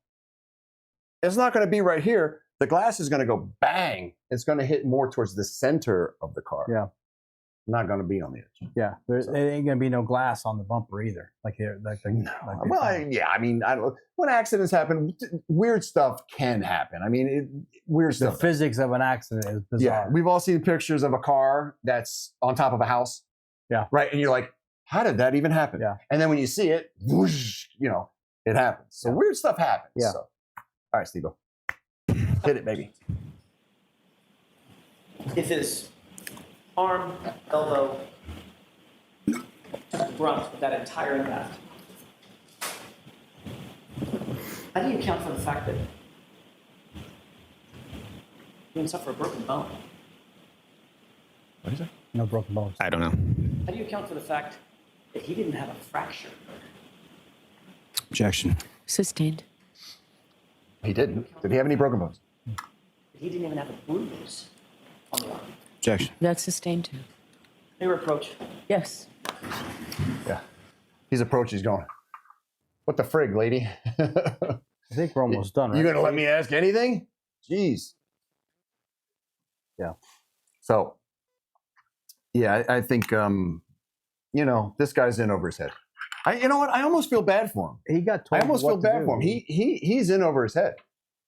It's not going to be right here. The glass is going to go bang. It's going to hit more towards the center of the car. Yeah. Not going to be on the edge. Yeah. There ain't going to be no glass on the bumper either. When accidents happen, weird stuff can happen. I mean, weird stuff. The physics of an accident is bizarre. Yeah. We've all seen pictures of a car that's on top of a house. Yeah. Right. And you're like, how did that even happen? Yeah. And then when you see it, whoosh, it happens. So weird stuff happens. Yeah. So. All right, Steve. Hit it, baby. If his arm, elbow, brunt with that entire impact, how do you account for the fact that he didn't suffer a broken bone? What is it? No broken bones. I don't know. How do you account for the fact that he didn't have a fracture? Objection. Sustained. He didn't. Did he have any broken bones? He didn't even have a bruise on the arm. Objection. That's sustained too. Your approach. Yes. Yeah. His approach is going, what the frig, lady? I think we're almost done, right? You going to let me ask anything? Jeez. Yeah. So, yeah, I think, this guy's in over his head. You know what? I almost feel bad for him. He got told. I almost feel bad for him. He's in over his head,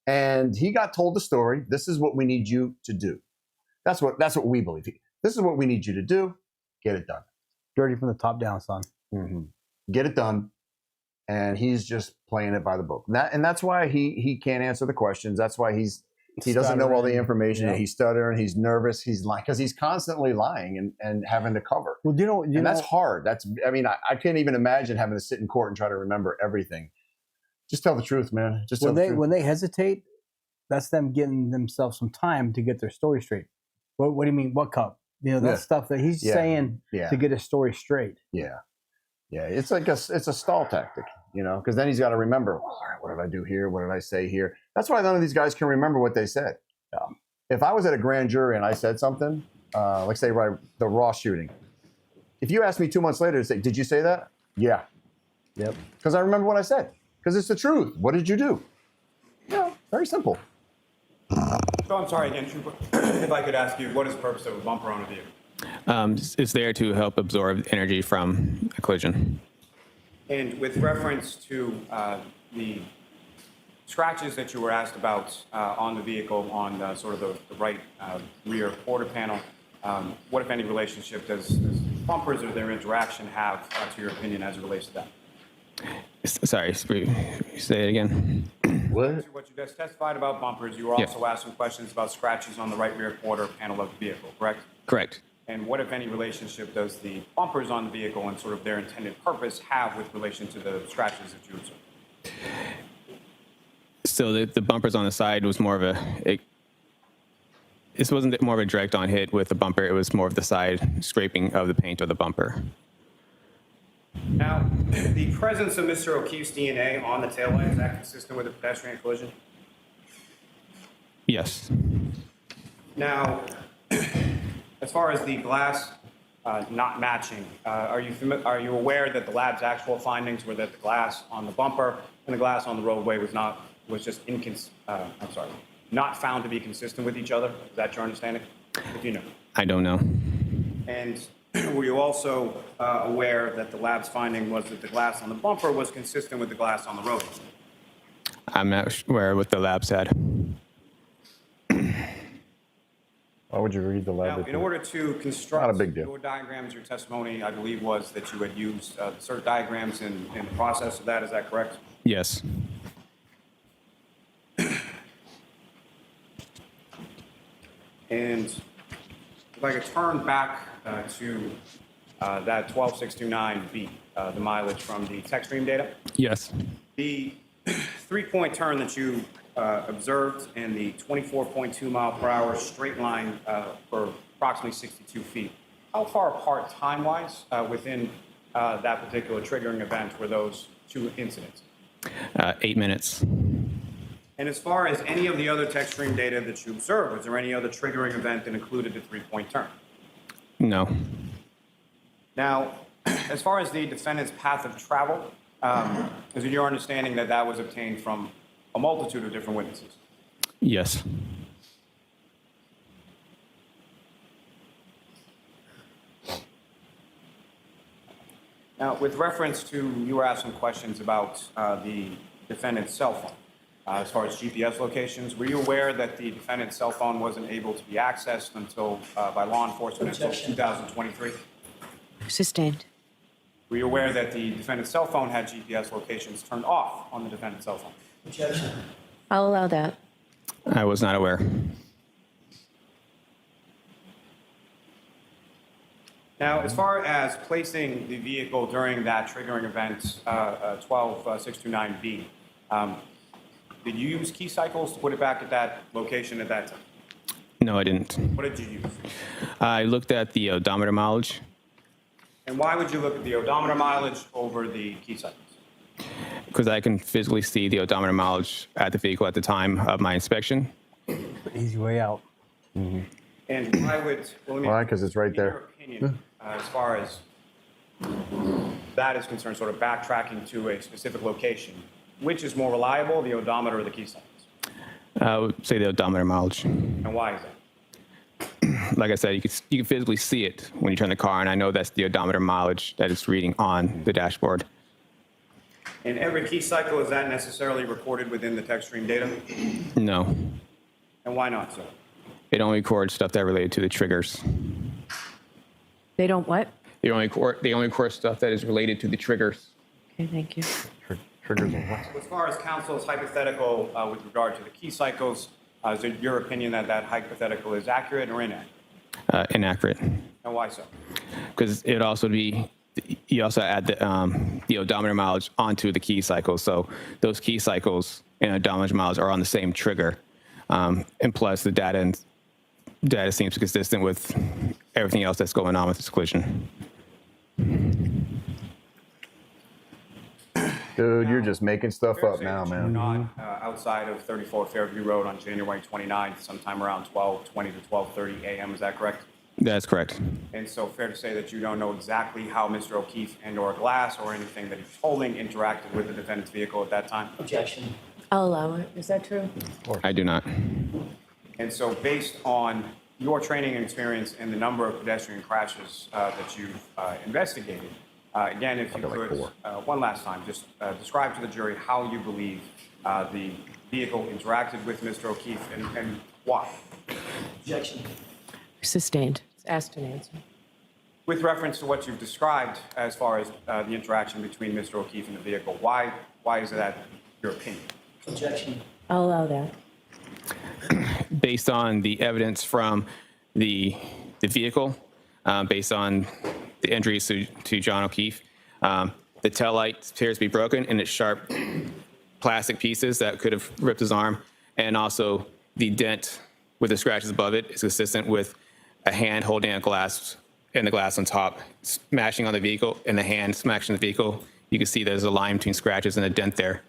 and he got told the story. This is what we need you to do. That's what we believe. This is what we need you to do. Get it done. Dirty from the top down, son. Mm-hmm. Get it done. And he's just playing it by the book. And that's why he can't answer the questions. That's why he doesn't know all the information. Yeah. He's stuttering. He's nervous. He's lying because he's constantly lying and having to cover. Well, that's hard. I can't even imagine having to sit in court and try to remember everything. Just tell the truth, man. Just tell the truth. When they hesitate, that's them getting themselves some time to get their story straight. What do you mean? What cup? That's stuff that he's saying to get his story straight. Yeah. Yeah. It's like it's a stall tactic, because then he's got to remember, all right, what did I do here? What did I say here? That's why none of these guys can remember what they said. Yeah. If I was at a grand jury and I said something, like say the Ross shooting, if you asked me 2 months later to say, did you say that? Yeah. Yep. Because I remember what I said. Because it's the truth. What did you do? Very simple. So I'm sorry again, Trooper. If I could ask you, what is the purpose of a bumper on a vehicle? It's there to help absorb energy from a collision. And with reference to the scratches that you were asked about on the vehicle on sort of the right rear quarter panel, what, if any, relationship does bumpers or their interaction have, to your opinion, as it relates to that? Sorry, say it again. What? What you just testified about bumpers, you were also asked some questions about scratches on the right rear quarter panel of the vehicle, correct? Correct. And what, if any, relationship does the bumpers on the vehicle and sort of their intended purpose have with relation to the scratches that you observed? So the bumpers on the side was more of this wasn't more of a direct on hit with the bumper. It was more of the side scraping of the paint of the bumper. Now, the presence of Mr. O'Keefe's DNA on the taillight, is that consistent with a pedestrian collision? Yes. Now, as far as the glass not matching, are you aware that the lab's actual findings were that the glass on the bumper and the glass on the roadway was just not found to be consistent with each other? Is that your understanding? If you know. I don't know. And were you also aware that the lab's finding was that the glass on the bumper was consistent with the glass on the roadway? I'm not aware what the lab said. Why would you read the lab Now, report? in order to construct Not a big deal. your diagrams, your testimony, I believe, was that you had used the CERT diagrams in the process of that. Is that correct? Yes. And if I could turn back to that 12629B, the mileage from the tech stream data. Yes. The 3-point turn that you observed and the 24.2 mile per hour straight line for approximately 62 feet. How far apart time-wise within that particular triggering event were those two incidents? 8 minutes. And as far as any of the other tech stream data that you observed, was there any other triggering event that included a 3-point turn? No. Now, as far as the defendant's path of travel, is it your understanding that that was obtained from a multitude of different witnesses? Yes. Now, with reference to, you were asked some questions about the defendant's cell phone. As far as GPS locations, were you aware that the defendant's cell phone wasn't able to be accessed until by law enforcement until 2023? Sustained. Were you aware that the defendant's cell phone had GPS locations turned off on the defendant's cell phone? Objection. I'll allow that. I was not aware. Now, as far as placing the vehicle during that triggering event, 12629B, did you use key cycles to put it back at that location at that time? No, I didn't. What did you use? I looked at the odometer mileage And why would you look at the odometer mileage over the key cycles? because I can physically see the odometer mileage at the vehicle at the time of my inspection. Easy way out. And why would... Why? Because it's right in there. your opinion, as far as that is concerned, sort of backtracking to a specific location, which is more reliable, the odometer or the key cycles? I would say the odometer mileage. And why is that? Like I said, you can physically see it when you turn the car, and I know that's the odometer mileage that it's reading on the dashboard. And every key cycle, is that necessarily recorded within the tech stream data? No. And why not, sir? It only records stuff that related to the triggers. They don't what? They only record stuff that is related to the triggers. Okay, thank you. Triggers on what? As far as counsel's hypothetical with regard to the key cycles, is it your opinion that that hypothetical is accurate or inaccurate? Inaccurate. And why so? Because it also you also add the odometer mileage onto the key cycle. So those key cycles and odometer mileage are on the same trigger. And plus the data seems consistent with everything else that's going on with this collision. Dude, you're just making stuff Fair to up say now, that you were man. not outside of 34 Fairview Road on January 29th, sometime around 12:20 to 12:30 a.m. Is that correct? That's correct. And so fair to say that you don't know exactly how Mr. O'Keefe and/or Glass or anything that he was holding interacted with the defendant's vehicle at that time? Objection. I'll allow it. Is that true? I do not. And so based on your training and experience and the number of pedestrian crashes that you've investigated, Again, if you could, one last time, just describe to the jury how you believe the vehicle interacted with Mr. O'Keefe and why. Objection. Sustained. It's asked and answered. With reference to what you've described as far as the interaction between Mr. O'Keefe and the vehicle, why is that your opinion? Objection. I'll allow that. Based on the evidence from the vehicle, based on the injuries to John O'Keefe, the tail light appears to be broken and it's sharp plastic pieces that could have ripped his arm, and also the dent with the scratches above it is consistent with a hand holding a glass and the glass on top smashing on the vehicle and the hand smashing the vehicle. You can see there's a line between scratches and a dent there.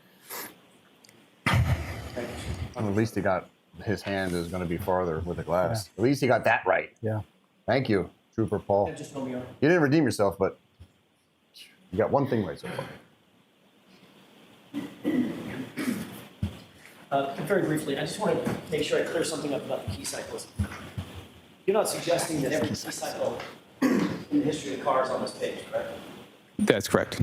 Well, at least he got his hand is going to be farther with the glass. At least he got that right. Yeah. Thank you, Trooper Paul. Yeah, just Romeo. You didn't redeem yourself, but you got one thing right so far. Very briefly, I just want to make sure I clear something up about the key cycles. You're not suggesting that every key cycle in the history of the car is on this page, correct? That's correct.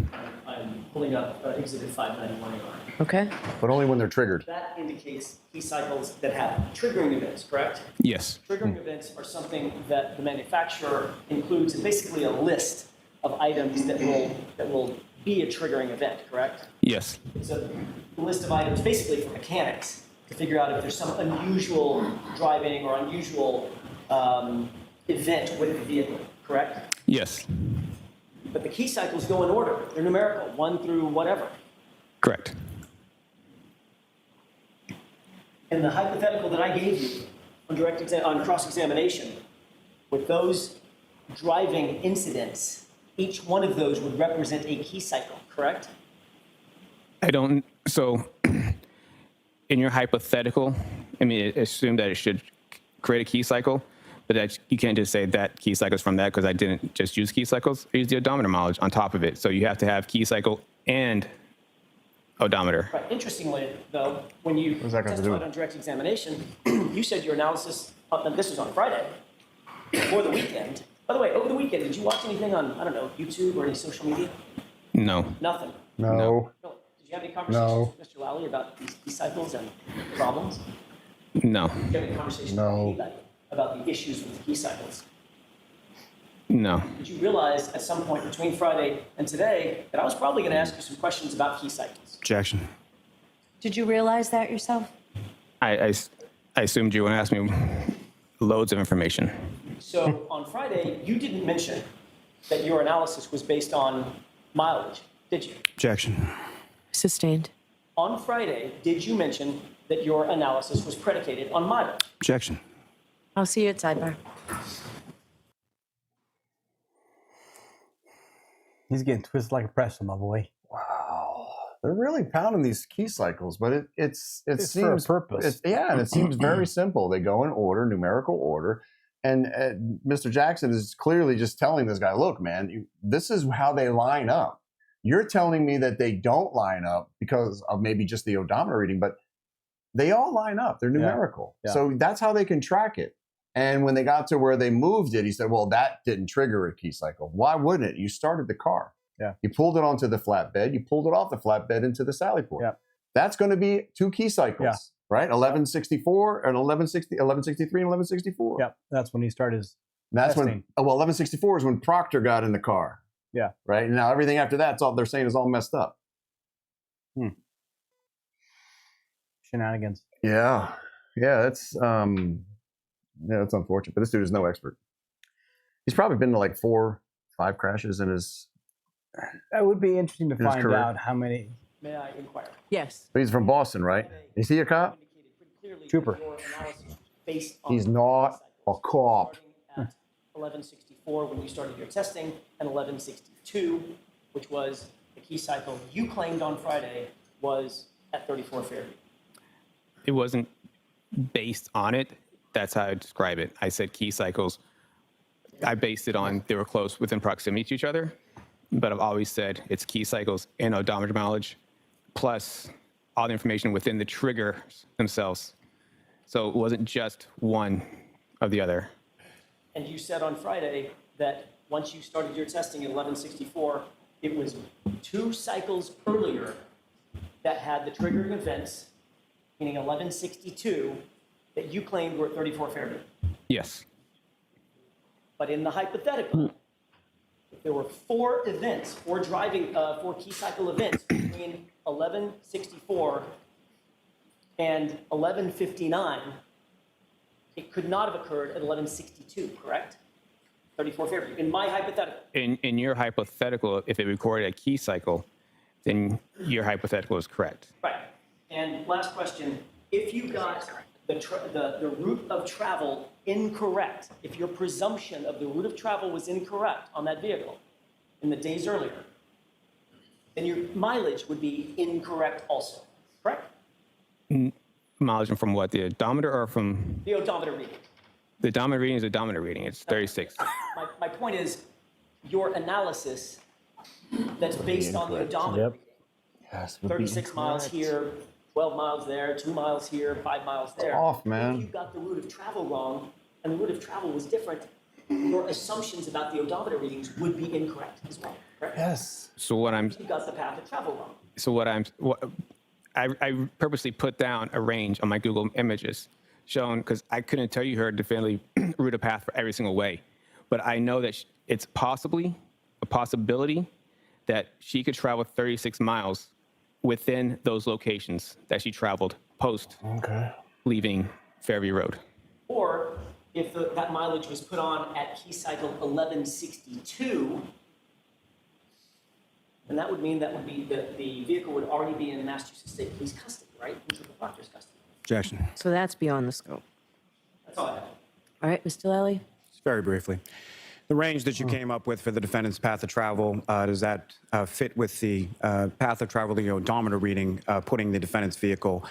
I'm pulling up Exhibit 591. Okay? But only when they're triggered. That indicates key cycles that have triggering events, correct? Yes. Triggering events are something that the manufacturer includes in basically a list of items that will be a triggering event, correct? Yes. It's a list of items basically for mechanics to figure out if there's some unusual driving or unusual event with the vehicle, correct? Yes. But the key cycles go in order. They're numerical, 1 through whatever. Correct. And the hypothetical that I gave you on cross-examination, with those driving incidents, each one of those would represent a key cycle, correct? So in your hypothetical, I mean, assume that it should create a key cycle, but that you can't just say that key cycle is from that, because I didn't just use key cycles. I used the odometer mileage on top of it. So you have to have key cycle and odometer. Right. Interestingly, though, when you testified on direct examination, you said your analysis, this was on Friday, before the weekend. By the way, over the weekend, did you watch anything on, I don't know, YouTube or any social media? No. Nothing? No. No. Did you have any conversations with Mr. Lally about these key cycles and problems? No. Did you have any conversations with anybody about the issues with the key cycles? No. Did you realize at some point between Friday and today that I was probably going to ask you some questions about key cycles? Objection. Did you realize that yourself? I assumed you would ask me loads of information. So on Friday, you didn't mention that your analysis was based on mileage, did you? Objection. Sustained. On Friday, did you mention that your analysis was predicated on mileage? Objection. I'll see you at sidebar. He's getting twisted like a pretzel, my boy. Wow. They're really pounding these key cycles, but it seems for a purpose. And it seems very simple. They go in order, numerical order. And Mr. Jackson is clearly just telling this guy, look, man, this is how they line up. You're telling me that they don't line up because of maybe just the odometer reading, but they all line up. They're numerical. Yeah. So that's how they can track it. And when they got to where they moved it, he said, well, that didn't trigger a key cycle. Why wouldn't it? You started the car. Yeah. You pulled it onto the flatbed. You pulled it off the flatbed into the sally port. Yeah. That's going to be 2 key cycles, right? 1164 and 1163 and 1164. Yep, that's when he started his That's testing. when, 1164 is when Proctor got in the car. Yeah. Right? And now everything after that's all they're saying is all messed up. Shenanigans. Yeah. Yeah, that's unfortunate. But this dude is no expert. He's probably been to like 4, 5 crashes in his. That would be interesting to In his find career. out how many. May I inquire? Yes. But he's from Boston, right? Is he a cop? Indicated pretty clearly Trooper. that your analysis was based on He's not a cop. starting at 1164 when you started your testing, and 1162, which was the key cycle you claimed on Friday was at 34 Fairview. It wasn't based on it. That's how I describe it. I said key cycles. I based it on they were close within proximity to each other, but I've always said it's key cycles and odometer mileage, plus all the information within the triggers themselves. So it wasn't just one of the other. And you said on Friday that once you started your testing at 1164, it was 2 cycles earlier that had the triggering events, meaning 1162, that you claimed were at 34 Fairview. Yes. But in the hypothetical, if there were 4 events, 4 key cycle events between 1164 and 1159, it could not have occurred at 1162, correct? 34 Fairview, in my hypothetical. In your hypothetical, if it recorded a key cycle, then your hypothetical is correct. Right. And last question, if you got the route of travel incorrect, if your presumption of the route of travel was incorrect on that vehicle in the days earlier, then your mileage would be incorrect also, correct? Mileage from what? The odometer or from? The odometer reading. The odometer reading is odometer reading. It's 36. My point is, your analysis that's based on the odometer reading, Yes, 36 miles here, 12 miles there, 2 miles here, 5 miles there. Off, man. If you got the route of travel wrong and the route of travel was different, your assumptions about the odometer readings would be incorrect as well, correct? Yes. So what I'm You got the path of travel wrong. So I purposely put down a range on my Google images shown because I couldn't tell you her definitively route of path for every single way. But I know that it's possibly a possibility that she could travel 36 miles within those locations that she traveled post leaving Fairview Road. Or if that mileage was put on at key cycle 1162, then that would mean that the vehicle would already be in Massachusetts State Police custody, right? Into the proctor's custody. Objection. So that's beyond the scope. That's all I have. All right, Mr. Lally? Very briefly. The range that you came up with for the defendant's path of travel, does that fit with the path of travel, the odometer reading, putting the defendant's vehicle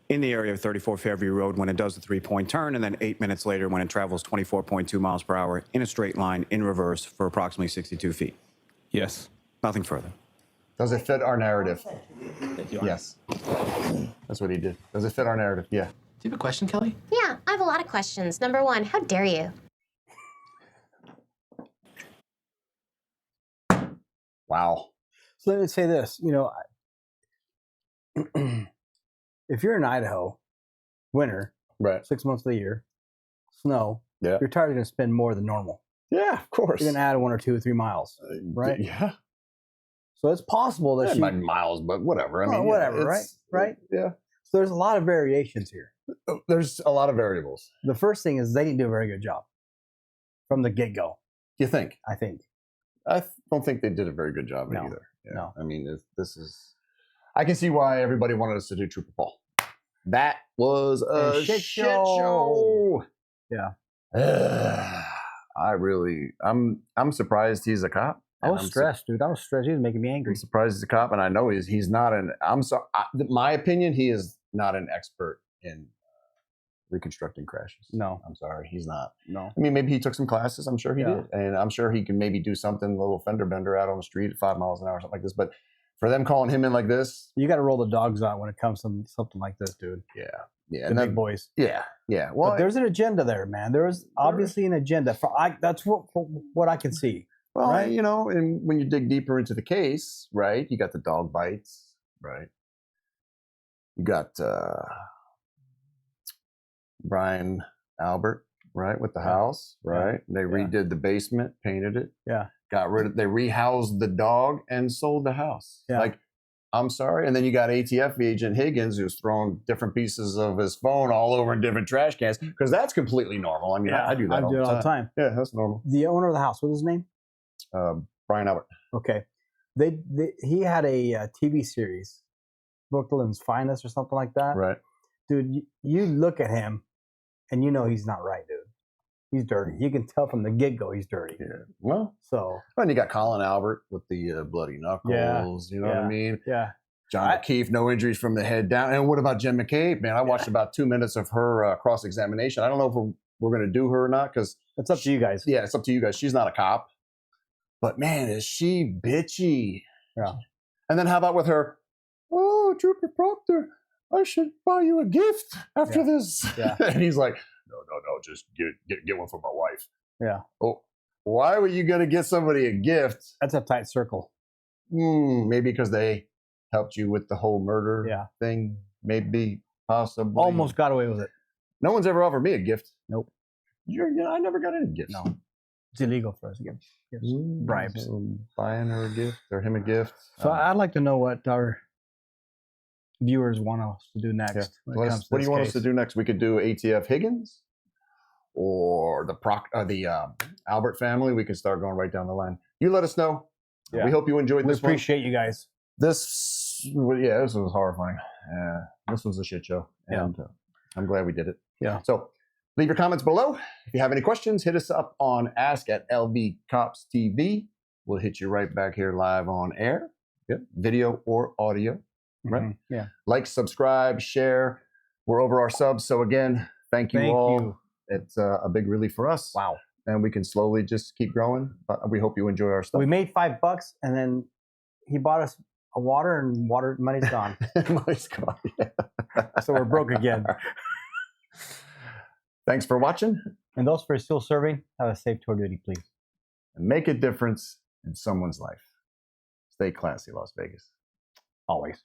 in the area of 34 Fairview Road when it does the 3-point turn, and then 8 minutes later when it travels 24.2 miles per hour in a straight line in reverse for approximately 62 feet? Yes. Nothing further. Does it fit our narrative? Yes. That's what he did. Does it fit our narrative? Yeah. Do you have a question, Kelly? Yeah, I have a lot of questions. Number 1, how dare you? Wow. So let me say this, if you're in Idaho, winter, Right. 6 months of the year, snow, Yeah. your tire's going to spend more than normal. Yeah, of course. You're going to add 1 or 2 or 3 miles, right? Yeah. So it's possible that she, By miles, but whatever. I mean, whatever, yeah, right? Yeah. So there's a lot of variations here. There's a lot of variables. The first thing is they didn't do a very good job from the get-go, You think? I think. I don't think they did a very good job No. either. Yeah. No. I mean, this is. I can see why everybody wanted us to do Trooper Paul. That was a shit show. Yeah. I'm surprised he's a cop. I was stressed, dude. I was stressed. He was making me angry. I'm surprised he's a cop, and I know he's not an. I'm sorry. My opinion, he is not an expert in reconstructing crashes. No. I'm sorry, he's not. No. I mean, maybe he took some classes. I'm sure he did, and I'm sure he can maybe do something, a little fender bender out on the street at 5 miles an hour, something like this. But for them calling him in like this, You got to roll the dogs out when it comes to something like this, dude. yeah, The and big boys. yeah. Well, But there's an agenda there, man. There is obviously an agenda. That's what I can see. well, right? And when you dig deeper into the case, right, you got the dog bites, right? You got Brian Albert, right, with the house, right? They redid the basement, painted it. Yeah. They rehoused the dog and sold the house. Yeah. Like, I'm sorry. And then you got ATF agent Higgins, who's throwing different pieces of his phone all over in different trash cans, because that's completely normal. I mean, I do that I do it all the time. Yeah, that's normal. The owner of the house, what's his name? Brian Albert. Okay. He had a TV series, Brooklyn's Finest or something like that. Right. Dude, you look at him and you know he's not right, dude. He's dirty. You can tell from the get-go he's dirty. Yeah. Well, So. and you got Colin Albert with the bloody knuckles. You know what I mean? Yeah. John McKeith, no injuries from the head down. And what about Jen McCabe? Man, I watched about 2 minutes of her cross-examination. I don't know if we're going to do her or not, because it's up to you guys. Yeah, it's up to you guys. She's not a cop. But man, is she bitchy. Yeah. And then how about with her, oh, Trooper Proctor, I should buy you a gift after this. Yeah. And he's like, no, just get one for my wife. Yeah. Oh, why were you going to get somebody a gift? That's a tight circle. Maybe because they helped you with the whole murder thing. Maybe, possibly. Almost got away with it. No one's ever offered me a gift. Nope. I never got any gifts. No. It's illegal for us to give gifts. Bribes. So buying her a gift or him a gift. So I'd like to know what our viewers want us to do next. What do you want us to do next? We could do ATF Higgins or the Albert family. We could start going right down the line. You let us know. Yeah. We hope you enjoyed this. We appreciate you guys. This was horrifying. This was a shit show. And I'm glad we did it. Yeah. So leave your comments below. If you have any questions, hit us up on Ask at LV Cops TV. We'll hit you right back here live on air. Yep. Video or audio. Right? Mm-hmm. Yeah. Like, subscribe, share. We're over our subs. So again, thank you all. It's a big relief for us. Wow. And we can slowly just keep growing. But we hope you enjoy our stuff. We made $5 and then he bought us a water and water money's gone. Money's gone. Yeah. So we're broke again. Thanks for watching. And those for still serving, have a safe tour duty, please. And make a difference in someone's life. Stay classy, Las Vegas. Always.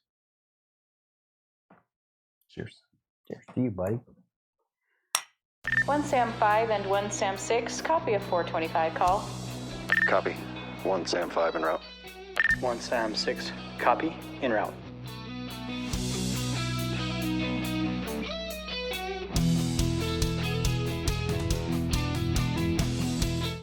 Cheers. Cheers to you, buddy. 1 Sam 5 and 1 Sam 6, copy of 425 call. Copy. 1 Sam 5 en route. 1 Sam 6, copy, en route.